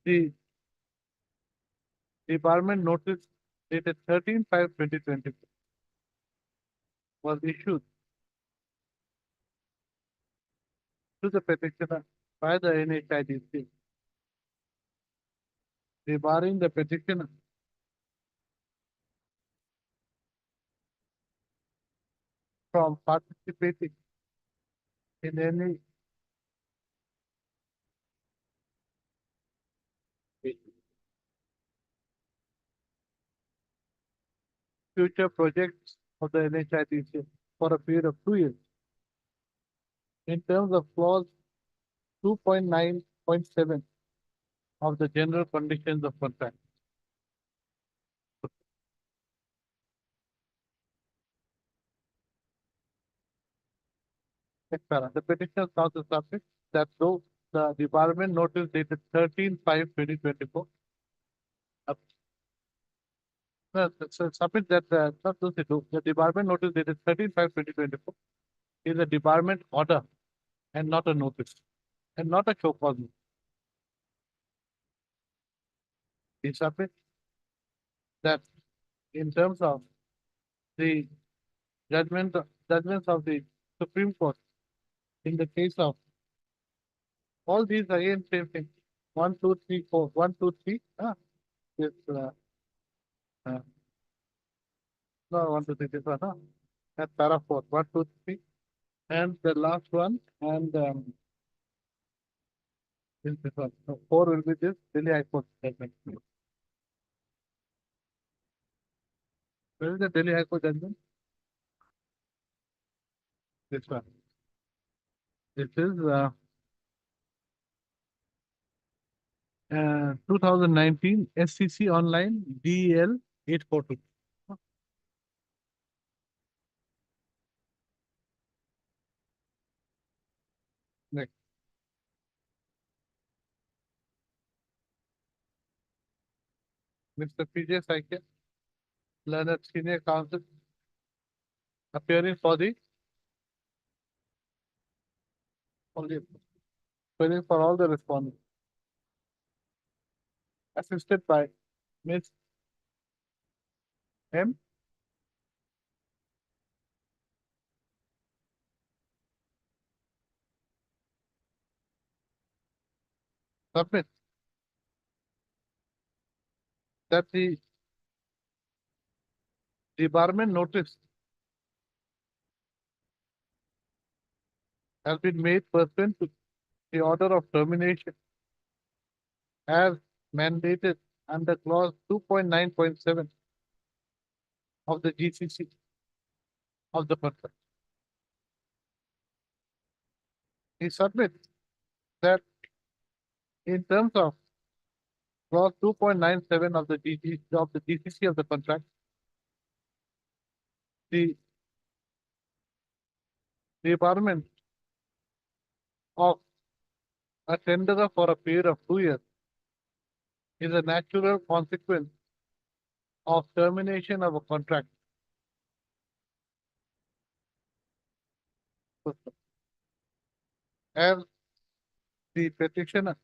the department notice dated 13/5/2024 was issued to the petitioner by the NHIDC, debarring the petitioner from participating in any future projects of the NHIDC for a period of 2 years. In terms of clause 2.9.7 of the general conditions of contract. Next para. The petitioner sought to submit that though the department notice dated 13/5/2024. No, so submit that, not those two. The department notice dated 13/5/2024 is a department order and not a notice and not a show cause. He submit that in terms of the judgments of the Supreme Court in the case of all these again same thing. 1, 2, 3, 4. 1, 2, 3. This uh, no 1, 2, 3. This one. That's para 4. 1, 2, 3. And the last one and this one. So 4 will be this Delhi High Court judgment. Where is the Delhi High Court judgment? This one. This is 2019 SCC Online DEL 842. Next. Mr. PJ Saikya, learned senior counsel, appearing for the appearing for all the respondents. Assisted by Ms. M. Submit that the debarment notice has been made pursuant to the order of termination as mandated under clause 2.9.7 of the GCC of the contract. He submits that in terms of clause 2.97 of the GCC of the contract, the debarment of a tenderer for a period of 2 years is a natural consequence of termination of a contract. As the petitioner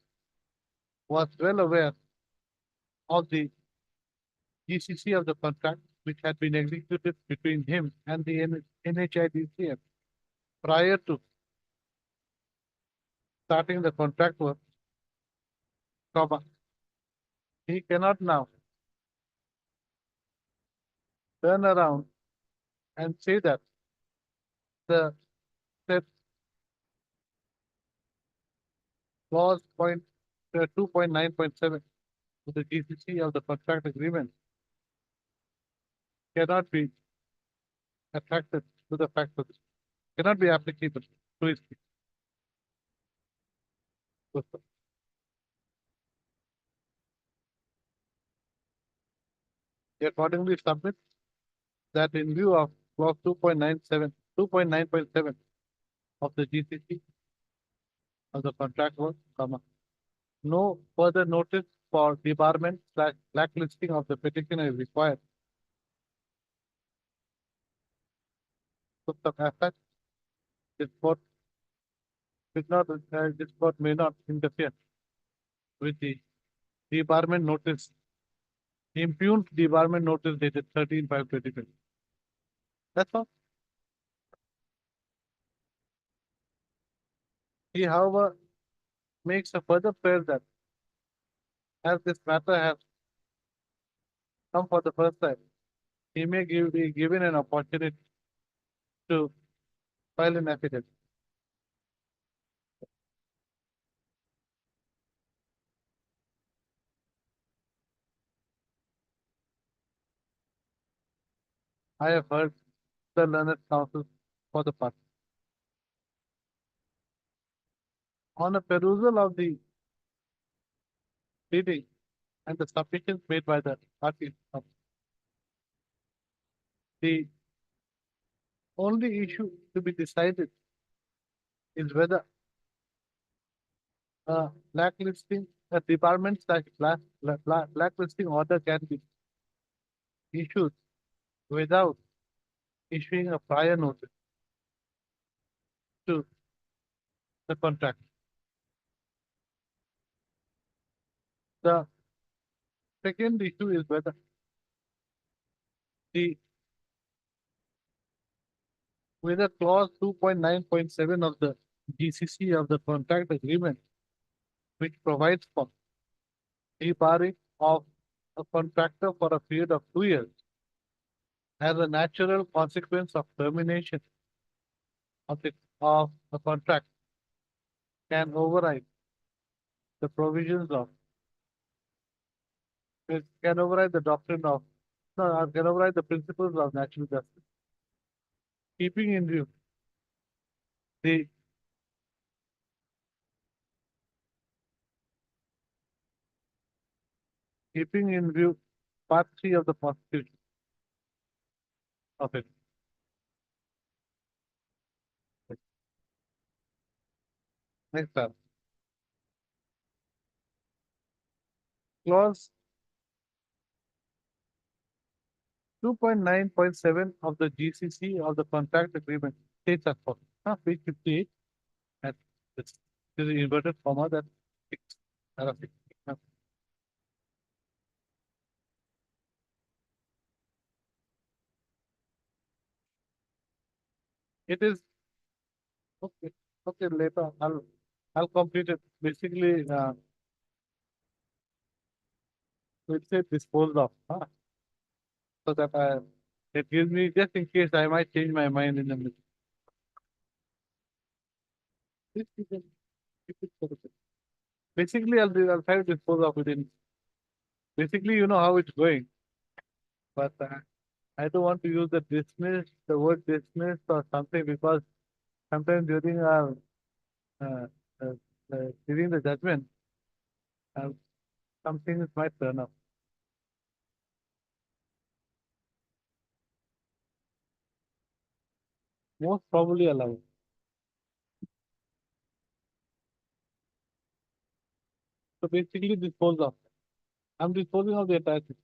was well aware of the GCC of the contract, which had been executed between him and the NHIDCF prior to starting the contract work, he cannot now turn around and say that the said clause 2.9.7 of the GCC of the contract agreement cannot be attracted to the fact of cannot be applicable to his case. He accordingly submits that in view of clause 2.9.7 of the GCC of the contract work, no further notice for debarment/blacklisting of the petitioner is required. So, as such, this court may not interfere with the debarment notice, impugned debarment notice dated 13/5/2020. That's all. He, however, makes a further prayer that as this matter has come for the first time, he may be given an opportunity to file an affidavit. I have heard the learned counsel for the party. On a perusal of the pleading and the submissions made by the parties, the only issue to be decided is whether blacklisting a department slash blacklisting order can be issued without issuing a prior notice to the contract. The second issue is whether the whether clause 2.9.7 of the GCC of the contract agreement, which provides for debarring of a contractor for a period of 2 years, as a natural consequence of termination of a contract, can override the provisions of it can override the doctrine of no, can override the principles of natural justice. Keeping in view the keeping in view part 3 of the Constitution of it. Next up. Clause 2.9.7 of the GCC of the contract agreement states as follows. Page 58 and this is the inverted comma that fixed. It is okay. Okay, later I'll complete it. Basically, it says dispose of. So that it gives me just in case I might change my mind in the middle. This you can keep it for the sake. Basically, I'll try to dispose of it in. Basically, you know how it's going, but I don't want to use the word dismiss or something because sometimes uh, uh, during the judgment, uh, some things might turn up. Most probably allowed. So basically, dispose of. I'm disposing of the entire thing.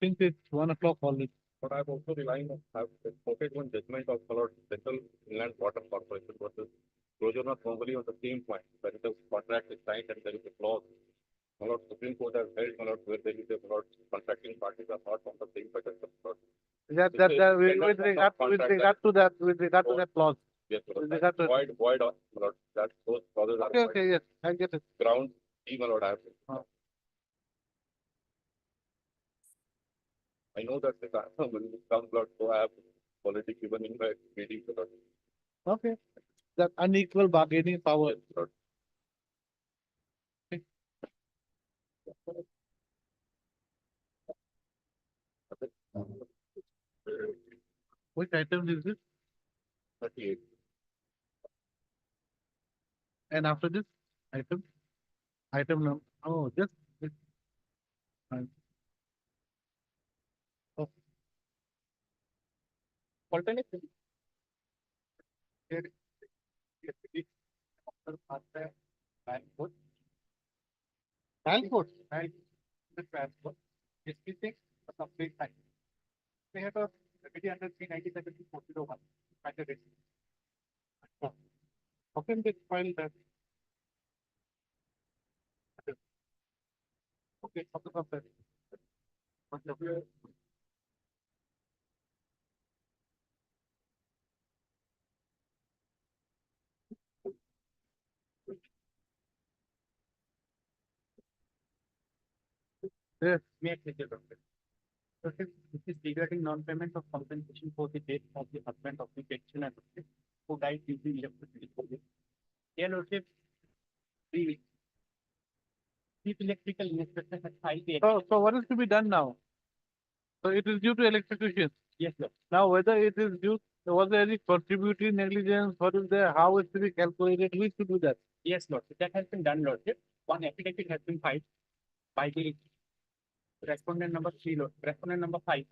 Since it's 1 o'clock already. But I'm also relying on, I've quoted one judgment of Colorado Central Inland Water Corporation versus Rojona normally on the same point, that if the contract is signed and there is a clause. Colorado Supreme Court has held Colorado where there is a Colorado contracting parties are not on the same side as the Colorado. With regard to that clause. Yes, With Colorado. regard to Void of Colorado, that those clauses are. okay, okay, yes, I get it. Ground, even Colorado have. I know that the when it comes out, so I have politics even in my meeting. Okay. That unequal bargaining power. Which item is this? 38. And after this item number, oh, just this. Fine. Oh, Alternate. transport. Transport. And the transport is missing a complete time. We have a remedy under 397 to 401. Find the receipt. How can they file that? Okay, something of that. Yes. May I take your doctor? So this is regarding non-payment of compensation for the death of the husband of the petitioner who died due to electricity failure. Here, Lordship, the chief electrical inspector has filed the. So what is to be done now? So it is due to electrocution. Yes, sir. Now whether it is due, was there any contributory negligence? What is there? How is to be calculated? Who is to do that? Yes, Lordship. That has been done, Lordship. One affidavit has been filed by the respondent number 3, respondent number 5.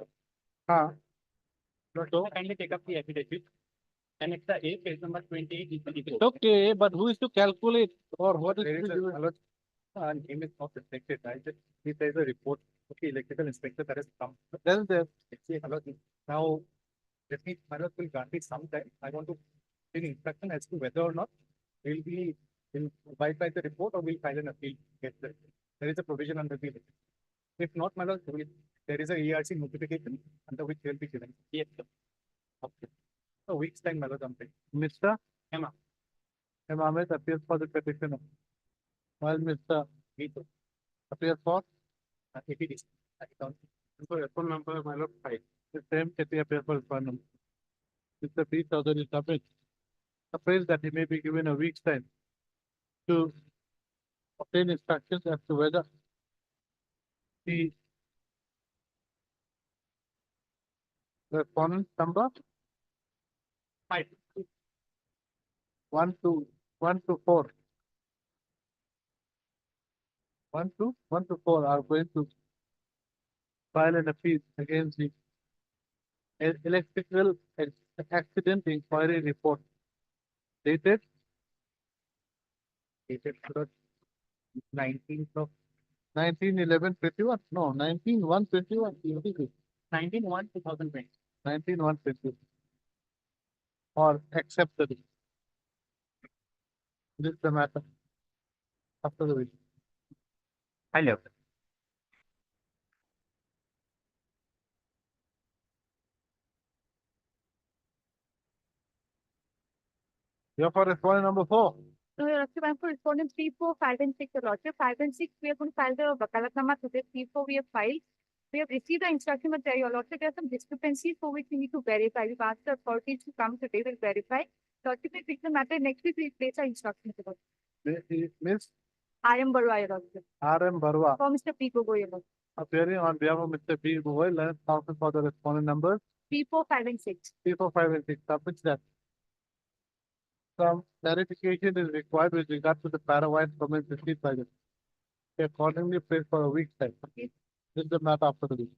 Huh? Lordship, kindly take up the affidavit. Annexa A, page number 28 is the report. Okay, but who is to calculate or what is There to is be a, given? hello, name is not reflected, right? If there is a report, okay, electrical inspector that has come. Then there, Say hello. Now, let me, Manoj will grant me some time. I want to give instruction as to whether or not will abide by the report or will file an appeal. against it. There is a provision under the. If not, Manoj, there is a ERC notification under which they will be given. Yes, sir. Okay. A week's time, Manoj, something. Mr. Emma. M. Ahmed appears for the petitioner, while Mr. appears for APD. So, phone number, my lord, 5. the same city appears for respondent. Mr. B. Chaudhary submits appraised that he may be given a week's time to obtain instructions as to whether the respondent number 5. 1 to 4. 1 to 4 are going to file an appeal against the electrical accident inquiry report dated Dated 19th of 19/11/21. No, 19/1/21. 19/1/2020. 19/1/21. Or accepted. This is the matter after the week. Hello. You're for respondent number 4. No, Your Lordship, I'm for respondents 3, 4, 5, and 6, Your Lordship. 5 and 6, we are going to file the Vakalatnama today. 3, 4, we have filed. We have received the instruction, but Your Lordship, there are some discrepancies for which we need to verify. We've asked the authorities to come today, we'll verify. Lordship, we fix the matter. Next week, we'll place our instructions. Your Lordship. Miss I am Barua, Your Lordship. R.M. Barwa For Mr. P. Gogoi, Your Lordship. appearing on behalf of Mr. B. Goel, 11,000 for the respondent numbers 3, 4, 5, and 6. 3, 4, 5, and 6. Submits that some clarification is required with regard to the para-wise comments received by them. They accordingly placed for a week's time. This is the matter after the week.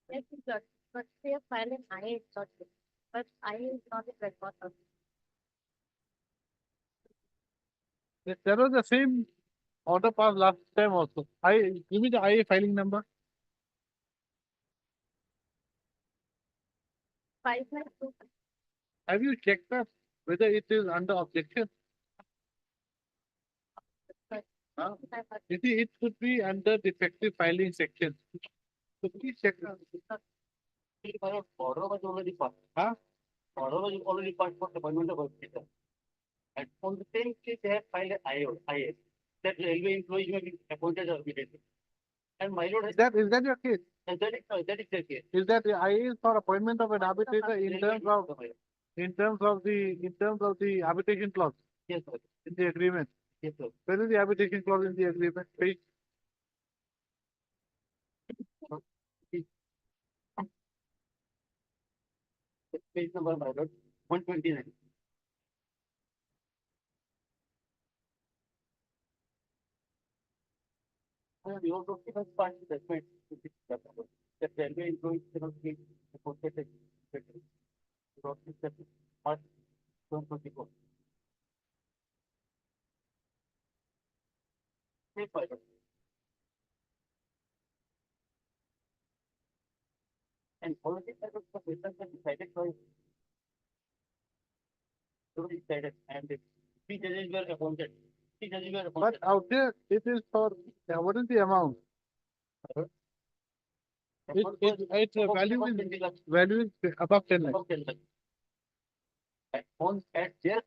Yes, Lordship. But we have filed an IA, Lordship. But IA is not a record of. There was the same order passed last time also. Give me the IA filing number. 592. Have you checked up whether it is under objection? Huh? You see, it should be under defective filing section. So please check. Order was already passed. Huh? Order was already passed for the appointment of hospital. And on the same case, they have filed an IA that railway employees may be appointed arbitration. And my lord, Is that your case? that is the case. Is that the IA is for appointment of an arbitrator in terms of the arbitration clause Yes, sir. in the agreement? Yes, sir. Where is the arbitration clause in the agreement? Page Page number, my lord, 129. The old document part is that railway employees cannot be appointed. March 2024. Page 5. And already that was the question that decided by. Already decided, and the 3 judges were appointed. 3 judges were But appointed. out there, it is for, what is the amount? It's a value is above 10 lakhs. On at their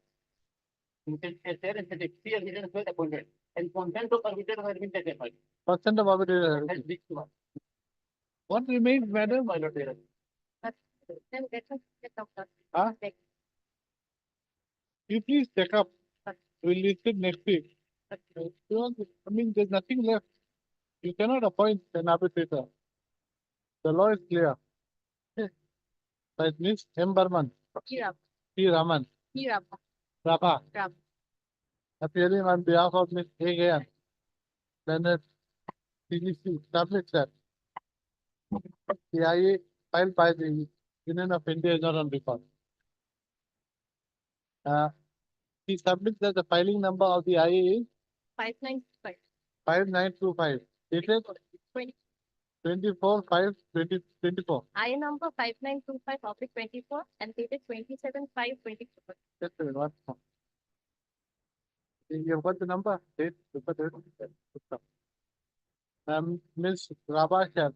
incentive, 3 arbitrators were appointed, and consent of arbitrators has been taken by. Percent of arbitrator. Has been to us. What remains, madam? My lord, there. Then let us get doctor. Huh? You please check up. We'll list it next week. There's nothing left. You cannot appoint an arbitrator. The law is clear. That means M. Burman, Hirap. P. Raman, Hirap. Prabha, Prabha. appearing on behalf of Ms. A. Gayan, Leonard CGC established that the IA filed by the Union of India is not on record. He submits that the filing number of the IA is 595. 5925, dated 24/5/2024. I number 5925/24 and dated 27/5/24. Just a minute, one more. You've got the number, date, look at it. Ms. Rabashan.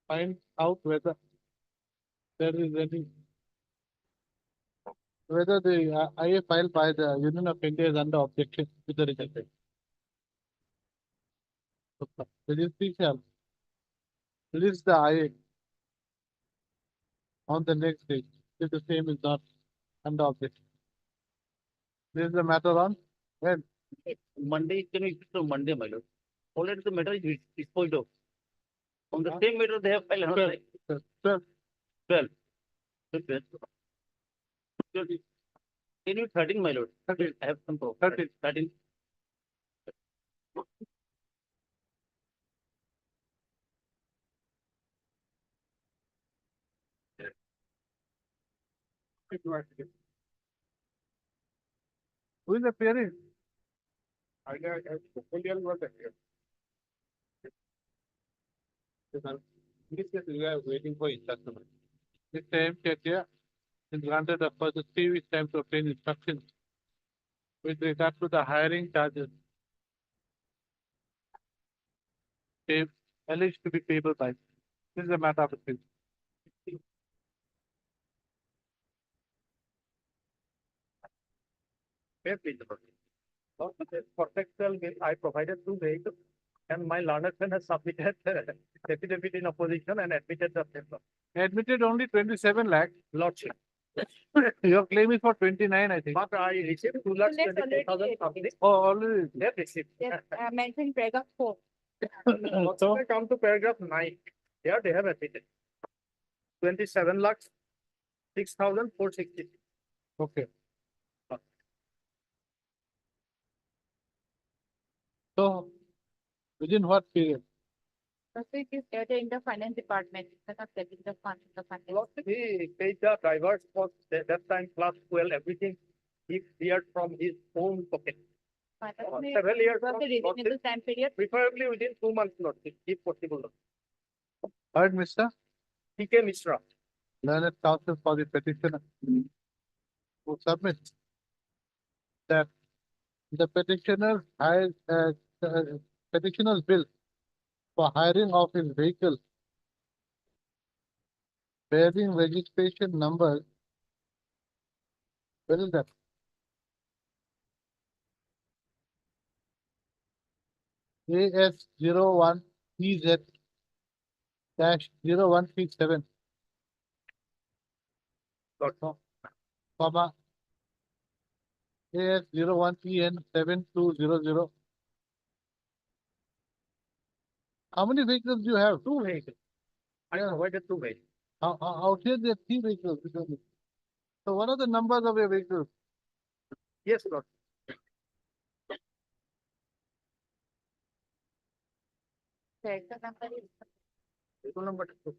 Find out whether there is any, whether the IA filed by the Union of India is under objection to the result. Will you please help? List the IA on the next day if the same is not under objection. This is the matter on when? Monday, can you to Monday, my lord? Already the matter is disposed of. On the same matter, they have filed another. 12. 12. Can you 13, my lord? 13. I have some problem. 13. 13. Who is appearing? In this case, we are waiting for instruction. This time, Chaitya is granted a further 3 weeks time to obtain instructions with regard to the hiring charges alleged to be payable by. This is a matter of appeal. Where please, for textile, I provided 2 vehicles and my learned friend has submitted affidavit in opposition and admitted the paper. Admitted only 27 lakh. Lordship. Your claim is for 29, I think. But I received 2,24,000 already public. Oh, already. They have received. Yes, mentioned paragraph 4. So I come to paragraph 9. Here they have admitted. 27 lakhs, 6,460. Okay. So, within what period? So it is there in the finance department. They're not getting the funds in the finance. He paid the drivers for that time plus 12, everything he cleared from his own pocket. Finance Several years. was the reasonable time period. Preferably within 2 months, not if possible. Heard, Mr. TK Mishra. Learned counsel for the petitioner who submits that the petitioner has petitioner's bill for hiring of his vehicle bearing registration number. Where is that? AS01 EZ -0137. Comma AS01 EN 7200. How many vehicles do you have? 2 vehicles. I Yeah. provided 2 vehicles. Out here there are 3 vehicles. So what are the numbers of your vehicles? Yes, Lord. Vehicle number is Vehicle number 2.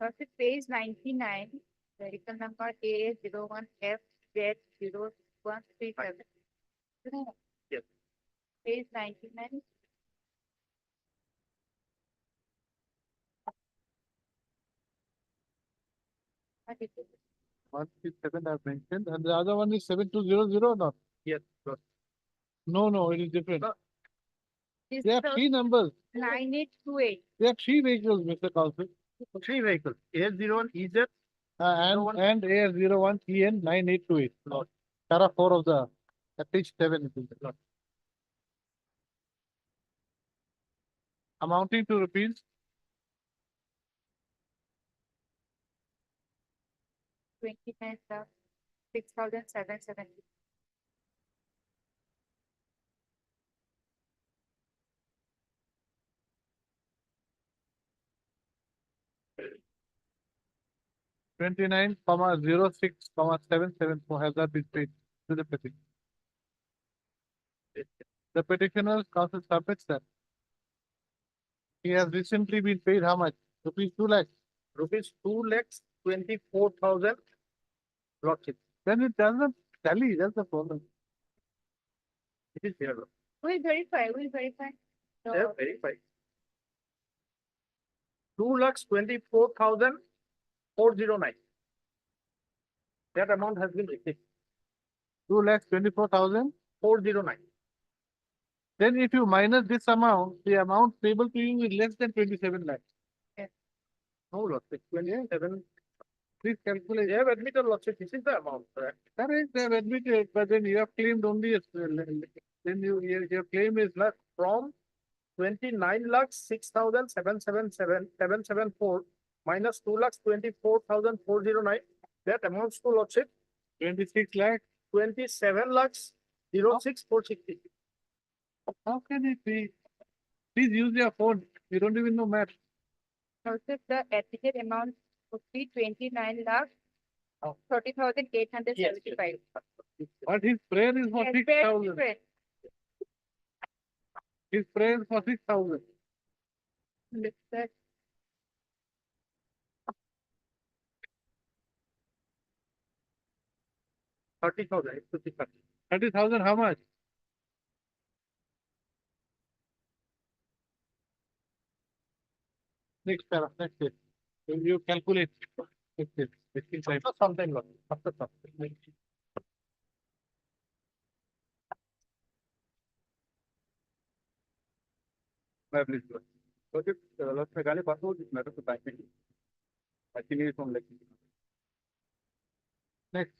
first is page 99. Vehicle number A01FZ0137. Yes. Page 99. What is it? 137 I've mentioned, and the other one is 7200 or not? Yes, Lord. No, it is different. No. This There are is 3 numbers. 9828. There are 3 vehicles, Mr. Counsel. 3 vehicles. AS01 EZ. And AS01 EN 9828. Lord. Para 4 of the, at least 7 it is. Lord. Amounting to rupees 29 lakh 6,770. 29,06,774 has not been paid to the petition. The petitioner counsel submits that. He has recently been paid how much? Rupees 2 lakhs. Rupees 2,24,000 lordship. Then it doesn't tally, that's the problem. It is there. We'll verify. They have verified. 2,24,409. That amount has been received. 2,24,000. 409. Then if you minus this amount, the amount payable to you is less than 27 lakhs. No lordship. 27. Please calculate. They have admitted lordship. This is the amount, correct? Correct, they have admitted, but then you have claimed only, then your claim is Plus from 29,06,774 minus 2,24,409. That amounts to lordship 26 lakhs. 27,06,460. How can it be? Please use your phone. You don't even know math. Also, the admitted amount would be 29 lakh 30,875. But his prayer is for 6,000. Different. His prayer is for 6,000. Looks like 30,000. It should be 30. 30,000, how much? Next paragraph, next page. When you calculate. Next page. After some time, lordship. After some time. Please go. Okay, let's make a passport. This matter to banking. I think it's from like. Next.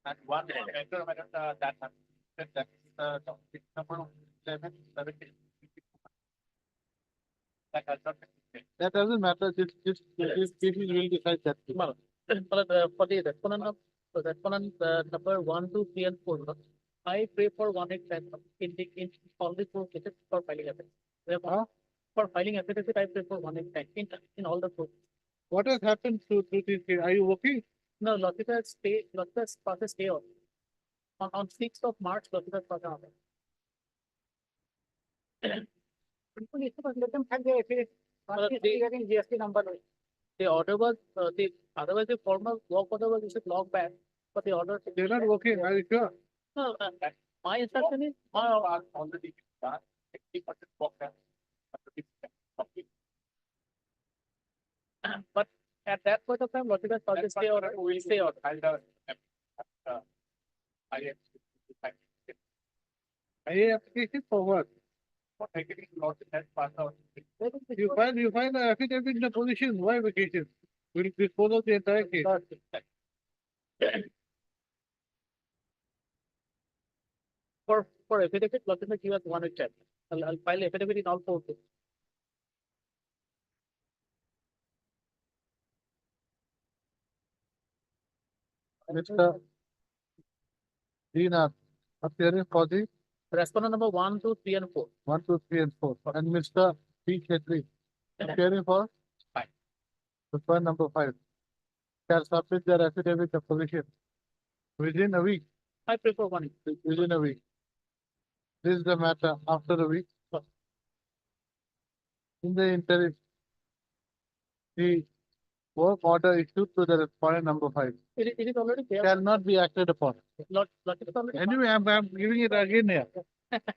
And one that topic number 11, 17. That has not been taken. That doesn't matter. This will decide that. For the respondent, number 1, 2, 3, and 4, no? I pray for 185 in all the 4 cases for filing affidavit. For filing affidavit, I pray for 185 in all the 4. What has happened to this case? Are you working? No, Lotita passed a stay on. On 6th of March, Lotita passed out. Let them have their affidavit. Regarding GST number. The order was, otherwise the former work order was issued long back, but the order. They're not working. Are you sure? No, my instruction is, Already done. 60% work done. but at that point of time, Lotita passed a stay order, will stay order. IA application for what? For taking lot has passed out. You find the affidavit in the position. Why vacation? Will dispose of the entire case. For affidavit, Lotita give us 185. I'll file affidavit in all 4 cases. Mr. Deenath, appearing for the Respondent number 1, 2, 3, and 4. 1, 2, 3, and 4. And Mr. P. Khetri, appearing for 5. Respondent number 5. Shall submit their affidavit of position within a week. I prefer 1. Within a week. This is the matter after a week. In the interim, the work order issued to the respondent number 5 It is already there. cannot be acted upon. Lotita is already. Anyway, I'm giving it again here.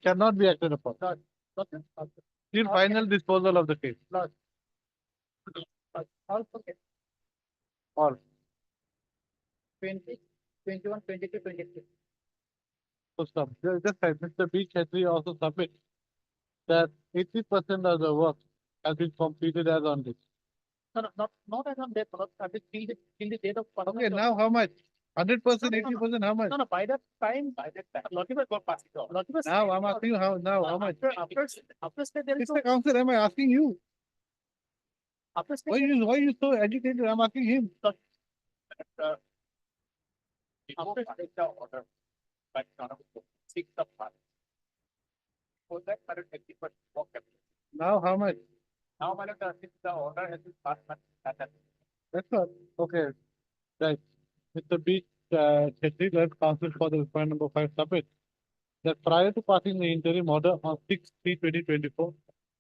Cannot be acted upon. Till final disposal of the case. All okay. All. 20, 21, 22, 23. So stop. Just like Mr. B. Khetri also submit that 80% of the work has been completed as on this. No, not as on date, but till the date of. Okay, now how much? 100%, No, no, no. 80%, how much? No, by that time, not even got passed it on. Not even. Now I'm asking you how much? After stay, there is Mr. no, Council, am I asking you? after stay. Why you so agitated? I'm asking him. After the order, but not of 6th of March. For that, current 80% work. Now how much? Now, my lord, since the order has been passed, That's all. Okay. Right. Mr. B. Chetty led council for the requirement number 5 submit that prior to passing the interim order on 6/3/2024,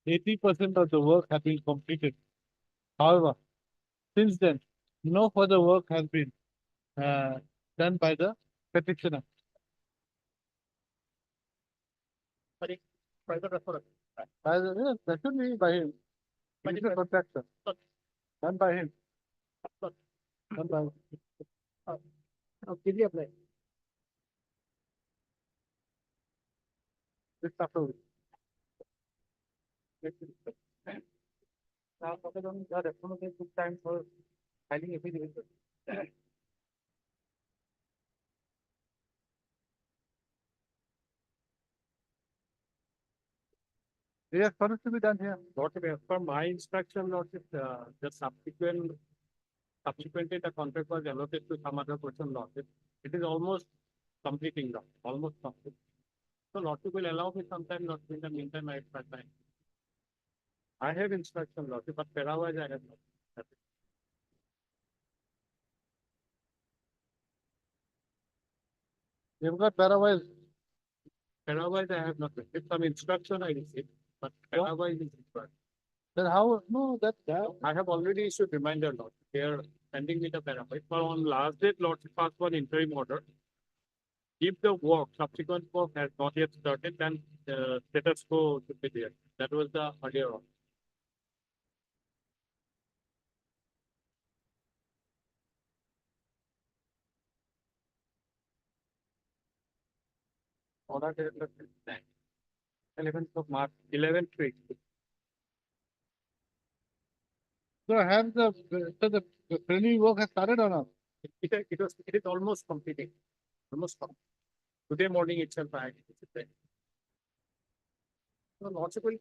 80% of the work had been completed. However, since then, no further work has been done by the petitioner. Private reference. Yes, that should be by him. He is the contractor. Done by him. Done by him. Did you apply? This after. Now, okay, then the response will take time for filing affidavit. Yes, what is to be done here? Lordship, as per my instruction, Lordship, the subsequently the contract was allocated to some other person, Lordship. It is almost completing now, almost complete. So Lordship will allow me some time, Lordship, in the meantime, I have time. I have instruction, Lordship, but Perawise I have not. You've got Parawise. Perawise I have not received. Some instruction I received, but Perawise is required. Then how? No, that. I have already issued reminder, Lord. They are sending me the Perawise. For on last date, Lordship passed one interim order. If the work, subsequent work has not yet started, then the status quo should be there. That was the earlier order. Order dated 11th of March, 11th week. So have the training work has started or not? It is almost completing. Almost complete. Today morning itself, I had it. So Lordship will.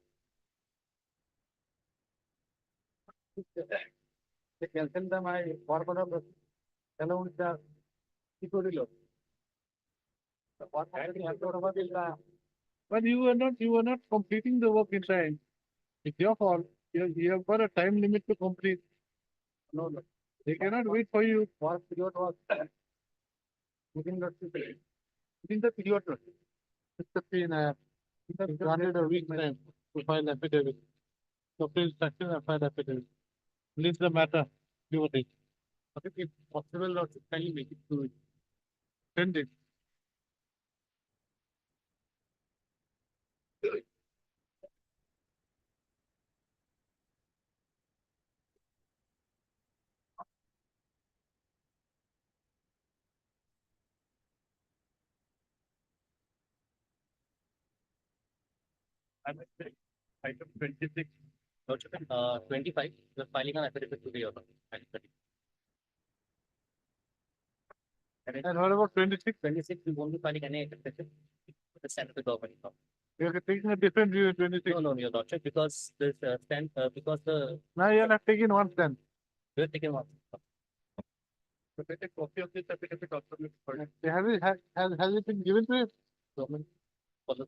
They cancel them, I forward of along with the security law. The what happened after is the. But you were not completing the work in time. It's your fault. You have got a time limit to complete. No, no. They cannot wait for you. Work period was within the period. Mr. P. Granted a week time to file affidavit. So please instruction and file affidavit. Leave the matter. Do it. If possible, Lordship, kindly make it to 10 days. item 26. Lordship, 25, we're filing an affidavit today or not? And what about 26? 26, we won't be filing any affidavit. The stand of the government. You're taking a different view in 26. No, your Lordship, because this stand, because Now you're not taking one stand. we're taking one. So take a copy of this affidavit also. Be filed. Has it been given to you? Government for the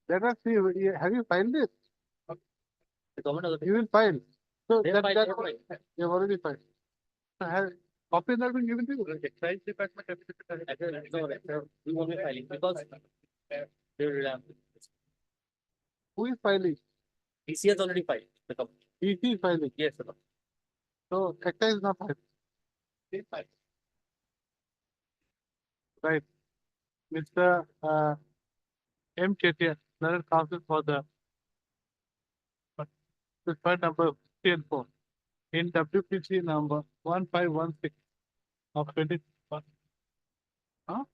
Let us see. Have you filed this? the government of the. You will file. So They that, filed, that they filed. you have already filed. So have copy not been given to you? Excise department affidavit. No, we won't be filing because they will, Who is filing? EC has already filed. The company. EC is filing. Yes, sir. So excise is not filed. Right. Mr. M. Chetia, Senate Council for the file number 54 in WPC number 1516 of 20. Huh?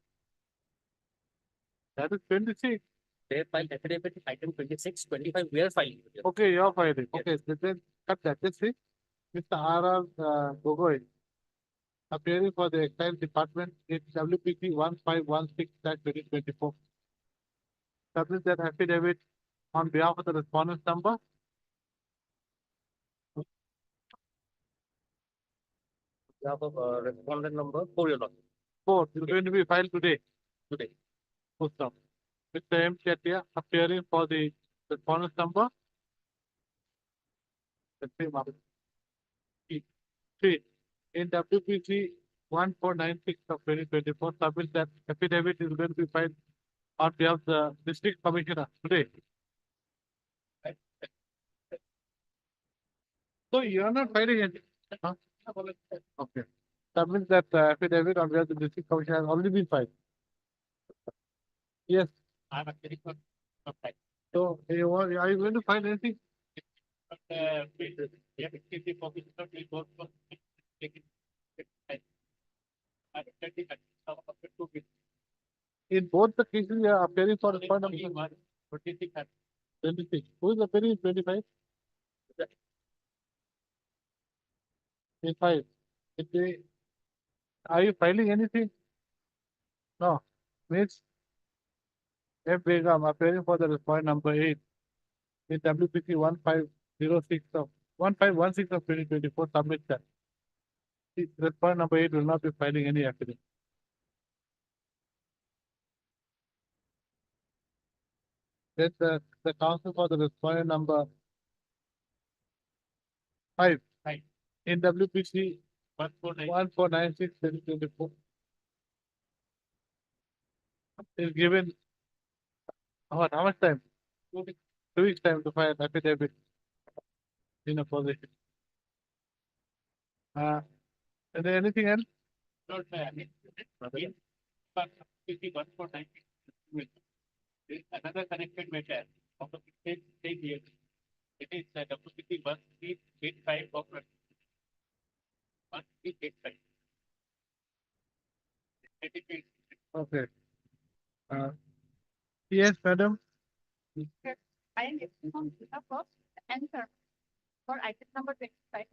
That is 26. They filed affidavit item 26, 25, we are filing. Okay, you're filing. Yes. Okay, then cut that. Let's see. Mr. R.R. Gogoi, appearing for the Excise Department in WPC 1516/2024. Submit that affidavit on behalf of the respondent number. Respondent number 4, your lordship. 4 is going to be filed today. Today. Full stop. Mr. M. Chetia, appearing for the respondent number. The same up. 3. In WPC 1496 of 2024, submit that affidavit is going to be filed on behalf of the district commissioner today. So you are not filing it? Huh? Okay. Submit that affidavit on behalf of the district commissioner has already been filed. Yes. I'm actually not. So are you going to file anything? In both the cases, you are appearing for the point of 26. Who is appearing in 25? 25. Are you filing anything? No. Means F. Begum appearing for the point number 8 in WPC 1506 of 1516 of 2024. Submit that. Respondent number 8 will not be filing any affidavit. Then the counsel for the respondent number 5 in WPC 1496 2024 is given how much time? 2 weeks time to file affidavit in opposition. Is there anything else? Another connected matter of the same year. It is the WPC 1385 of 1385. Okay. Yes, madam. I am getting on behalf of the answer for item number 25.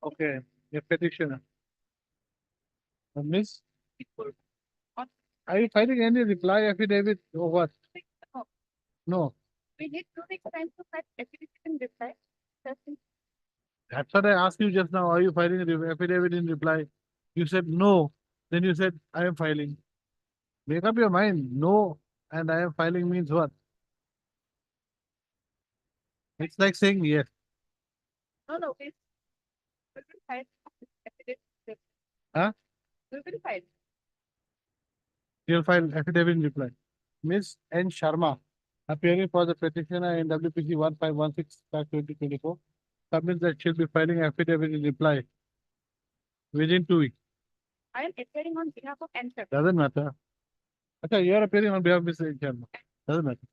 Okay. Your petitioner. Miss, are you filing any reply affidavit or what? No. No. We need 2 weeks time to file affidavit in reply. That's what I asked you just now. Are you filing a affidavit in reply? You said no. Then you said I am filing. Make up your mind. No and I am filing means what? It's like saying yes. No, we will file affidavit. Huh? We will file. You'll file affidavit in reply. Ms. N. Sharma, appearing for the petitioner in WPC 1516/2024, submits that she'll be filing affidavit in reply within 2 weeks. I am appearing on behalf of answer. Doesn't matter. Okay, you are appearing on behalf of Mr. N. Sharma. Doesn't matter.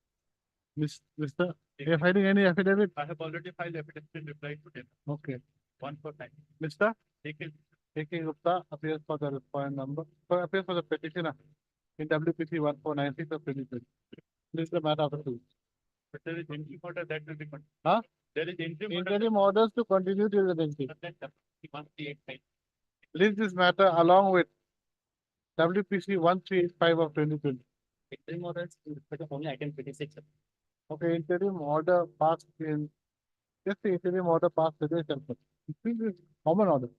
Mr. You're filing any affidavit? I have already filed affidavit in reply to them. Okay. 149. Mr. Taken. A.K. Gupta appears for the respondent number, appears for the petitioner in WPC 1496 of 2020. Please the matter after 2 weeks. But there is interim order that will be. Huh? There is interim order. Interim orders to continue till the next day. That WPC 1385. List this matter along with WPC 1385 of 2020. Interim orders in respect of only item 26. sir. Okay, interim order passed in, just the interim order passed today, sir. This is common order.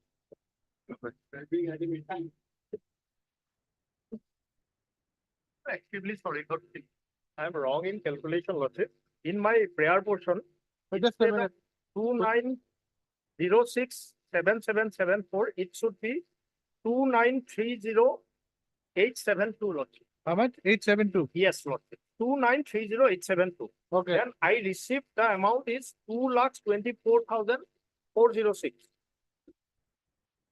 Extremely sorry, Lordship. I am wrong in calculation, Lordship. In my prayer portion, But just a instead minute, of 29067774, it should be 2930872, Lordship. how much? 872. Yes, Lordship. 2930872. Okay, Then I received the amount is 2,24,406.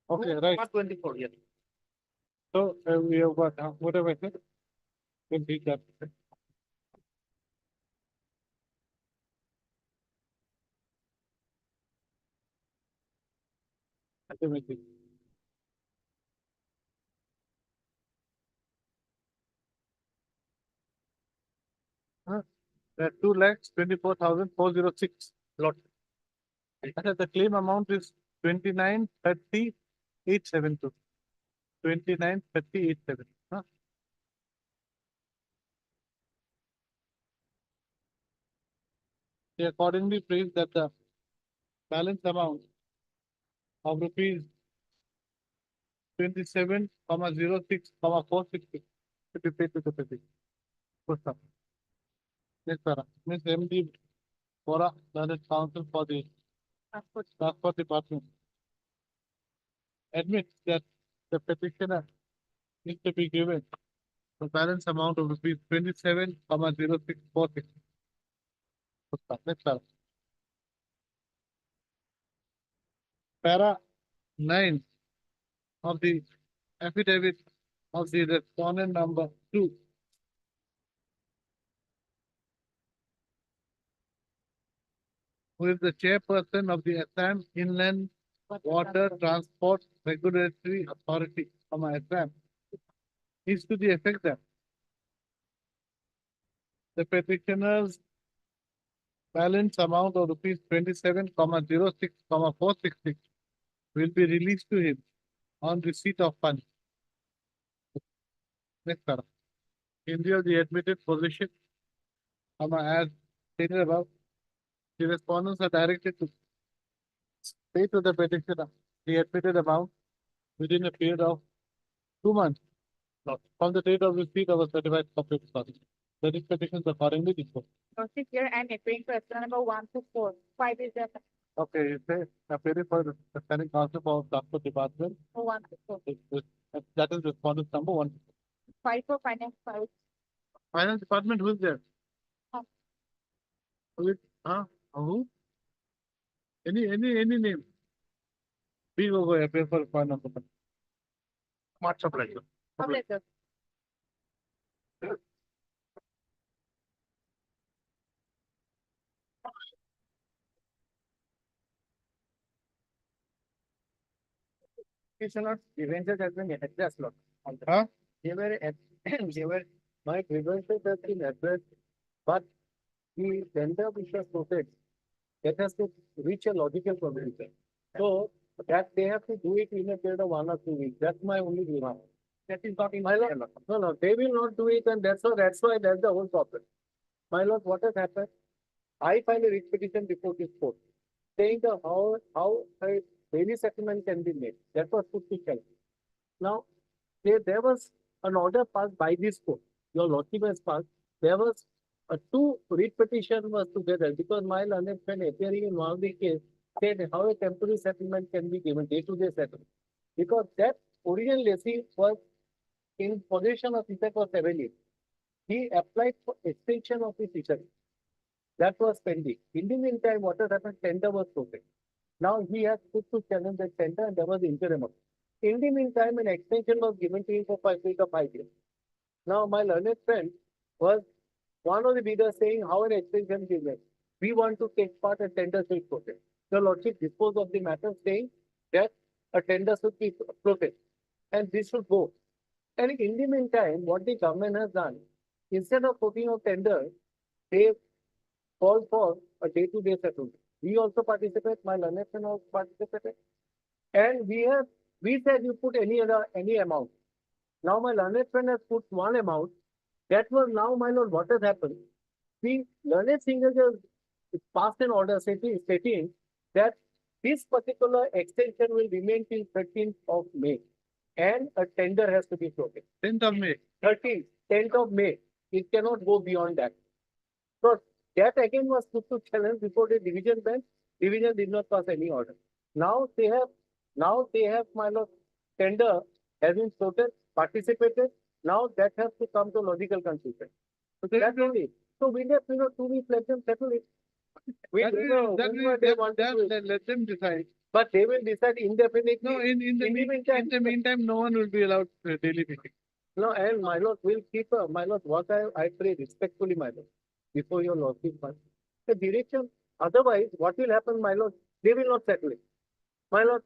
okay, right. 24, yes. So we have got, whatever I said. We'll read that. Automatic. That 2,24,406. Lot. The claim amount is 29,30,872. 29,30,872. Huh? They accordingly praise that the balance amount of rupees 27,06,466 to be paid to the petty. Good stuff. Next para. Ms. MD Bora, Learned Counsel for the Transport Department, admits that the petitioner is to be given the balance amount of rupees 27,0646. Good stuff. Next para. Para 9 of the affidavit of the respondent number 2. Who is the chairperson of the Assam Inland Water Transport Regulatory Authority, Assam, is to the effect that the petitioner's balance amount of rupees 27,06,466 will be released to him on receipt of funds. Next para. In view of the admitted position, as stated above, the respondents are directed to pay to the petitioner the admitted amount within a period of 2 months from the date of receipt of a certified copy of the document. The petitions accordingly disposed. Lordship, here I'm appearing for extra number 1 to 4. 5 is the Okay, you say appearing for the standing counsel for transport department. 1 to 4. That is respondent number 1. 5 for finance 5. Finance department, who is there? Huh. Who is, who? Any name? We will go appear for finance department. Much obliged. Okay, sir. It's not grievances has been addressed, Lord. Huh? They were, my grievances has been addressed, but the tender which was posted, that has to reach a logical conclusion. So that they have to do it in a period of 1 or 2 weeks. That's my only grievance. That is not in my law. No, they will not do it, and that's why that's the whole problem. My lord, what has happened? I filed a writ petition before this court, saying how a daily settlement can be made. That was put to shelf. Now, there was an order passed by this court. Your lordship has passed. There was a 2 writ petition was together because my learned friend appearing in one of the case said how a temporary settlement can be given, day-to-day settlement. Because that original lessee was in possession of Isaac for 7 years. He applied for extension of his Isaac. That was pending. In the meantime, what has happened? Tender was posted. Now he has put to challenge the tender, and there was interim. In the meantime, an extension was given to him for 5 years. Now, my learned friend was one of the bidders saying how an extension is given. We want to take part in tender should floated. The lordship disposed of the matter saying that a tender should be floated and this should go. And in the meantime, what the government has done, instead of putting out tender, they call for a day-to-day settlement. We also participate, my learned friend also participated. And we said you put any amount. Now my learned friend has put one amount. That was now, my lord, what has happened? The learned signature passed an order stating that this particular extension will remain till 13th of May. And a tender has to be floated. 10th of May. 10th of May. It cannot go beyond that. So that again was put to challenge before the division bench. Division did not pass any order. Now they have, my lord, tender has been floated, participated. Now that has to come to logical conclusion. So that's only. So we have, 2 weeks, let them settle it. Let them decide. But they will decide indefinitely. No, in the meantime, no one will be allowed daily meeting. No, and my lord will keep, my lord, what I pray respectfully, my lord, before your lordship, the direction. Otherwise, what will happen, my lord? They will not settle it. My lord,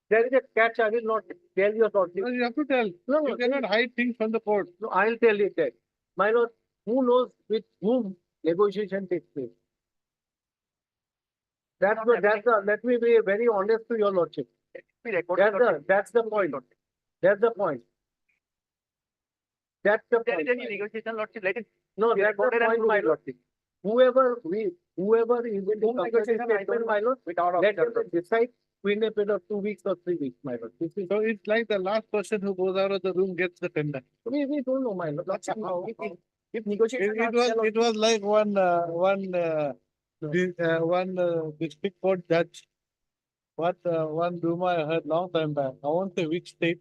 there is a catch. I will not tell your lordship. No, you have to tell. No, You cannot hide things from the court. No, I'll tell you that. My lord, who knows with whom negotiation takes place? let me be very honest to your lordship. That's the point. That's the point. That's the There is point. any negotiation, Lordship, let it. No, that's the recorded and point, my proved. lordship. Whoever is in the negotiation, I statement, don't my lord, Without let them decide within a period of 2 weeks or 3 weeks, my lord. This is, So it's like the last person who goes out of the room gets the tender. we don't know, my lord. Lordship, if It, negotiation. it was like one district court judge. One Duma I heard long time back. I won't say which state.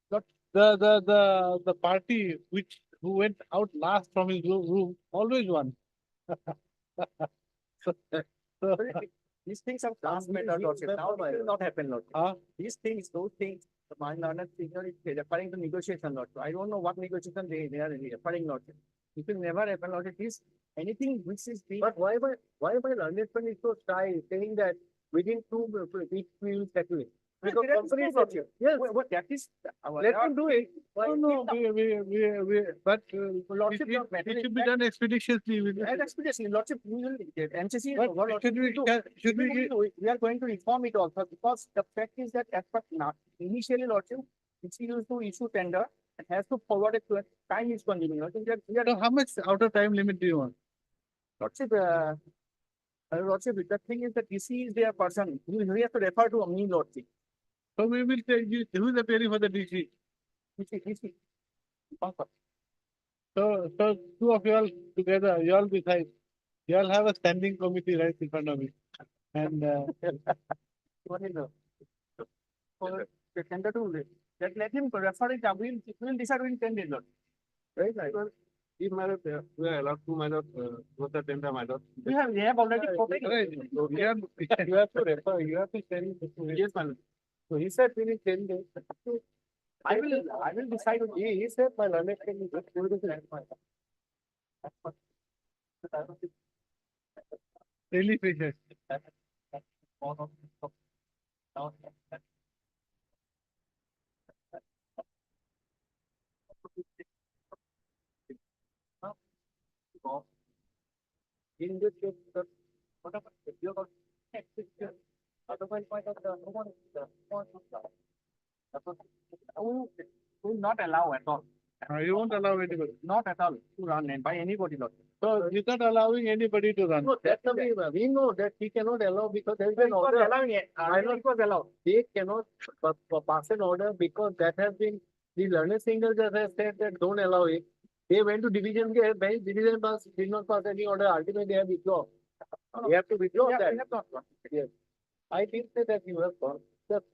But the party who went out last from his room always won. So, These things are past matter, Lordship. Now it will not happen, Lordship. Huh? These things, those things, the my learned figure is referring to negotiation, Lordship. I don't know what negotiation they are referring, Lordship. It will never happen, Lordship. This anything which is being. But why my learned friend is so shy, saying that within 2 weeks we will settle it? Because That is company true, Lordship. yes, What that is. let him do it. Why? no, but Lordship, your it should be done expeditiously. As expedition, Lordship, we will, MCC, But what should we, should we give, we are going to reform it also because the fact is that as per now, initially, Lordship, it's used to issue tender and has to forward it to a time is consuming. Lordship, so how much outer time limit do you want? Lordship, Lordship, the thing is that DC is their person. We have to refer to me, Lordship. So we will say, who is appearing for the DC? DC. So two of you all together, you all decide. You all have a standing committee right in front of me. And What is the? For the tender to, let him refer it, we'll decide in 10 days, Lord. Right, right. If my lord, we are allowed to, my lord, go the tender, my lord. We have already quoted. right, You have to refer, you have to send. Yes, man. So he said within 10 days. I will decide. He said my learned friend is just going to the next one. daily basis. In this case, the whatever you got otherwise point of the Will not allow at all. You won't allow anybody. Not at all to run and by anybody, Lord. So without allowing anybody to run. no, that's the way we know that he cannot allow because there is an order. allowing it. I know it was allowed. They cannot pass an order because that has been the learned single just has said that don't allow it. They went to division bench, division pass did not pass any order. Ultimately, they have withdrawn. They have to withdraw Yeah, that. we have not run. Yes. I did say that you have gone. Just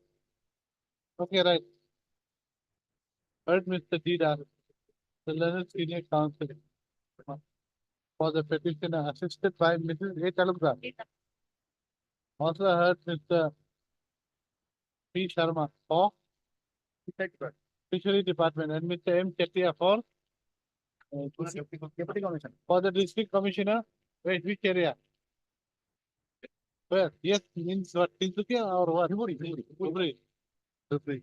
Okay, right. Heard Mr. Dida, the learned senior counsel for the petitioner assisted by Mrs. A. Talukdar. Also heard Mr. P. Sharma for Fishery Department and Mr. M. Chetia for Deputy Commissioner. for the district commissioner. Wait, which area? Where? Yes, means what? Tinsukia or what? Dhubri. Dhubri.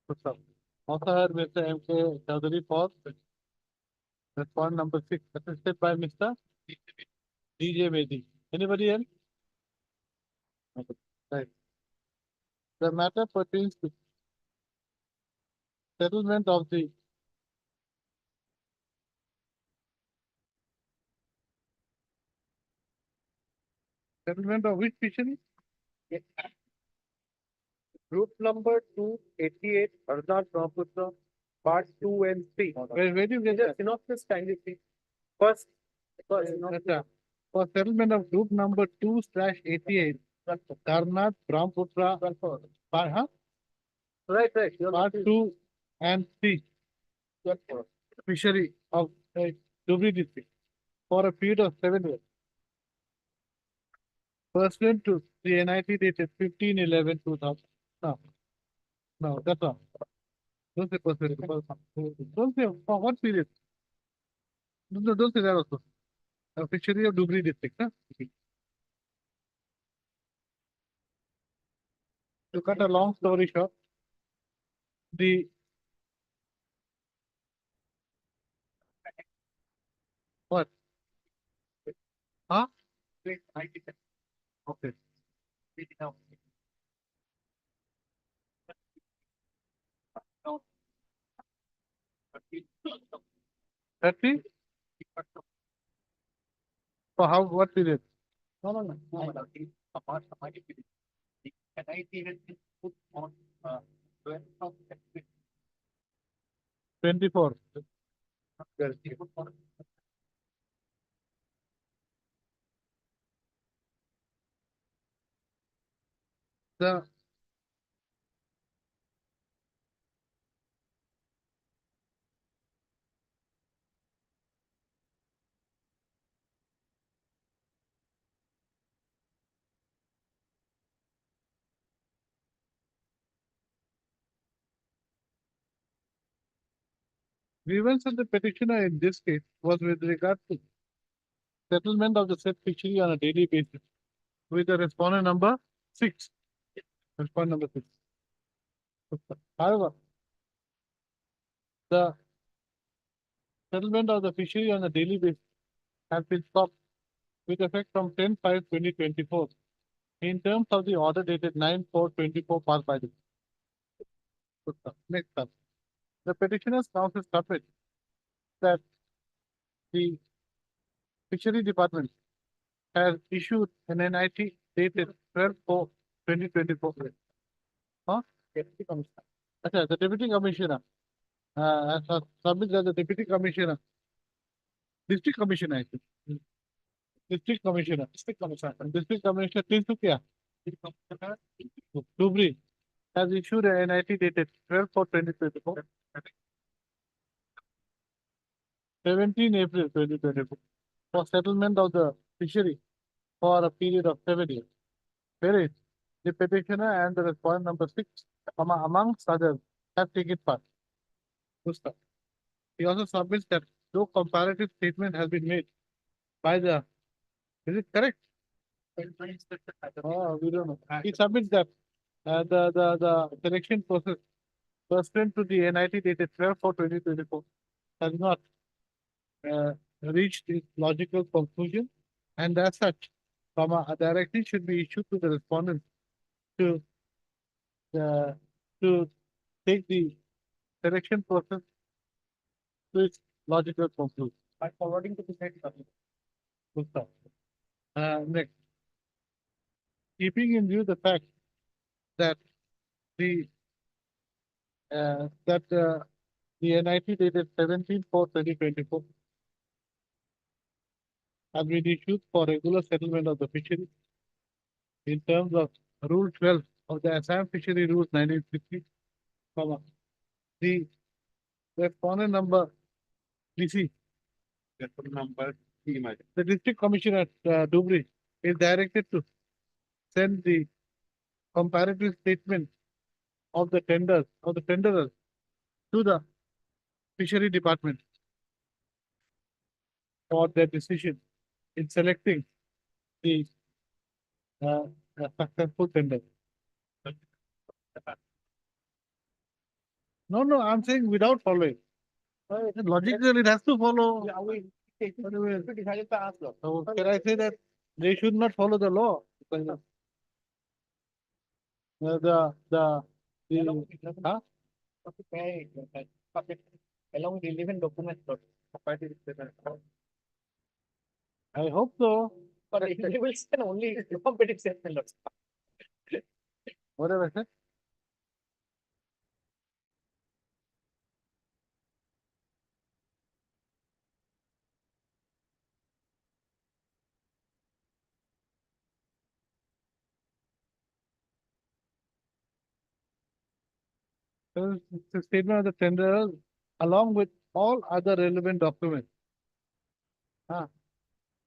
What's up? Also heard Mr. M. K. Chaudhary for respond number 6, assisted by Mr. DJ Bedi. Anybody else? Okay, right. The matter pertains to settlement of the settlement of which fishery? group number 288, Arnab Brahmaputra, part 2 and 3. Where do you get that? Synopsis kindly please. First, Acha. For settlement of group number 2/88, Karnat, Brahmaputra, part, huh? right, right. You're Part 2 and 3 fishery of Dhubri district for a period of 7 years. Pursuant to the NIT dated 15/11/2000. No, that's all. Don't say pursuant. Don't say for what period? No, don't say that also. A fishery of Dhubri district. Huh? To cut a long story short, the what? Huh? Okay. 30? For how, what period? No, no, no. No, no. Apart from my activity, the NIT has been put on 12th of April. 24. The grievance of the petitioner in this case was with regard to settlement of the said fishery on a daily basis with the respondent number 6. Respondent number 6. However, the settlement of the fishery on a daily basis has been stopped with effect from 10/5/2024 in terms of the order dated 9/4/24 passed by the next up. The petitioner's counsel submit that the fishery department has issued an NIT dated 12/4/2024. Huh? Deputy Commissioner. Okay, the deputy commissioner has submitted that the deputy commissioner, district commissioner, I think. District commissioner, district commissioner Tinsukia, Dubri, has issued an NIT dated 12/4/2024. 17 April 2024 for settlement of the fishery for a period of 7 years. Wherein the petitioner and the respondent number 6, amongst others, have taken part. Gustav. He also submits that no comparative statement has been made by the, is it correct? Oh, we don't know. He submits that the selection process pursuant to the NIT dated 12/4/2024 has not reached its logical conclusion, and as such, a directive should be issued to the respondent to to take the selection process to its logical conclusion. By forwarding to the state government. Full stop. Next, keeping in view the fact that the the NIT dated 17/4/2024 has been issued for regular settlement of the fishery in terms of Rule 12 of the Assam Fishery Rules 1950, the respondent number DC, the district commissioner Dubri is directed to send the comparative statement of the tenderers to the fishery department for their decision in selecting the successful tender. No, I'm saying without following. Logically, it has to follow. Yeah, we decided to ask. So can I say that they should not follow the law? Because the huh? Along with relevant documents. I hope so. But it will send only competitive statement. Whatever I said. So the statement of the tender along with all other relevant documents.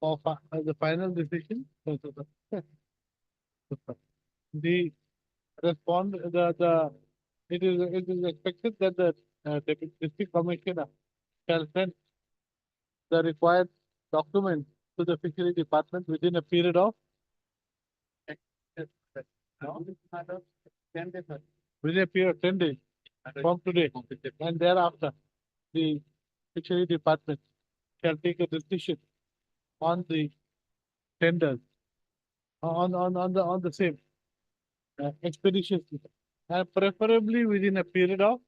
Of the final decision. The it is expected that the district commissioner shall send the required document to the fishery department within a period of within a period of 10 days from today, and thereafter the fishery department shall take a decision on the tenders on the same. expeditiously, and preferably within a period of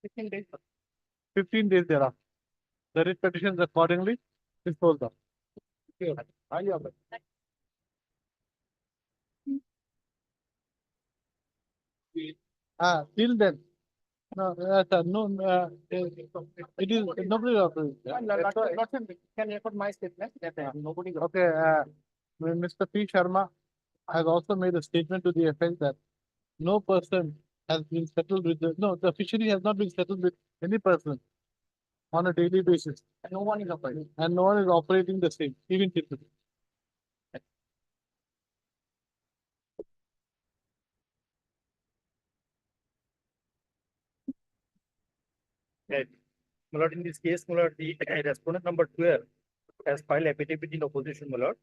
15 days. 15 days thereafter. The writ petitions accordingly disposed of. Highly obliged. Till then, no, no, it is nobody operates. Lordship can record my statement that nobody. Okay, Mr. P. Sharma has also made a statement to the effect that no person has been settled with the fishery has not been settled with any person on a daily basis, No one is operating. and no one is operating the same, even till today. Right. My lord, in this case, my lord, the respondent number 12 has filed affidavit in opposition, my lord.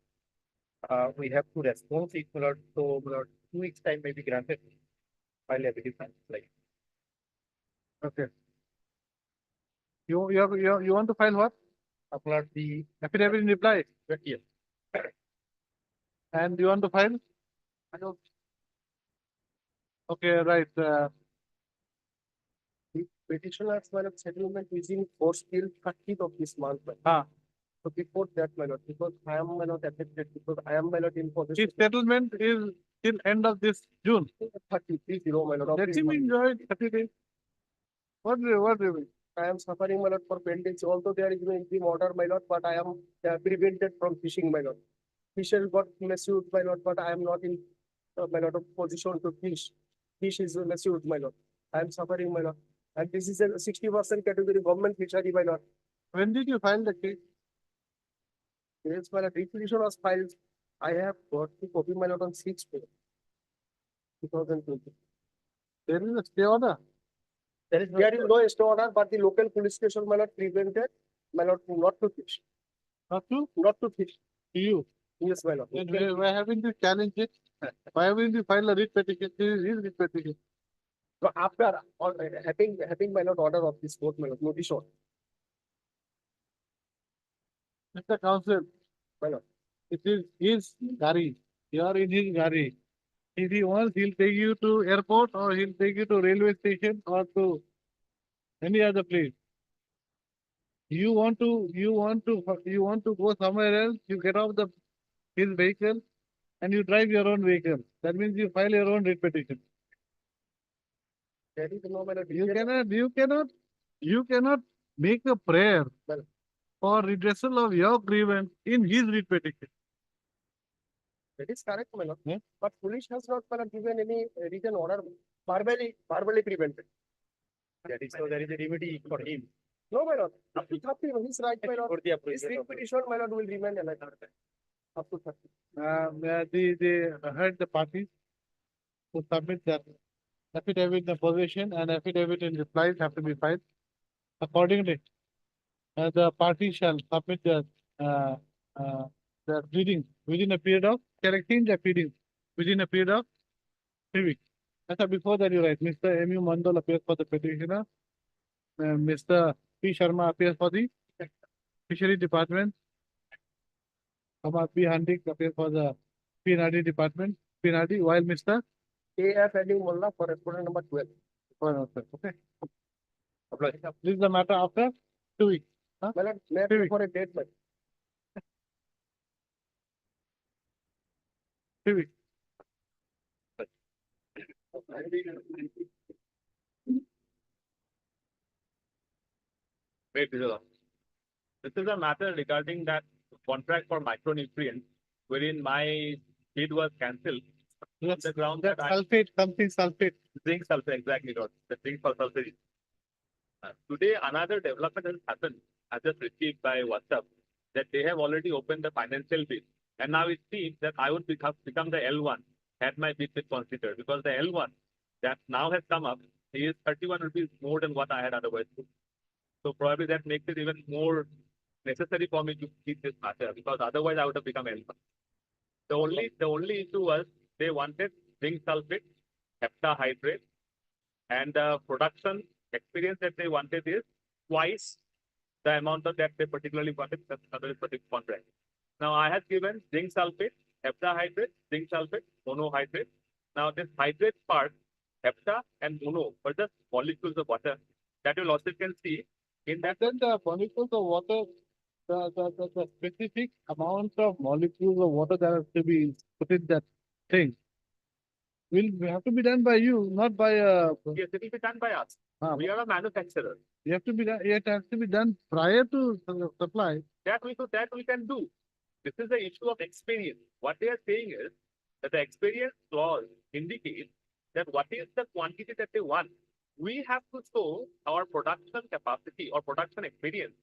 We have to respond it, my lord, so my lord, 2 weeks time may be granted. File affidavit, like. Okay. You want to file what? My lord, the, Affidavit in reply, yes, and you want to file? Okay, right. Petitioner's settlement is in force till 30th of this month. Ah. So before that, my lord, because I am my lord affected, because I am my lord in possession. His settlement is till end of this June. 30, my lord. of Let this him month. enjoy 30 days. What do you mean? I am suffering, my lord, for 10 days. Although there is no interim order, my lord, but I am prevented from fishing, my lord. Fisher got misused, my lord, but I am not in, my lord, of position to fish. Fish is misused, my lord. I am suffering, my lord. And this is a 60% category government fishery, my lord. When did you file the case? Yes, my lord, requisition was filed. I have got the copy, my lord, on 6 May 2020. There is a stay order. There is no stay order, but the local police station, my lord, prevented, my lord, not to fish. Not to Not to fish. you. Yes, my lord. Then why haven't you challenged it? Why haven't you filed a writ petition? This is his writ petition. So after having my lord order of this court, my lord, notice order. Mr. Counsel, My lord. it is his gari. You are in his gari. If he wants, he'll take you to airport, or he'll take you to railway station, or to any other place. You want to go somewhere else, you get off his vehicle and you drive your own vehicle. That means you file your own writ petition. There is no, my lord. You cannot make a prayer Well. for redressal of your grievance in his writ petition. That is correct, my lord. Yeah. But police has not, my lord, given any written order, verbally prevented. that is, so there is a remedy for him. No, my lord. Up to 30, he's right, my lord. For the This appraisal. writ petition, my lord, will remain alive. Up to 30. They heard the parties to submit their affidavit in possession and affidavit in replies have to be filed. Accordingly, the party shall submit their pleading within a period of, shall exchange their pleading within a period of 3 weeks. So before that, you write, Mr. M.U. Mandal appears for the petitioner. Mr. P. Sharma appears for the Fishery Department. Kumar P. Handik appears for the PNRD Department, PNRD, while Mr. A.F. Ali Mullah for respondent number 12. Okay. This is the matter after 2 weeks. My lord, may I 3 pay weeks. for a date, my 3 weeks. Wait, this is a matter regarding that contract for micronutrients wherein my bid was cancelled. Yes, The ground that that I sulfate, something sulfate. zinc sulfur, exactly, Lord. The zinc for sulfur. Today, another development has happened. I just received by WhatsApp that they have already opened the financial bid. And now it seems that I would become the L1 had my bid been considered, because the L1 that now has come up is 31 rupees more than what I had otherwise booked. So probably that makes it even more necessary for me to keep this matter, because otherwise I would have become L1. The only issue was they wanted zinc sulfate, heptahydrate, and the production experience that they wanted is twice the amount of that they particularly wanted in another particular contract. Now I have given zinc sulfate, heptahydrate, zinc sulfate, monohydrate, Now this hydrate part, hepta and mono were just molecules of water that you also can see in that. Then the molecules of water, the specific amount of molecules of water that has to be put in that thing will have to be done by you, not by Yes, it will be done by us. Ah, We are a manufacturer. you have to be done, it has to be done prior to supply. That we can do. This is the issue of experience. What they are saying is that the experience clause indicates that what is the quantity that they want. We have to show our production capacity or production experience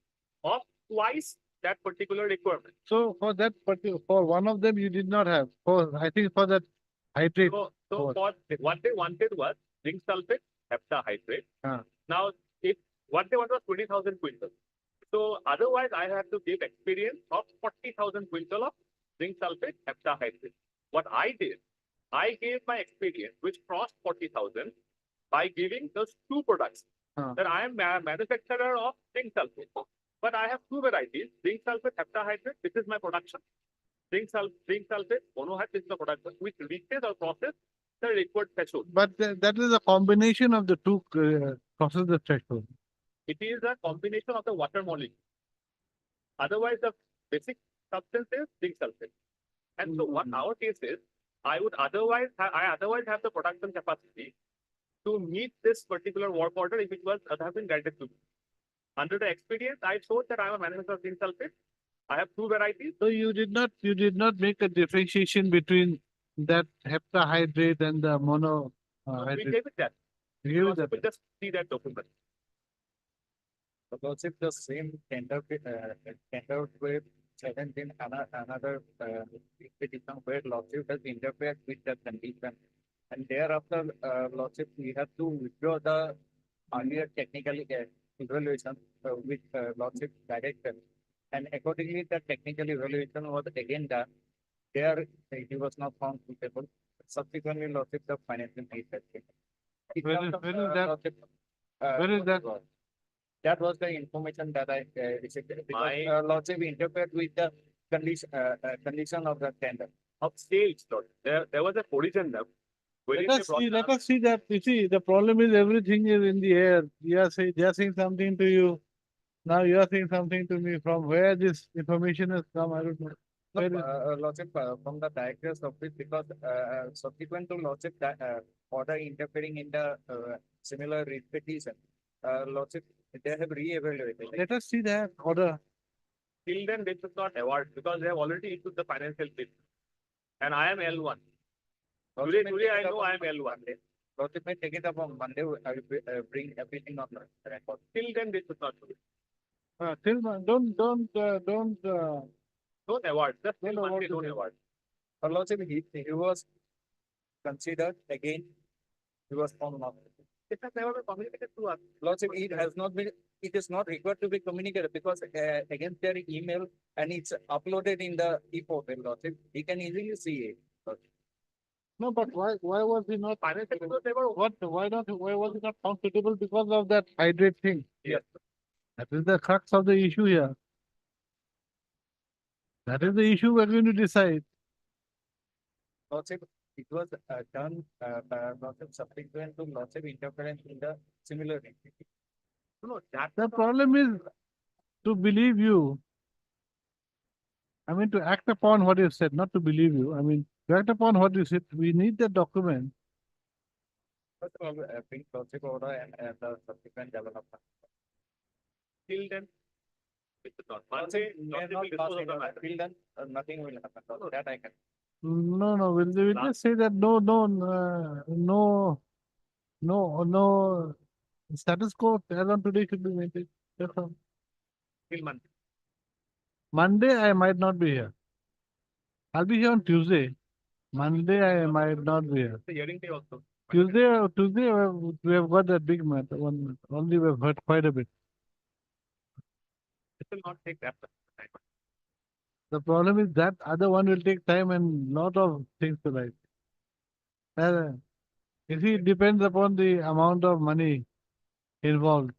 of twice that particular requirement. So for that particular, for one of them you did not have. For I think for that hydrate. So Oh. for what they wanted was zinc sulfate, heptahydrate. Ah. Now, if what they want was 20,000 quintals. So otherwise, I have to give experience of 40,000 quintal of zinc sulfate, heptahydrate. What I did, I gave my experience, which crossed 40,000, by giving those two products. Ah. That I am a manufacturer of zinc sulfate, but I have two varieties: zinc sulfate, heptahydrate. This is my production. Zinc sulfate, monohydrate is the production, which reaches or crosses the required threshold. But that is a combination of the two crosses the threshold. It is a combination of the water molecule. Otherwise, the basic substance is zinc sulfate. And so, what our case is, I otherwise have the production capacity to meet this particular work order if it was have been granted to me. Under the experience, I showed that I am a manufacturer of zinc sulfate. I have two varieties. So you did not make a differentiation between that heptahydrate and the mono We hydrate. gave it that. You You gave it also that. could just see that document. Because if the same tender with 17 another petition where lawsuit has interfered with the condition. And thereafter, lawsuit, we have to withdraw the earlier technical evaluation with lawsuit direction. And accordingly, the technical evaluation was again done. There, he was not found suitable. Subsequently, lawsuit the financial aid has been. In Where terms is- of, where is that? lawsuit, Where is that? That was the information that I received because My- lawsuit interfered with the condition of the tender. Of sales, Lord. There was a collision there. wherein Let they us brought see, the- let us see that. You see, the problem is everything is in the air. They are saying something to you. Now you are saying something to me. From where this information has come, I don't know. No, Where is- lawsuit from the director's office because subsequent to lawsuit order interfering in the similar petition, lawsuit they have re-evaluated. Let us see that order. Till then, they should not award because they have already issued the financial bill. And I am L1. Lawsuit may Today take I it up know on I am L1. Lawsuit may take it up on Monday. I will bring everything on the record. Till then, they should not do it. Don't. Don't award. Just Don't till Monday, award don't today. award. Lawsuit he was considered again. He was found not. It has never been communicated to us. Lordship, it has not been, it is not required to be communicated because against their email and it's uploaded in the e-portal, Lordship. He can easily see it. No, but why was he not? Financial bill was never. Why was he not found suitable because of that hydrate thing? Yes. That is the crux of the issue here. That is the issue we're going to decide. Lordship, it was done, Lordship subsequent to Lordship interference in the similar entity. No, that's The problem is to believe you. I mean, to act upon what you said, not to believe you. I mean, to act upon what you said, we need the document. First of all, bring Lordship order and the subsequent development. till then. It should not. Lordship Monday, may Lordship not will pass dispose of it, the matter. till then, nothing will happen. That I can. No, we'll just say that no, status quo as on today should be maintained. That's all. Till Monday. Monday, I might not be here. I'll be here on Tuesday. Monday, I might not be here. The hearing day also. Tuesday, we have got that big matter. One matter. Only we have heard quite a bit. It will not take that much time. The problem is that other one will take time and lot of things to write. You see, it depends upon the amount of money involved.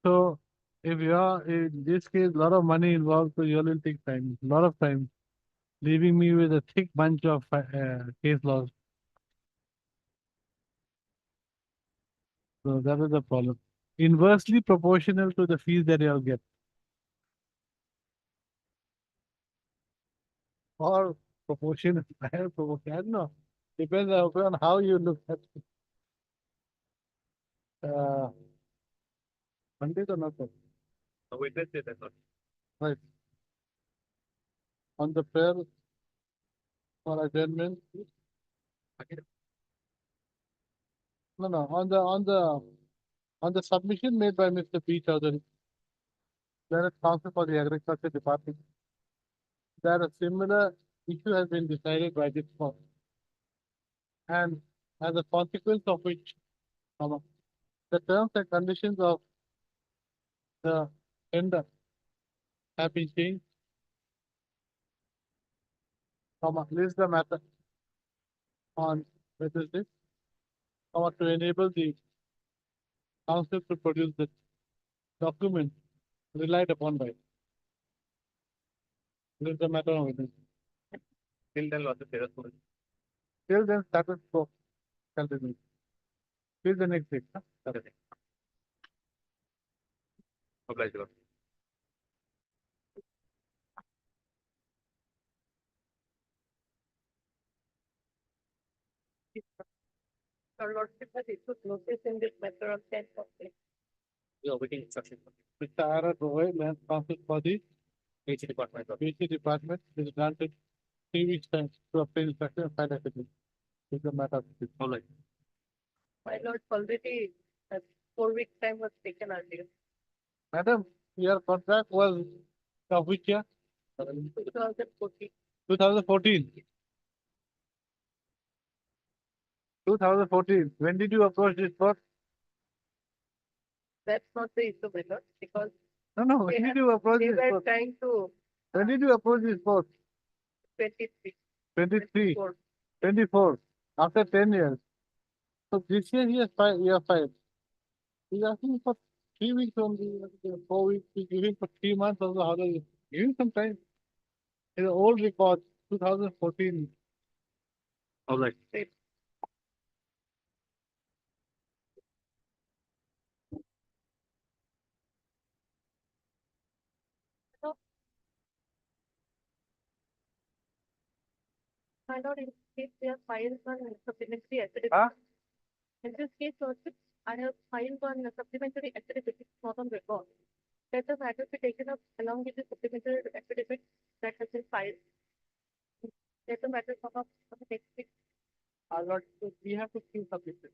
So, if you are in this case, lot of money involved, so you will take time, lot of time. leaving me with a thick bunch of case laws. So that is the problem. Inversely proportional to the fees that you'll get. Or proportion, higher proportion, I don't know. Depends on how you look at it. Monday or not, The Wednesday, that's not. right? On the prayer for adjournment. No, on the submission made by Mr. P. Chaudhary, there is counsel for the agriculture department, that a similar issue has been decided by this court. And as a consequence of which, the terms and conditions of the tender have been changed. This is the matter on Wednesday, to enable the council to produce the document relied upon by. This is the matter on Wednesday. Till then, losses there are so Till then, status quo continues. Till the next week. Saturday. Obliged, Lord. Your lordship has issued notice in this matter on 10th of May. We are waiting instruction from Mr. R. Roy, land council for the the HE department. BC department is granted 3 weeks time to obtain instruction and file affidavit. This is the matter of this. All right. My lord, already 4 weeks time was taken earlier. Madam, your contract was of which year? 2014. 2014. 2014. When did you approach this court? That's not the issue, my lord, because No, They when have- did you approach they this were court? trying to When did you approach this court? 23. 23, 24. 24, after 10 years. So this year he has filed, you have filed. He's asking for 3 weeks only, 4 weeks, he's giving for 3 months also, how does it? Give him some time. It's an old record, 2014. All right. My lord, in this case, they have filed one supplementary affidavit. Huh? In this case, lordship, I have filed one supplementary affidavit, which is not on record. Let the matter be taken up along with the supplementary affidavit that has been filed. Let the matter come up for the next week. Our lord, so we have to keep submission.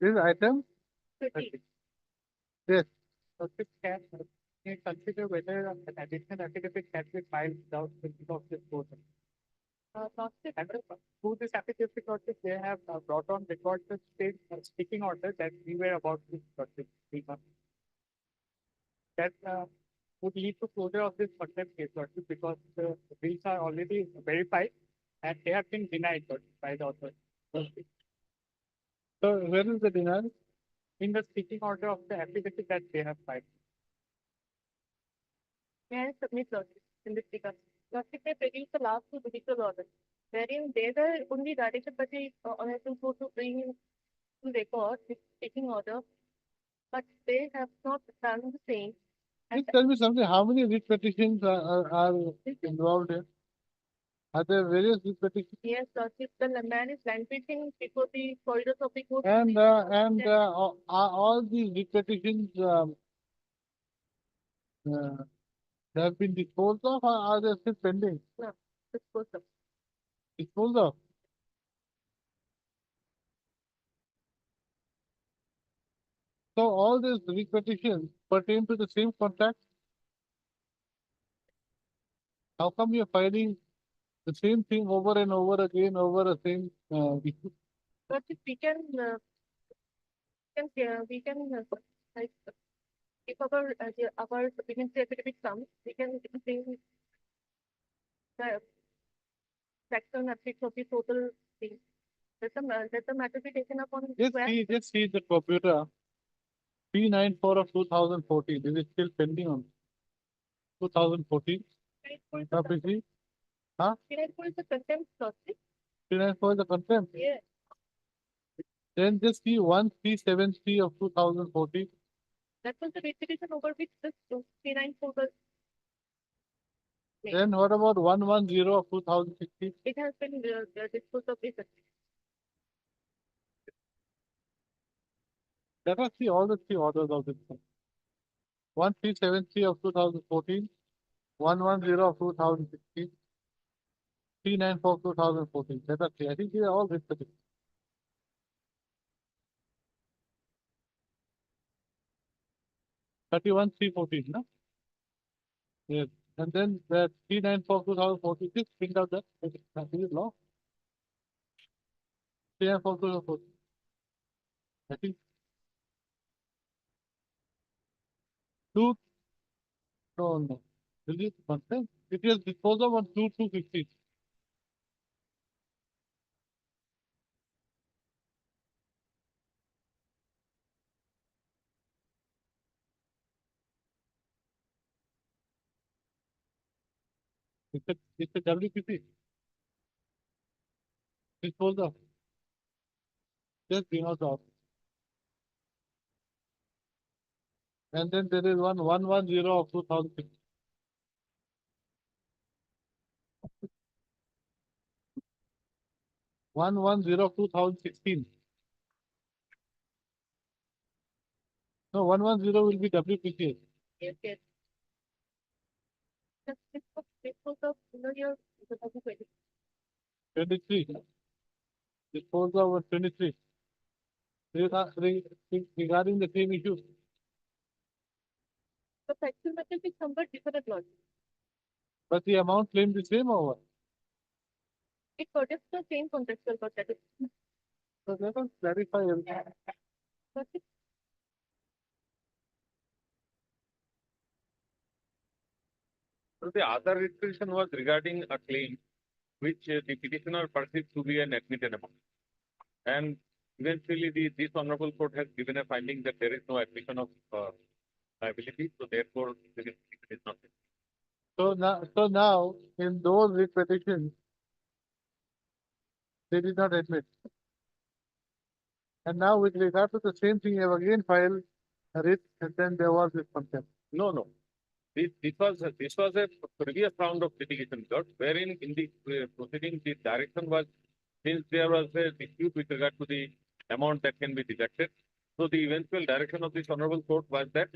This item, 30. yes, Lordship can consider whether an additional affidavit can be filed without thinking of this person. Lordship, And through this affidavit, lordship, they have brought on record the state speaking order that we were about to lordship, 3 months. That would lead to closure of this contempt case, lordship, because the bills are already verified and they have been denied lordship, by the authority. Lordship. so where is the denial? In the speaking order of the affidavit that they have filed. may I submit lordship in this regard? Lordship, they produced the last two judicial orders, wherein they were only directed by the honorable court to bring in to record this taking order, but they have not done the same. Please tell me something, how many writ petitions are involved here? Are there various writ petitions? Yes, lordship, the man is languishing before the corridors of the court. And are all these writ petitions have been disposed of, or are they still pending? Disposed of. Disposed of? So all these writ petitions pertain to the same contract? How come you're filing the same thing over and over again over the same issue? Lordship, we can, like, if our supplementary affidavit comes, we can bring the section aspects of the total thing. Let the matter be taken up on. Just see the computer. P94 of 2014, is it still pending on 2014? Now, please see. 394 is the contempt lordship. 394 is the contempt. Yeah. Then just see 1373 of 2014. That was the repetition over which this 394 was. Then what about 110 of 2016? It has been disposed of recently. Let us see all the three orders of this one. 1373 of 2014, 110 of 2016, 394 of 2014. Let us see. I think these are all repetitive. Thirty-one, 314, no? Yes. And then the 394 2014, just print out that. This is law. 394 2014. I think. Two. No. Release content. It is disposal on 2/2/15. It's a WPC. Disposal. Just bring out the option. And then there is 110 of 2006. One 2016. No, 110 will be WPCA. Yes, yes. Disposed of, your 2020. 23. Disposal was 23. Regarding the same issue. The factual method is somewhat different lordship. But the amount claimed is same or what? It protects the same contextual but that is So let us clarify everything. lordship. So the other restriction was regarding a claim which the petitioner perceived to be an admitted amount. And eventually this honorable court has given a finding that there is no admission of liability, so therefore it is not. So now in those writ petitions, they did not admit. And now with regard to the same thing, you have again filed a writ and then there was this contempt. No. This was a previous round of litigation, George, wherein in the proceeding the direction was, since there was a dispute with regard to the amount that can be deducted, so the eventual direction of this honorable court was that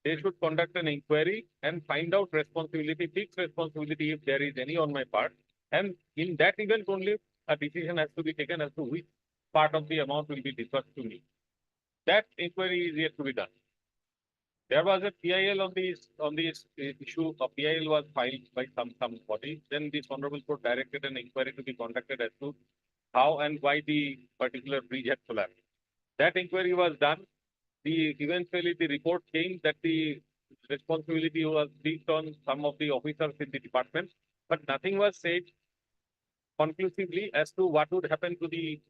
they should conduct an inquiry and find out responsibility, fixed responsibility if there is any on my part, and in that event only a decision has to be taken as to which part of the amount will be disbursed to me. That inquiry is yet to be done. There was a PIL on this issue. A PIL was filed by some body. Then this honorable court directed an inquiry to be conducted as to how and why the particular bridge had collapsed. That inquiry was done. Eventually the report came that the responsibility was placed on some of the officers in the department, but nothing was said conclusively as to what would happen to the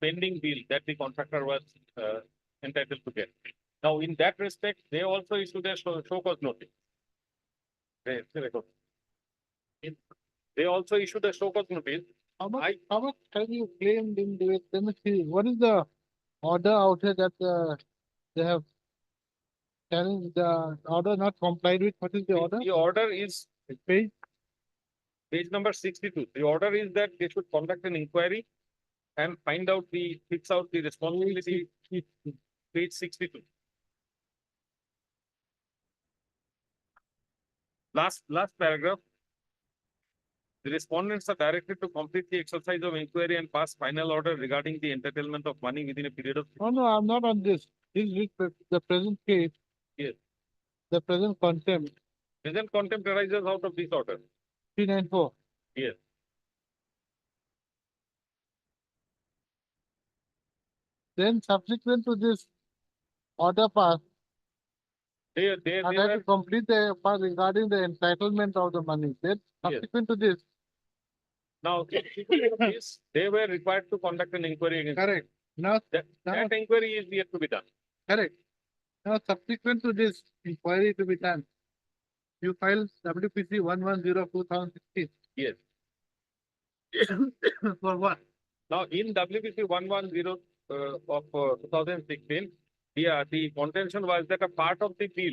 pending bill that the contractor was entitled to get. Now, in that respect, they also issued a show cause notice. They also issued a show cause notice. How much have you claimed in the tenancy? What is the order out here that they have challenged the order not complied with? What is the order? The order is Page page number 62. The order is that they should conduct an inquiry and fix out the responsibility. Page 62. Last paragraph. The respondents are directed to complete the exercise of inquiry and pass final order regarding the entitlement of money within a period of. No, I'm not on this. This is the present case. Yes. The present contempt, Present contempt arises out of this order. 394. Yes. Then subsequent to this order pass, They I have were, to complete the part regarding the entitlement of the money. Then Yes. subsequent to this, now, they were required to conduct an inquiry against. correct. Now, That inquiry is yet to be done. correct. Now subsequent to this inquiry to be done, you file WPC 110 of 2016. Yes. For what? Now, in WBC 110 of 2016, the contention was that a part of the bill,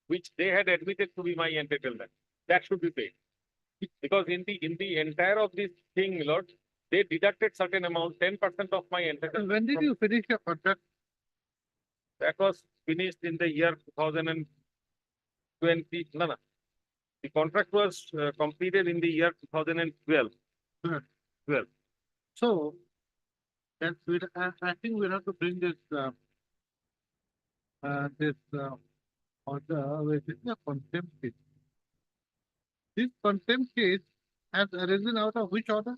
which they had admitted to be my entitlement, that should be paid. Because in the entire of this thing, my lord, they deducted certain amount, 10% of my And entitlement. when did you finish your contract? That was finished in the year 2020. No. The contract was completed in the year 2012. So, then I think we'll have to bring this, order, which is a contempt case. This contempt case has arisen out of which order?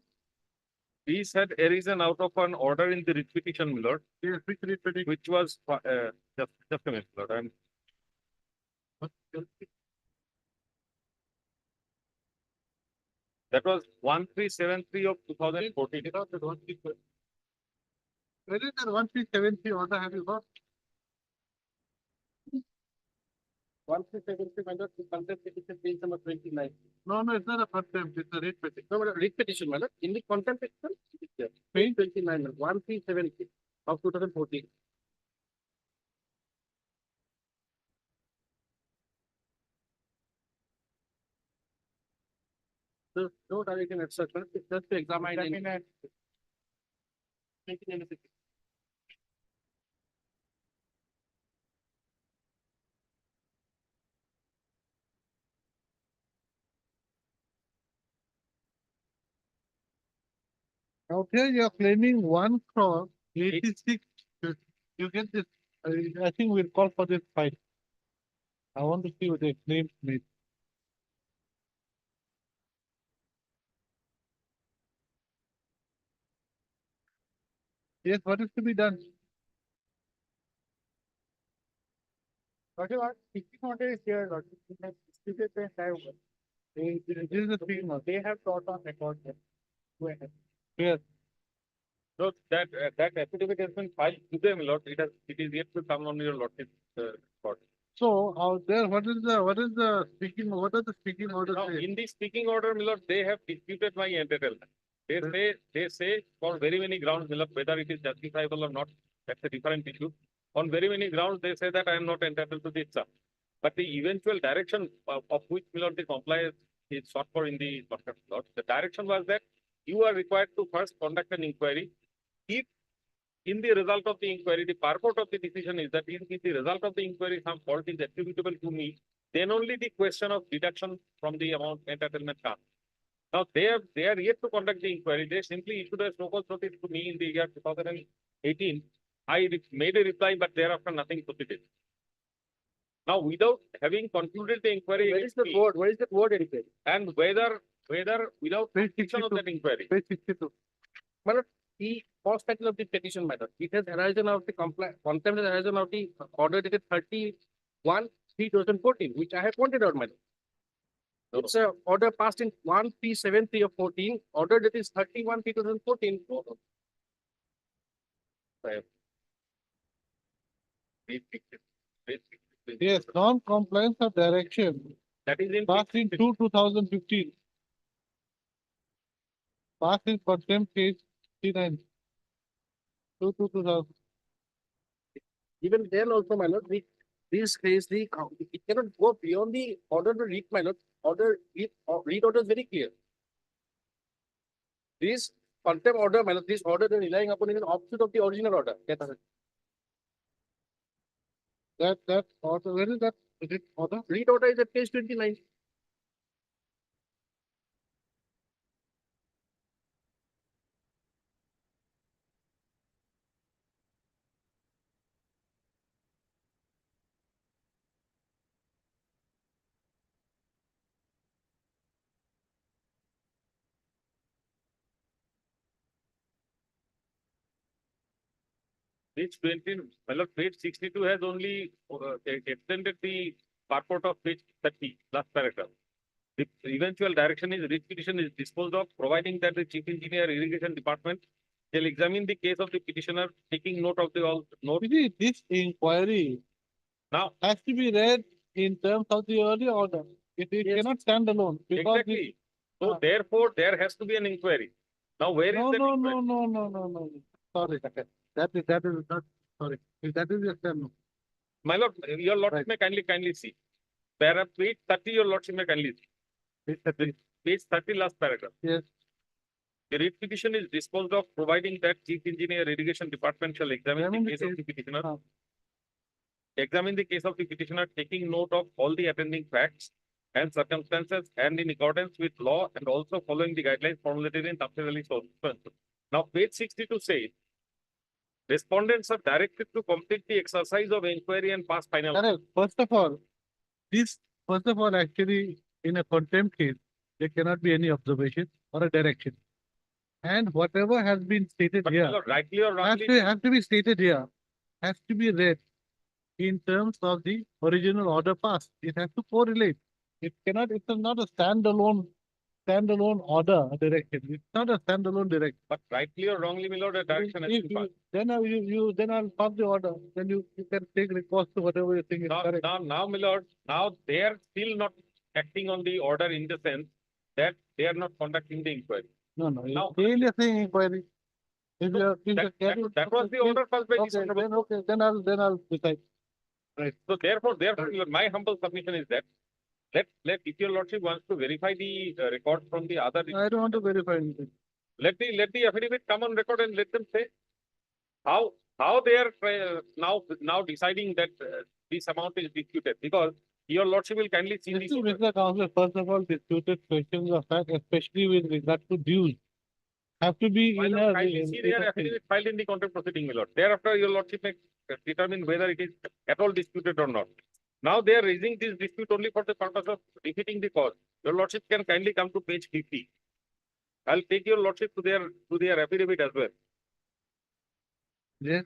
These had arisen out of an order in the writ petition, my lord, Yes, which repetition? which was just a minute, my lord. That was 1373 of 2014. Where is that 1373 order have you got? 1373, my lord, the contempt petition page number 29. No, it's not a contempt, it's a writ petition. No, but writ petition, my lord, in the contempt itself, it is there. Page? Page 29, my lord, 1370 of 2014. So, no direction as such, but it's just to examine. in- 1996. Out here you're claiming 1 crore 86. You get this, I think we'll call for this fight. I want to see what the claim made. Yes, what is to be done? Whatever, speaking order is there, Lord. We have disputed the entire work. This is the thing, now. They have brought on record that. Go ahead. Yes. So that affidavit has been filed to them, my lord. It is yet to come on your lordship court. So out there, what are the speaking orders Now, say? in the speaking order, my lord, they have disputed my entitlement. They say for very many grounds, my lord, whether it is justifiable or not, that's a different issue. On very many grounds, they say that I am not entitled to this sum. But the eventual direction of which, my lord, the compliance is sought for in the contract, my lord, the direction was that you are required to first conduct an inquiry. If in the result of the inquiry, the purport of the decision is that if the result of the inquiry some fault is attributable to me, then only the question of deduction from the amount entitlement comes. Now they are yet to conduct the inquiry. They simply issued a so called notice to me in the year 2018. I made a reply, but thereafter nothing proceeded. Now, without having concluded the inquiry, Where is against the me, board? Where is the board educated? and whether without Page completion of 62. that inquiry, Page 62. The first title of the petition matter, it has arisen out of the contempt has arisen out of the order dated 31/3/2014, which I have pointed out, madam. It's a order passed in 1373 of 14, order that is 31/3/2014. Yes, non-compliance of direction, that is in passed in 2015. Passed in contempt case 69. 2000. Even then also, my lord, this case, it cannot go beyond the order to read, my lord. Read order is very clear. This contempt order, my lord, this order is relying upon is an opposite of the original order. That order, where is that? Is it order? Read order is at page 29. page 20, well, page 62 has only extended the purport of page 30, last paragraph. The eventual direction is writ petition is disposed of, providing that the chief engineer irrigation department shall examine the case of the petitioner, taking note of the all note. You see, this inquiry Now, has to be read in terms of the earlier order. It Yes. cannot stand alone because exactly. So therefore, there has to be an inquiry. Now, where is No, the no, difference? no. Sorry, that is not, sorry. That is just a no. My lord, your lordship Right. may kindly see. Page 30, your lordship may kindly see. It's a bit- Page 30, last paragraph. Yes. The writ petition is disposed of providing that Chief Engineer Irrigation Department shall examine Examine the the case of case. the petitioner. Ah. Examine the case of the petitioner, taking note of all the attending facts and circumstances and in accordance with law and also following the guidelines formulated in Tafsir Ali Sultan. Now, page 62 says, respondents are directed to complete the exercise of inquiry and pass final. Correct. First of all, actually, in a contempt case, there cannot be any observation or a direction. And whatever has been stated But my here lord, rightly or wrongly, has to be stated here, has to be read in terms of the original order passed. It has to correlate. It's not a standalone order direction. It's not a standalone direction. but rightly or wrongly, my lord, a direction has been passed. Then I'll pass the order. Then you can take recourse to whatever you think is correct. Now, my lord, now they are still not acting on the order in the sense that they are not conducting the inquiry. No, Now- Still you're saying inquiry. If No, you're, if That, you're that was the order passed by this Okay, honorable. then I'll decide. So therefore, my humble submission is that if your lordship wants to verify the record from the other, I don't want to verify anything. let the affidavit come on record and let them say how they are now deciding that this amount is disputed, because your lordship will kindly see the Mr. Counselor, first of all, disputed questions of fact, especially with regard to dues, have to be Why in not a. kindly see their affidavit filed in the contempt proceeding, my lord. Thereafter, your lordship may determine whether it is at all disputed or not. Now they are raising this dispute only for the purpose of defeating the cause. Your lordship can kindly come to page 50. I'll take your lordship to their affidavit as well. Yes,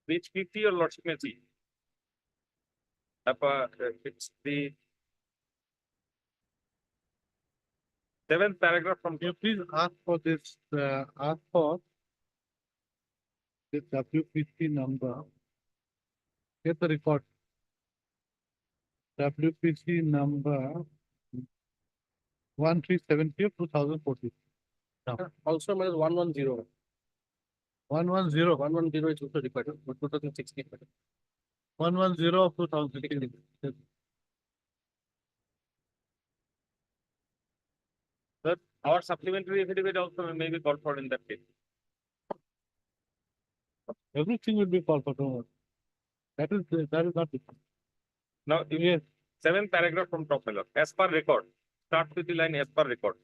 Page 50, your lordship may see. It's the seventh paragraph from you please ask for this, ask for this WPC number. Get the record. WPC number 1370 of 2014. Also, minus 110. 110. 110 is also required, but 2016. 110 of 2016. Yes. Sir, our supplementary affidavit also may be called for in that case. Everything will be called for. Don't worry. That is not it. Now, Yes. seventh paragraph from top, my lord. As per record, start with the line as per record.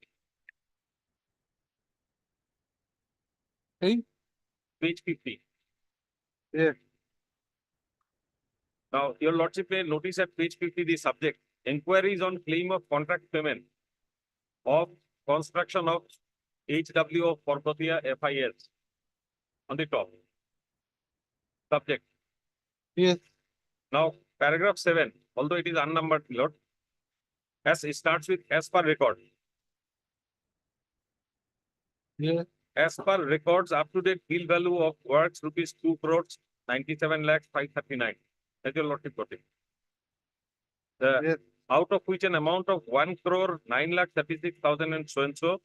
Hey? Page 50. Yes. Now, your lordship may notice at page 50 the subject, inquiries on claim of contract payment of construction of HW of Parbatia FIS on the top. Subject. Yes. Now, paragraph 7, although it is unnumbered, lord, as it starts with as per record. Yes. As per records, up-to-date bill value of works rupees 2 crores 97 lakhs 539. That's your lordship got it. Yes. Out of which an amount of 1 crore 9 lakh 36,000 and so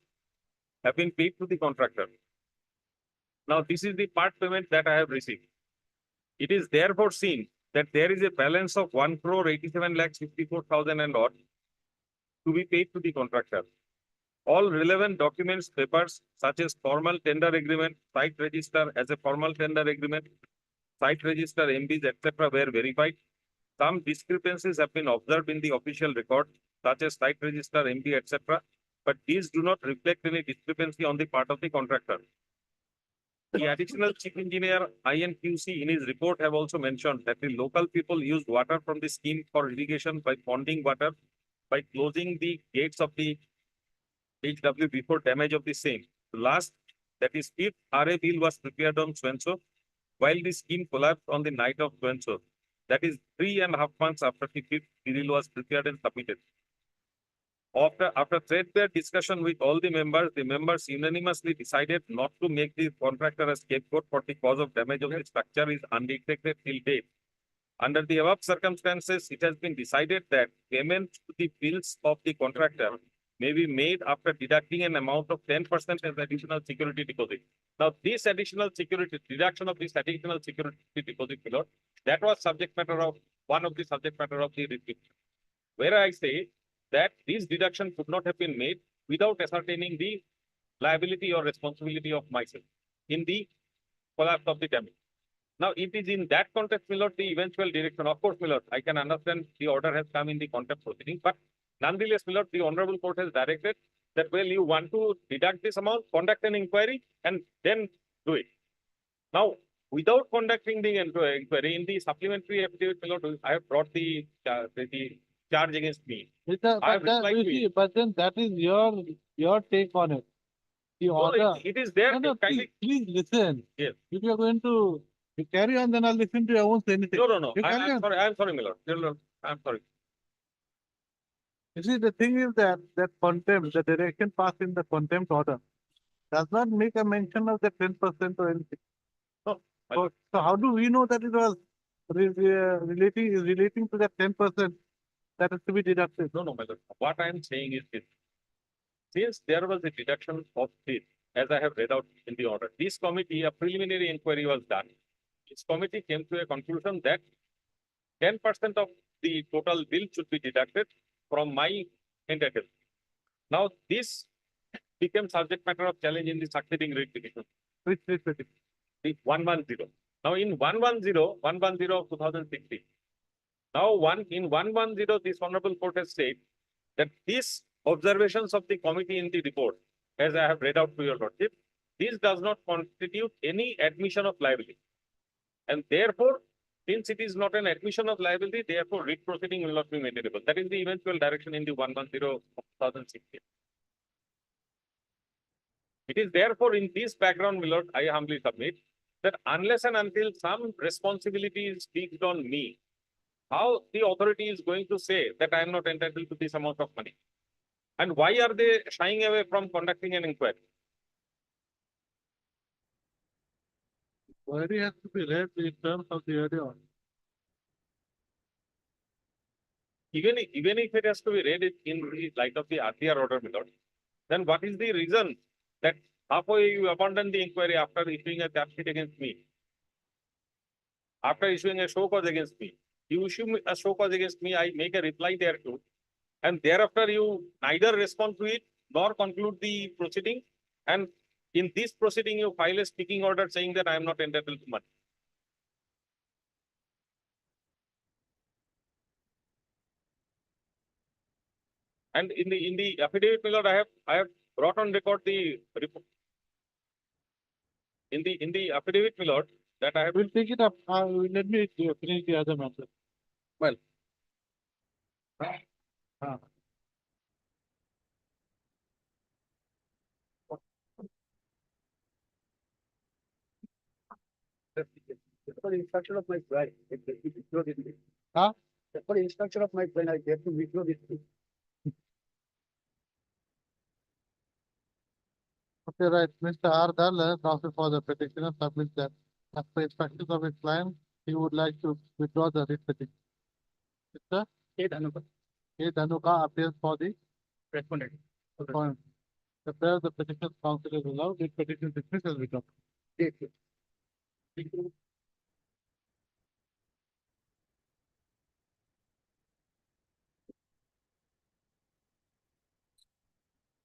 have been paid to the contractor. Now, this is the part payment that I have received. It is therefore seen that there is a balance of 1 crore 87 lakhs 54,000 and odd to be paid to the contractor. All relevant documents, papers such as formal tender agreement, site register as a formal tender agreement, site register MBs, etc. were verified. Some discrepancies have been observed in the official record, such as site register, MB, etc. But these do not reflect any discrepancy on the part of the contractor. The additional chief engineer INQC in his report have also mentioned that the local people used water from the scheme for irrigation by ponding water, by closing the gates of the HW before damage of the same. Last, that is, fifth RA bill was prepared on so-and-so, while the scheme collapsed on the night of so-and-so. That is 3.5 months after the fifth bill was prepared and submitted. After threadbare discussion with all the members unanimously decided not to make the contractor a scapegoat for the cause of damage of the structure is undetected till date. Under the above circumstances, it has been decided that payment to the bills of the contractor may be made after deducting an amount of 10% as additional security deposit. Now, this additional security, deduction of this additional security deposit, Lord, that was subject matter of one of the subject matter of the review. Where I say that this deduction could not have been made without ascertaining the liability or responsibility of myself in the collapse of the damage. Now, it is in that context, my lord, the eventual direction. Of course, my lord, I can understand the order has come in the contempt proceeding, but nonetheless, my lord, the honorable court has directed that, well, you want to deduct this amount, conduct an inquiry, and then do it. Now, without conducting the inquiry in the supplementary affidavit, my lord, I have brought the charge against me. I have replied to it. But then that is your take on it. The No, order. it is there. No, no, Kindly- please listen. Yes. If you are going to you carry on, then I'll listen to you. I won't say anything. No. You carry I'm on. sorry. I'm sorry, my lord. Your lord, I'm sorry. You see, the thing is that contempt, the direction passed in the contempt order, does not make a mention of the 10% or anything. No, my So how do we know that it was relating to that 10% that is to be deducted? No, my lord. What I am saying is this. Since there was a deduction of this, as I have read out in the order, this committee, a preliminary inquiry was done. This committee came to a conclusion that 10% of the total bill should be deducted from my entitlement. Now, this became subject matter of challenge in the succeeding writ petition, Which petition? the 110. Now, in 110 of 2016, now in 110, this honorable court has said that these observations of the committee in the report, as I have read out to your lordship, this does not constitute any admission of liability. And therefore, since it is not an admission of liability, therefore writ proceeding will not be maintainable. That is the eventual direction in the 110 of 2016. It is therefore in this background, my lord, I humbly submit that unless and until some responsibility is fixed on me, how the authority is going to say that I am not entitled to this amount of money? And why are they shying away from conducting an inquiry? Query has to be read in terms of the earlier order. Even if it has to be read in the light of the earlier order, my lord, then what is the reason that halfway you abandon the inquiry after issuing a charge sheet against me? After issuing a show cause against me, you issue a show cause against me, I make a reply thereto, and thereafter you neither respond to it nor conclude the proceeding, and in this proceeding you file a speaking order saying that I am not entitled to money. And in the affidavit, my lord, I have brought on record the report. In the affidavit, my lord, that I have. We'll take it up. Let me finish the other matter. Well. That's for the instruction of my client. Withdraw this. Huh? That's for the instruction of my client. I have to withdraw this. Okay, right. Mr. R. Darla, counsel for the petitioner, submits that as per instructions of his client, he would like to withdraw the writ petition. Mr. Hey, Dhanuka, A. Dhanuka appears for the responded. point. The prayer of the petitioner's counsel is allowed, this petition is dismissed as withdrawn. Take.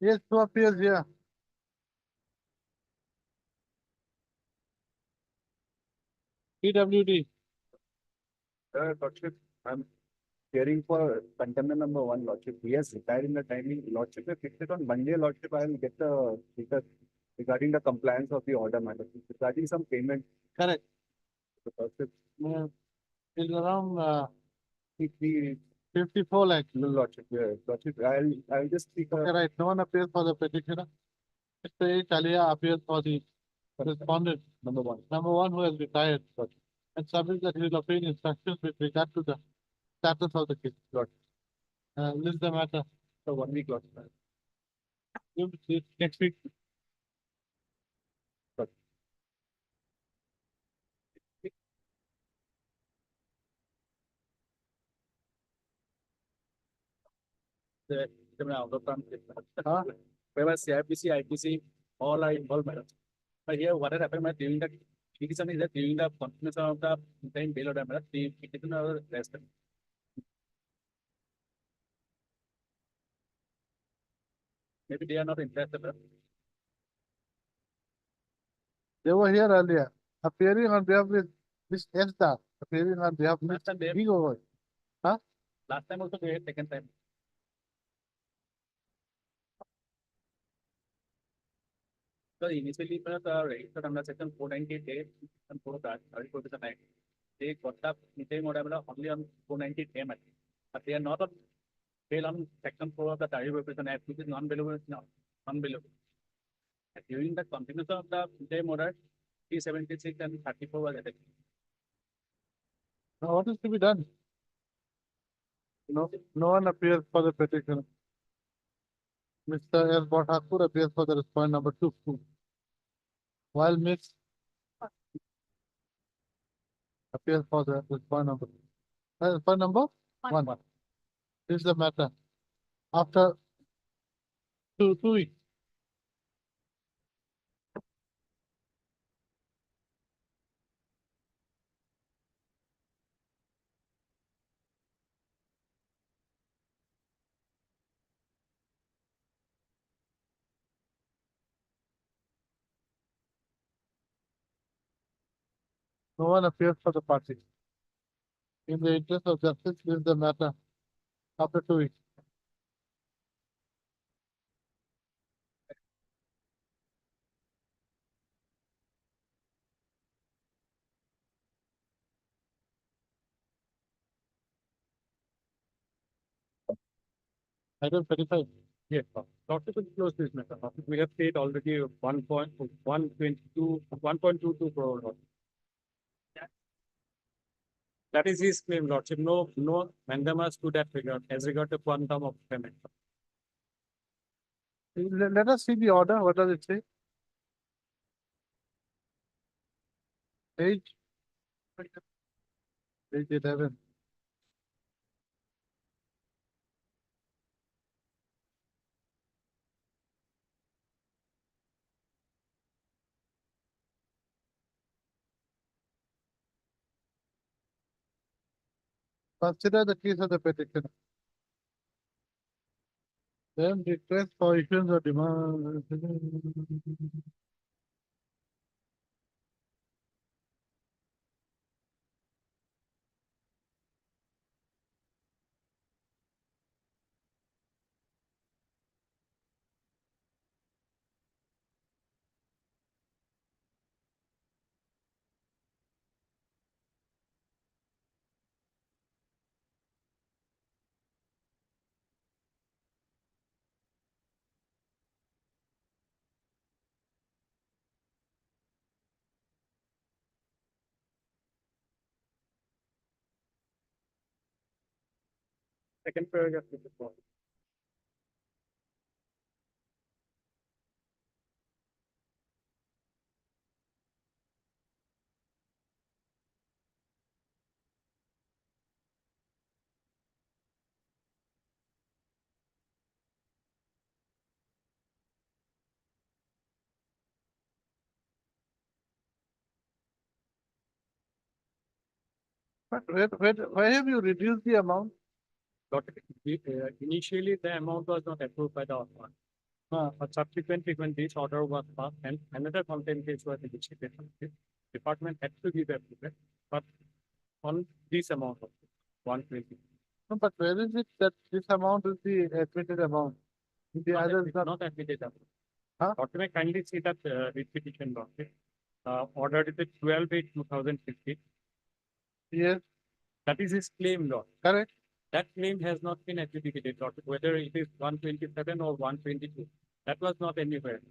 Yes, who appears here? PWD. Lordship, I'm hearing for contender number one, Lordship. He has retired in the timing. Lordship, if fixed it on Monday, Lordship, I will get the because regarding the compliance of the order matter. Regarding some payment. Correct. The Lordship, Is around 50 54 lakhs. no, Lordship, yeah. Lordship, I'll just speak. Okay, right. No one appears for the petitioner. Mr. A. Chalia appears for the respondent, Number one. number one who has retired, and submits that he will obtain instructions with regard to the status of the case. Got List the matter. after 1 week Lordship. Next week. Out of time. Whereas CIPC, IPC, all are involved, madam. But here, what has happened, madam, during the petition is that during the continuation of the time bail order, madam, the petition are arrested. Maybe they are not interested, madam. They were here earlier, appearing on behalf of Miss Esther, appearing on behalf of Last time they, Vigo. last time also they had taken time. So initially, the registered under section 498 and 4 that, they got the meeting order only on 498 M, but they are not on bail on section 4 of the Tariff Revision Act, which is non-billable, non-billable. During the continuation of the same order, 376 and 34 was added. Now, what is to be done? No one appears for the petition. Mr. S. Bhattakur appears for the respondent number 2. While Miss appears for the respondent number. Respondent number 1. This is the matter. After two weeks. No one appears for the party. In the interest of justice, leave the matter after 2 weeks. Item 35. Yes, Doctor could close this matter. We have paid already 1.22 crore. That is his claim, Lordship. No mandamus to that regard as regard to quantum of payment. Let us see the order. What does it say? Page 11. Consider the case of the petitioner. Then request for issuance or demand. Second paragraph is the point. But where have you reduced the amount? Initially, the amount was not approved by the authority. But subsequently, when this order was passed and another content case was initiated, department had to give approval, but on this amount of 120. No, but where is it that this amount is the admitted amount? The other is Not admitted. Huh? May kindly see that repetition document. Ordered it 12/8/2015. Yes, That is his claim law. correct. That claim has not been adjudicated, whether it is 127 or 122. That was not anywhere.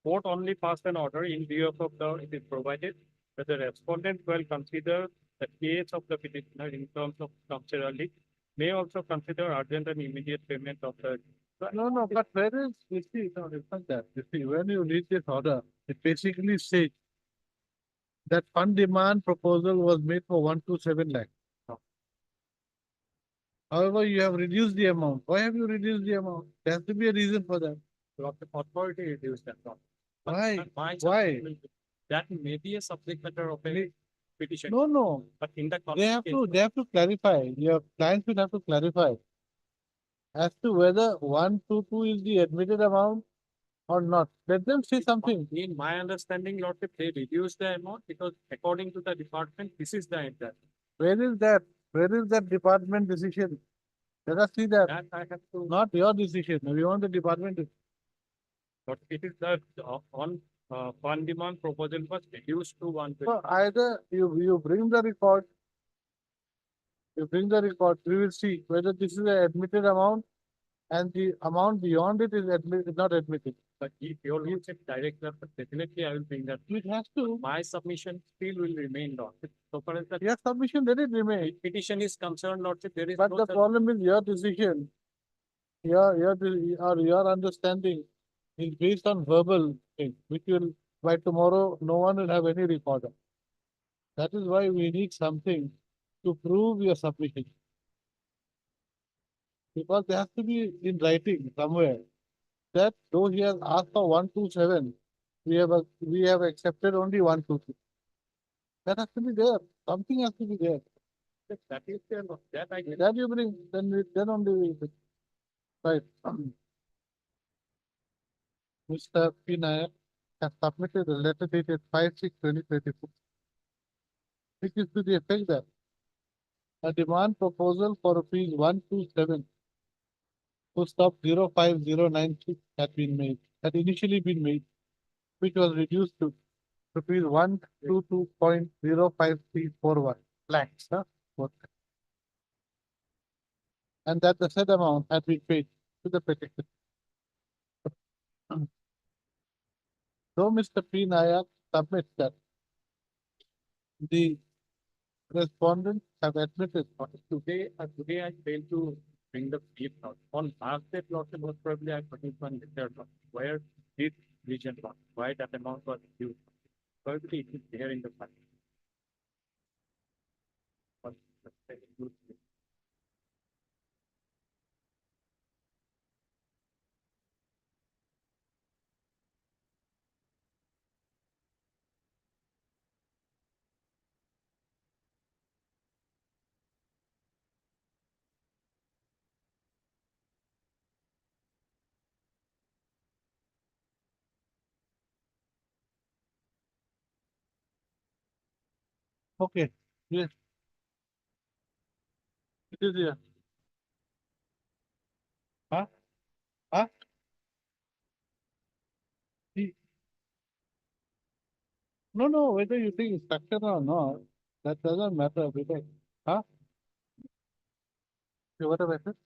Court only passed an order in view of the, it is provided that the respondent will consider the case of the petitioner in terms of structurally may also consider urgent and immediate payment of the. No, but where is, you see, no, it's not that. You see, when you read this order, it basically says that fund demand proposal was made for 127 lakh. However, you have reduced the amount. Why have you reduced the amount? There has to be a reason for that. Authority reduced that amount. But Why? my Why? judgment will- That may be a subject matter of a petition, No. but in the. They have to clarify. Your clients will have to clarify as to whether 122 is the admitted amount or not. Let them say something. In my understanding, Lordship, they reduced the amount because according to the department, this is the entire. Where is that? Where is that department decision? Let us see that. That I have to, Not your decision. We want the department to. but it is the on fund demand proposal was reduced to 120. So either you bring the record. You bring the record, we will see whether this is an admitted amount and the amount beyond it is not admitted. But if your lordship director, definitely I will bring that. It has to. My submission still will remain, Lordship. So far as the Your submission, let it remain. petition is concerned, Lordship, there is But no the such- problem is your decision. Your understanding is based on verbal thing, which will, by tomorrow, no one will have any recorder. That is why we need something to prove your submission. Because there has to be in writing somewhere that though he has asked for 127, we have accepted only 122. That has to be there. Something has to be there. that is there, that I get. That you bring, then only we will. Right. Mr. P. Nair has submitted a letter dated 5/6/2024, which is to the effect that a demand proposal for rupees 127 to stop 05096 had initially been made, which was reduced to rupees 122.05341 lakhs. Okay. And that the said amount had been paid to the petitioner. Though Mr. P. Nayak submits that the respondents have admitted Today I failed to bring the brief out. On last day, Lordship, most probably I put one letter where this region was, why that amount was due. Probably it is there in the fund. But- okay, yes. It is here. Huh? Huh? See. No, whether you think it's structured or not, that doesn't matter because, huh? Okay, what about it?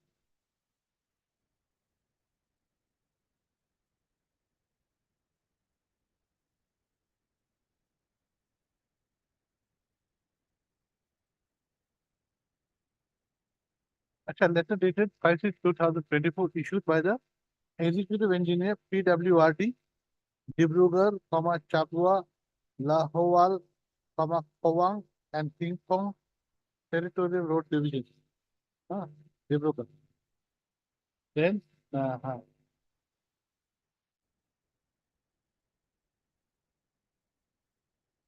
Actually, letter dated 5/6/2024 issued by the Executive Engineer PWRD, Dibrugarh, Chapua, Lahowal, Powang, and Pingpong Territorial Road Division. Dibrugarh. Then,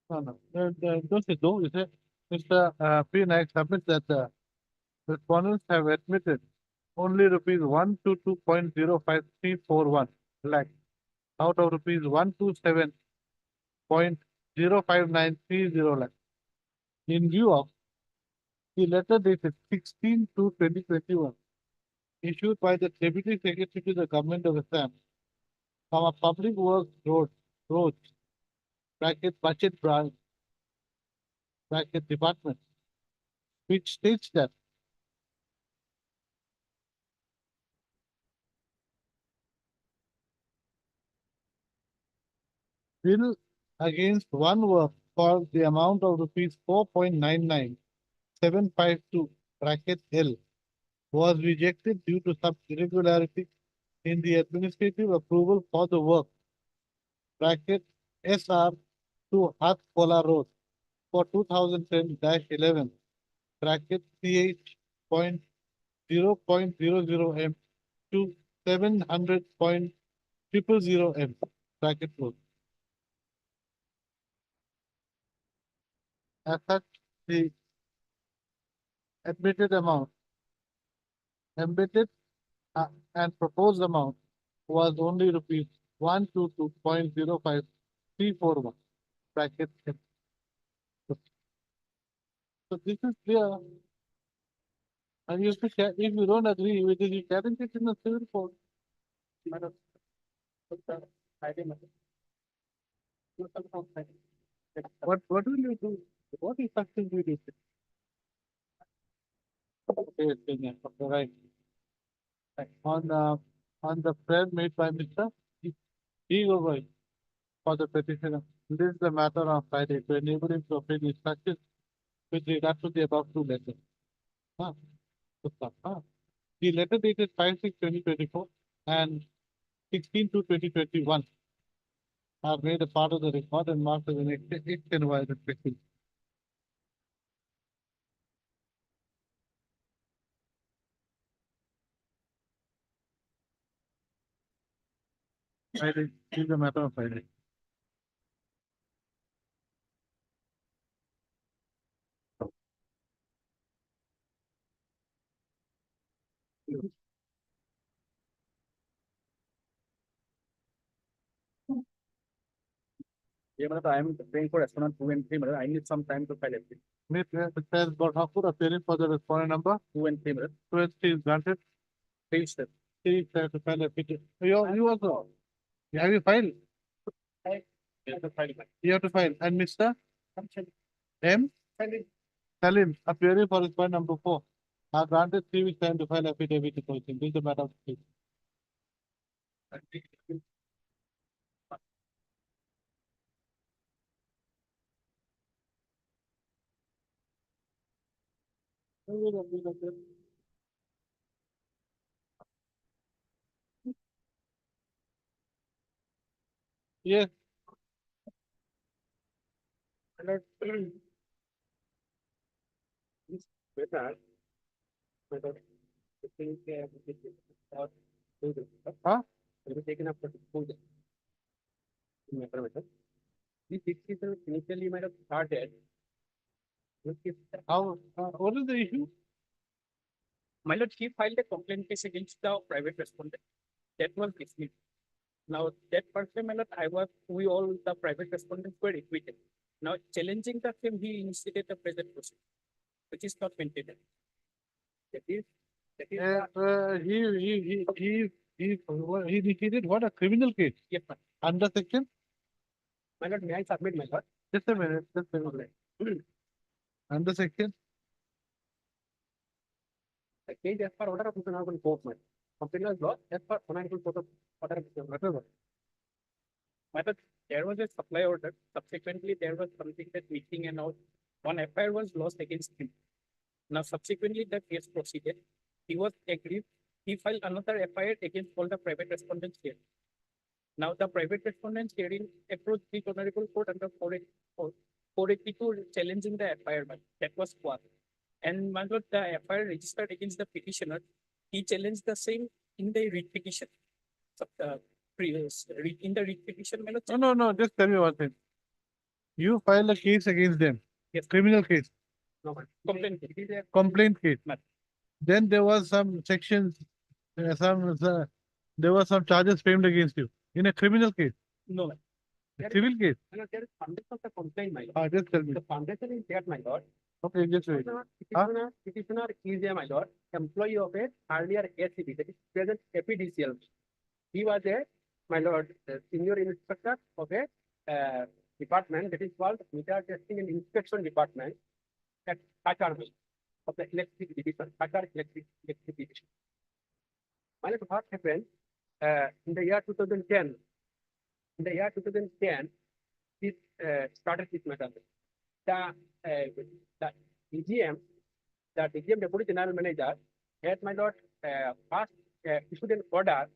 don't say no, you say, Mr. P. Naik submits that the respondents have admitted only rupees 122.05341 lakh out of rupees 127.05930 lakh. In view of the letter dated 16/2/2021 issued by the Deputy Secretary to the Government of Assam from a public works roads budget branch department, which states that bill against one work for the amount of rupees 4.99752 L was rejected due to some irregularity in the administrative approval for the work. Bracket SR to Hath Kola Road for 2010-11 bracket CH point 0.00 M to 700.000 M bracket close. As such, the admitted amount, embedded and proposed amount was only rupees 122.05341 bracket M. So this is clear. And you should, if you don't agree with it, you challenge it in the civil court. Madam, put the ID method. You come from ID. What will you do? What instructions will you take? Okay, okay, right. On the prayer made by Mr. Eagle for the petitioner, this is the matter of Friday to enable him to obtain instructions with regard to the above two letters. Huh. Huh. The letter dated 5/6/2024 and 16/2/2021 are made a part of the record and marked as an extenuating respectively. Friday, this is a matter of Friday. Yeah, madam, I am paying for Esplanade 2 and 3, madam. I need some time to file everything. Mr. Borhakur appearing for the respondent number 2 and 3, madam. 2 and 3 is granted. Please, sir. 3 is there to file a petition. You also. Have you filed? Yes, sir, file. You have to file. And Mr. M. File. Salim appearing for respondent number 4 are granted 3 weeks time to file affidavit to question. This is a matter of case. Yes. Madam, this better. Madam, the thing, or Huh? will be taken up for disposal. Matter, madam. This is initially, madam, started. What is the issue? My lord, he filed a complaint case against the private respondent. That was dismissed. Now, that person, my lord, we all the private respondents were acquitted. Now, challenging the same, he initiated the present procedure, which is not maintained. That is, He initiated what, a criminal case yes, ma'am. under section? My lord, may I submit, my lord? Just a minute, just a minute. Under section? The case as per order of Mr. Honorable Court, my complaint was lodged as per Honorable Court of Order of Mr. Honorable. My lord, there was a supply order. Subsequently, there was something that meeting and all. One FIR was lodged against him. Now, subsequently, the case proceeded. He was aggrieved. He filed another FIR against all the private respondents here. Now, the private respondents hearing approached the Honorable Court under 482 challenging the FIR. That was quashed. And my lord, the FIR registered against the petitioner, he challenged the same in the writ petition. So, in the writ petition, my lord. No, just tell me one thing. You filed a case against them. Yes. Criminal case, No, complaint. It is a complaint case. Ma'am. Then there was some sections, there were some charges framed against you in a criminal case, no. a civil case. My lord, there is foundation of the complaint, my lord. Just tell me. The foundation is there, my lord. Okay, just wait. Petitioner is a, my lord, employee of a earlier ACB, that is present APDCL. He was a, my lord, senior inspector of a department that is called Meter Testing and Inspection Department at Qatar of the Electric Division, Qatar Electric Division. My lord, what happened in the year 2010? In the year 2010, this started this matter. The DGM, Deputy General Manager, had, my lord, first issued an order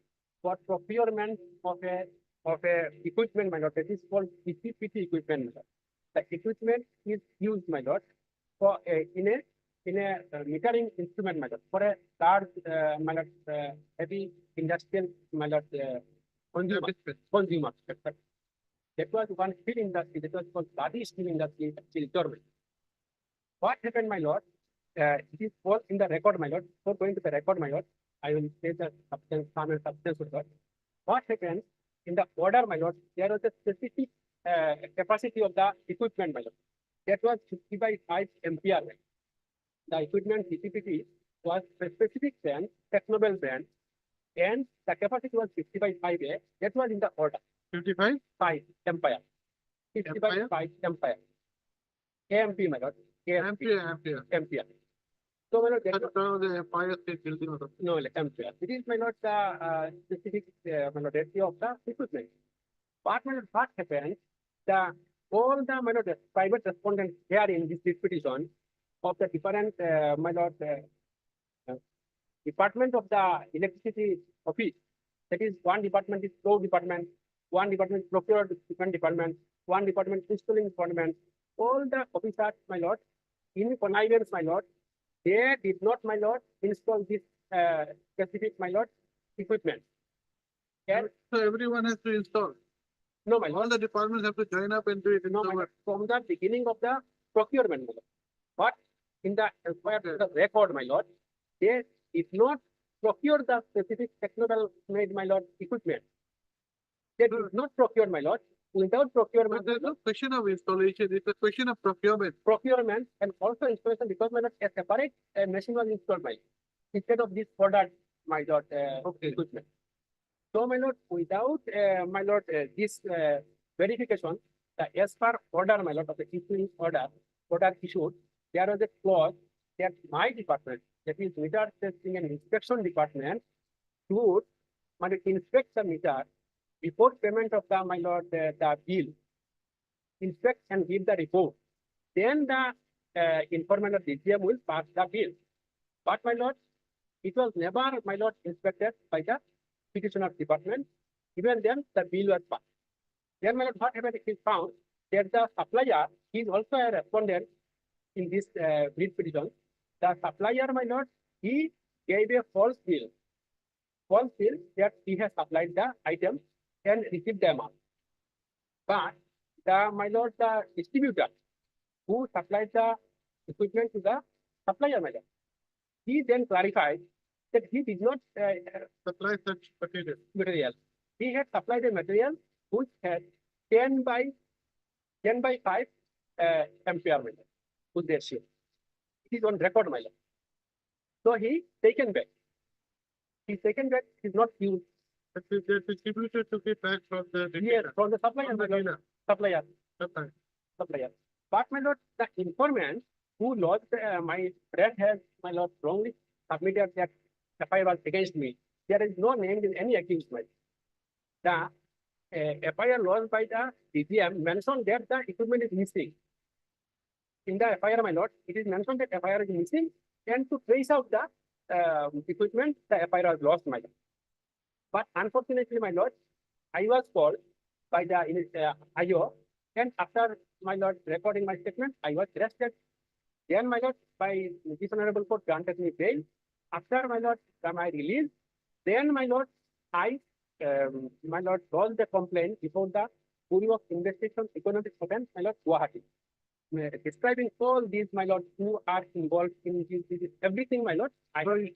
for procurement of a equipment, my lord, that is called PCPT equipment, my lord. The equipment is used, my lord, for in a metering instrument, my lord, for a large, my lord, heavy industrial, my lord, consumer. That was one steel industry, that was called Badi Steel Industry, actually, Germany. What happened, my lord? It is all in the record, my lord. So going to the record, my lord, I will say the substance, sum and substance, my lord. What happened in the order, my lord? There was a specific capacity of the equipment, my lord. That was 50 by 5 ampere. The equipment CCPT was a specific brand, Technobel brand, and the capacity was 50 by 5A. That was in the order. 55? 5 ampere. 50 by Ampere? 5 ampere. AMP, my lord. Ampere. Ampere. So, my lord, that That's was, the fire state building or something. no, like ampere. It is, my lord, the specific, my lord, ratio of the equipment. But, my lord, what happened? All the, my lord, private respondents here in this petition of the different, my lord, department of the electricity office. That is, one department is flow department, one department is procure different department, one department installing department. All the officers, my lord, in connivance, my lord, they did not, my lord, install this specific, my lord, equipment. And So everyone has to install. no, my All lord, the departments have to join up and do it. no, my lord, from the beginning of the procurement, my lord. But in the record, my lord, they did not procure the specific technical made, my lord, equipment. They did not procure, my lord. Without procurement, But there's no question of installation, it's a question of procurement. procurement and also installation, because my lord, a separate machine was installed, my lord, instead of this product, my lord, equipment. So, my lord, without, my lord, this verification, as per order, my lord, of the issuing order issued, there was a clause that my department, that is meter testing and inspection department, should, my lord, inspect the meter before payment of the, my lord, the bill, inspect and give the report. Then the informant of DGM will pass the bill. But, my lord, it was never, my lord, inspected by the petitioner's department. Even then, the bill was passed. Then, my lord, what happened? It is found that the supplier is also a respondent in this bill petition. The supplier, my lord, he gave a false bill. False bill that he has supplied the item and received the amount. But my lord, the distributor who supplied the equipment to the supplier, my lord, he then clarified that he did not Supply such material. He had supplied a material which had 10 by 5 ampere, my lord, with their share. It is on record, my lord. So he taken back. He taken back, is not used. But the distributor took it back from the. Yes, from the supplier, From my the lord. dealer. Supplier. Okay. Supplier. But, my lord, the informant who lodged my friend has, my lord, wrongly submitted that FIR was against me. There is no name in any accusement. The FIR lodged by the DGM mentioned that the equipment is missing. In the FIR, my lord, it is mentioned that FIR is missing, and to trace out the equipment, the FIR was lost, my lord. But unfortunately, my lord, I was called by the IO, and after, my lord, recording my statement, I was arrested. Then, my lord, by this honorable court granted me bail. After, my lord, my release, then, my lord, I, my lord, lodged the complaint before the Bureau of Investigation Economic Offense, my lord, Guwahati. Describing all these, my lord, who are involved in this everything, my lord.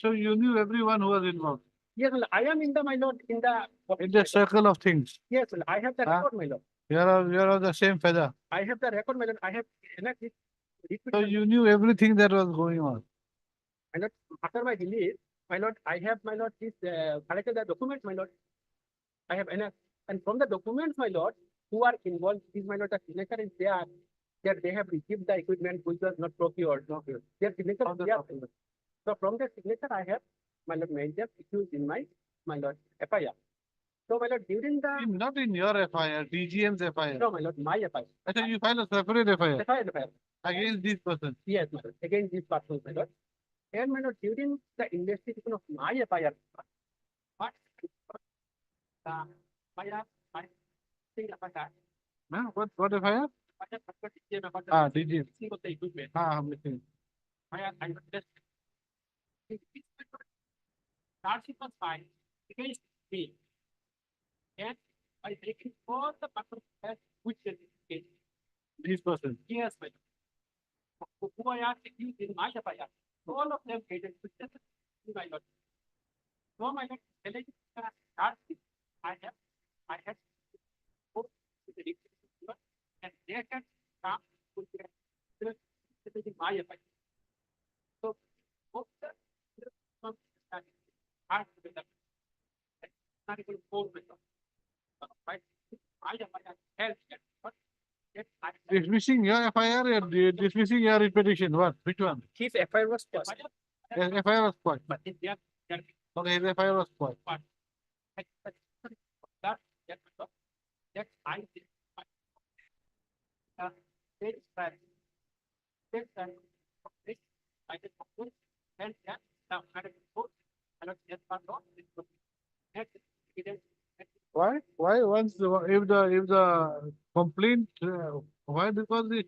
So you knew everyone who was involved Yes, well, I am in the, my lord, in in the circle of things. Yes, well, I have the Huh? record, my lord. You're of the same feather. I have the record, my lord. I have enacted. So you knew everything that was going on. My lord, after my release, my lord, I have, my lord, this collected the documents, my lord. I have enough, and from the documents, my lord, who are involved, is my lord, the signature is there, that they have received the equipment which was not procured. Their signature is there. So from the signature, I have, my lord, made them issues in my lord, FIR. So, my lord, during the Not in your FIR, DGM's FIR. no, my lord, my FIR. I think you filed a separate FIR FIR. against this person. Yes, my lord, against this person, my lord. And my lord, during the investigation of my FIR, what the FIR, I think FIR, Huh? What if I have? FIR, about the Ah, DG. missing of the equipment. Ah, I'm listening. FIR, I was just. Charging was filed against me. And by taking all the persons which is case. This person. Yes, my lord. Who I asked you in my FIR, all of them hated witnesses in my lord. So my lord, alleged charges I have both with the defense and they can come with the my FIR. So both the are together. Not able to hold with them. Right? I FIR help them. But yet I Dismissing your FIR or dismissing your repetition? What? Which one? his FIR was first. FIR was spoiled. But in their Okay, his FIR was spoiled. that that I did. This that I did and that now I did both. I don't get part of it. Next, it is Why? Why once if the complaint why? Because the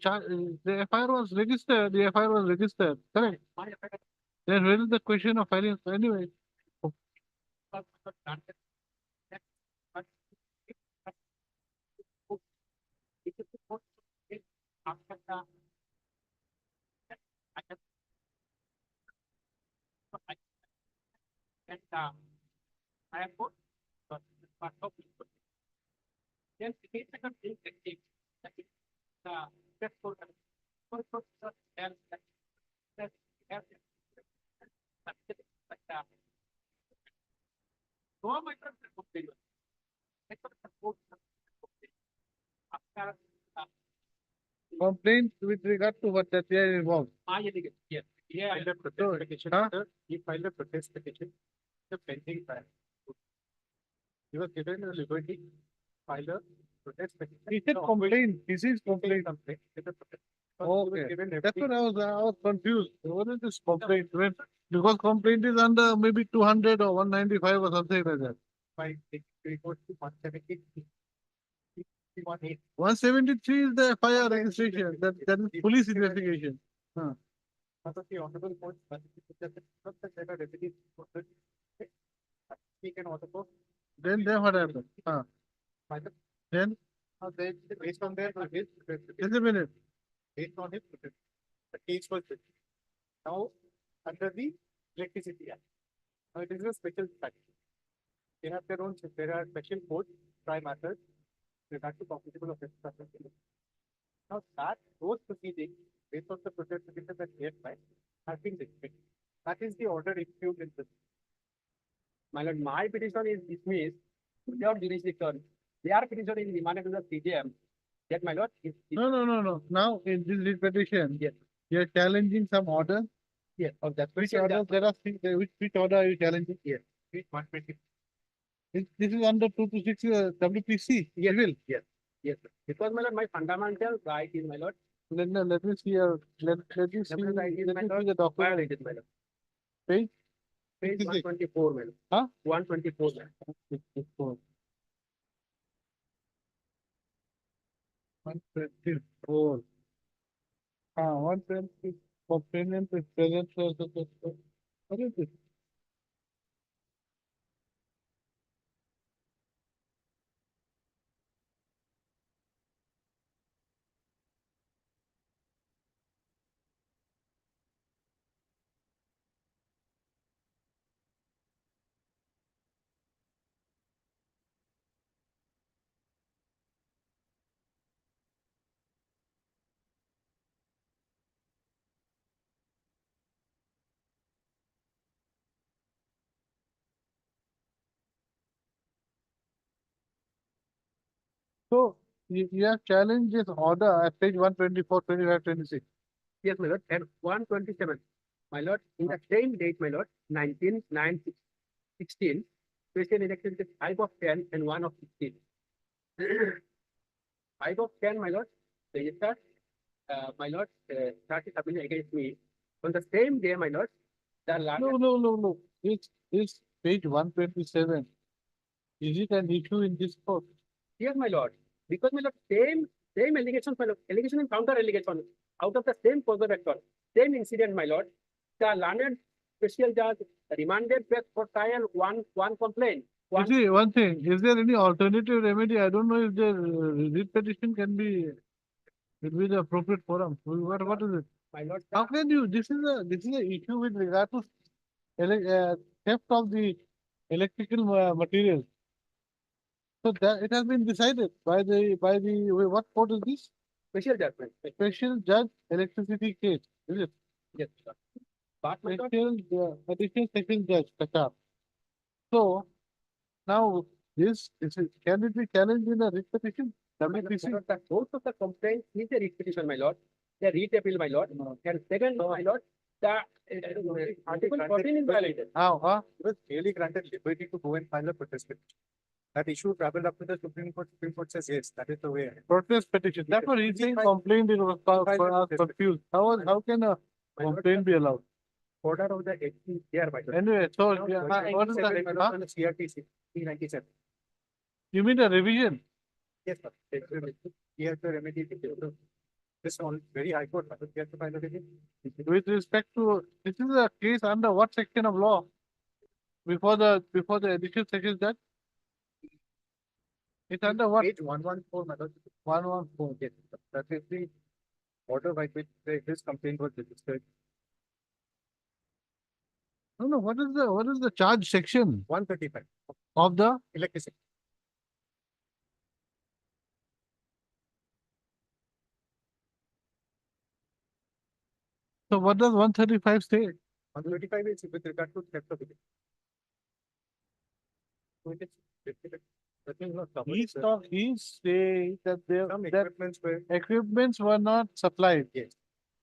FIR was registered. The FIR was registered. Correct. my FIR. Then where is the question of filing? Anyway, I have put part of then it is a thing that is the best for the and that so my after complaint with regard to what that they are involved. my yes. Yeah, I left So, protest petition. huh? Sir, he filed a protest petition. The pending trial. He was given a liberty to file a protest petition. He said complaint. This is complaint. Complaint. It's a protest. Because he was Okay. given That's every- what I was confused. What is this complaint? Because complaint is under maybe 200 or 195 or something like that. by the report to 170. 118. 173 is the FIR registration. That is police investigation. Also, the honorable court, but just the deputy. He can also go. Then what happened? By the, Then they, based on their, just a minute. based on his, the case was written. Now, under the electricity act. Now, it is a special study. They have their own, there are special codes, try matters, regard to computable offenses. Now, those proceedings, based on the protest petition that they have filed, have been dismissed. That is the order issued in this. My lord, my petition is dismissed without jurisdiction. Their petition is remanded to the CJM. Yet, my lord, is No. Now in this writ petition, Yes. you are challenging some order. yes, of that. Which order? There are which order are you challenging? Yes. 120. This is under 226 WPC. Yes. Civil. Yes, sir. Because, my lord, my fundamental right is, my lord, Let me see your let me see fundamental right is, let my me lord, see the document. violated, my lord. Page Page 66. 124, my lord. Huh? 124, my lord. 124. 124. 120 complainant is present. What is this? So you have challenged this order at page 124, 25, 26. Yes, my lord, and 127. My lord, in the same date, my lord, 19/9/16, special election is 5 of 10 and 1 of 16. 5 of 10, my lord, registered, my lord, started submitting against me. On the same day, my lord, the landed, No. This page 127. Is it an issue in this court? yes, my lord, because my lord, same allegations, my lord, allegation and counter allegation out of the same cause of action, same incident, my lord. The landed special judge remanded back for trial one complaint. You see, one thing, is there any alternative remedy? I don't know if the writ petition can be, will be the appropriate forum. What is it? My lord, How can you, this is a issue with regard to theft of the electrical materials. So that it has been decided by what court is this? special judgment. Special Judge Electricity case, is it? Yes, sir. But my lord, Additional Second Judge, Qatar. So now can it be challenged in a writ petition? WPC? the source of the complaint is a writ petition, my lord, the writ appeal, my lord. And second, my lord, the Article 14 is violated. How? He was clearly granted liberty to go and file a protest petition. That issue traveled up to the Supreme Court. Supreme Court says yes, that is the way. ahead. Protest petition. That's what he's saying. Complaint is confused. How can a complaint be allowed? Order of the HPCR, my lord. Anyway, so what is On the, the CRTC, 397. you mean a revision? Yes, sir. He has to remedy this on very high court. He has to file a petition. With respect to, this is a case under what section of law? Before the additional section judge? It's under what? Page 114, my lord. 114. Yes, that is the order by which his complaint was registered. No, what is the charge section 135, of the? electricity. So what does 135 say? 135 is with regard to theft of electricity. So it is, that means not covered. He's saying that Some that equipments were, equipments were not supplied. Yes.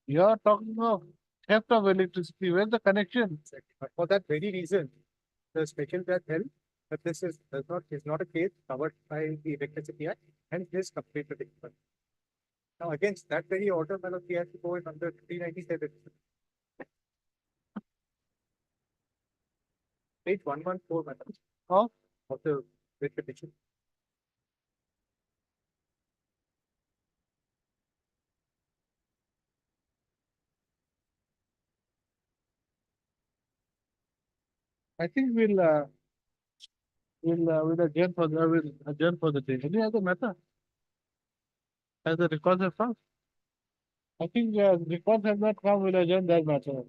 You are talking of theft of electricity. Where's the connection? but for that very reason, the special judge held that this is not a case covered by the Electricity Act and his complaint to the court. Now against that very order, my lord, he has to go in under 397. Page 114, madam. Of? Of the writ petition. I think we'll adjourn for the day. Any other matter? As the records have come? I think records have not come, we'll adjourn that matter.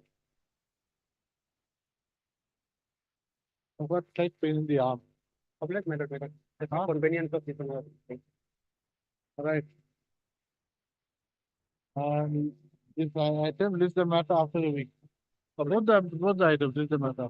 I've got slight pain in the arm. Public matter, madam. That's Huh? convenience of people. Right. This item list the matter after a week. Both the items list the matter.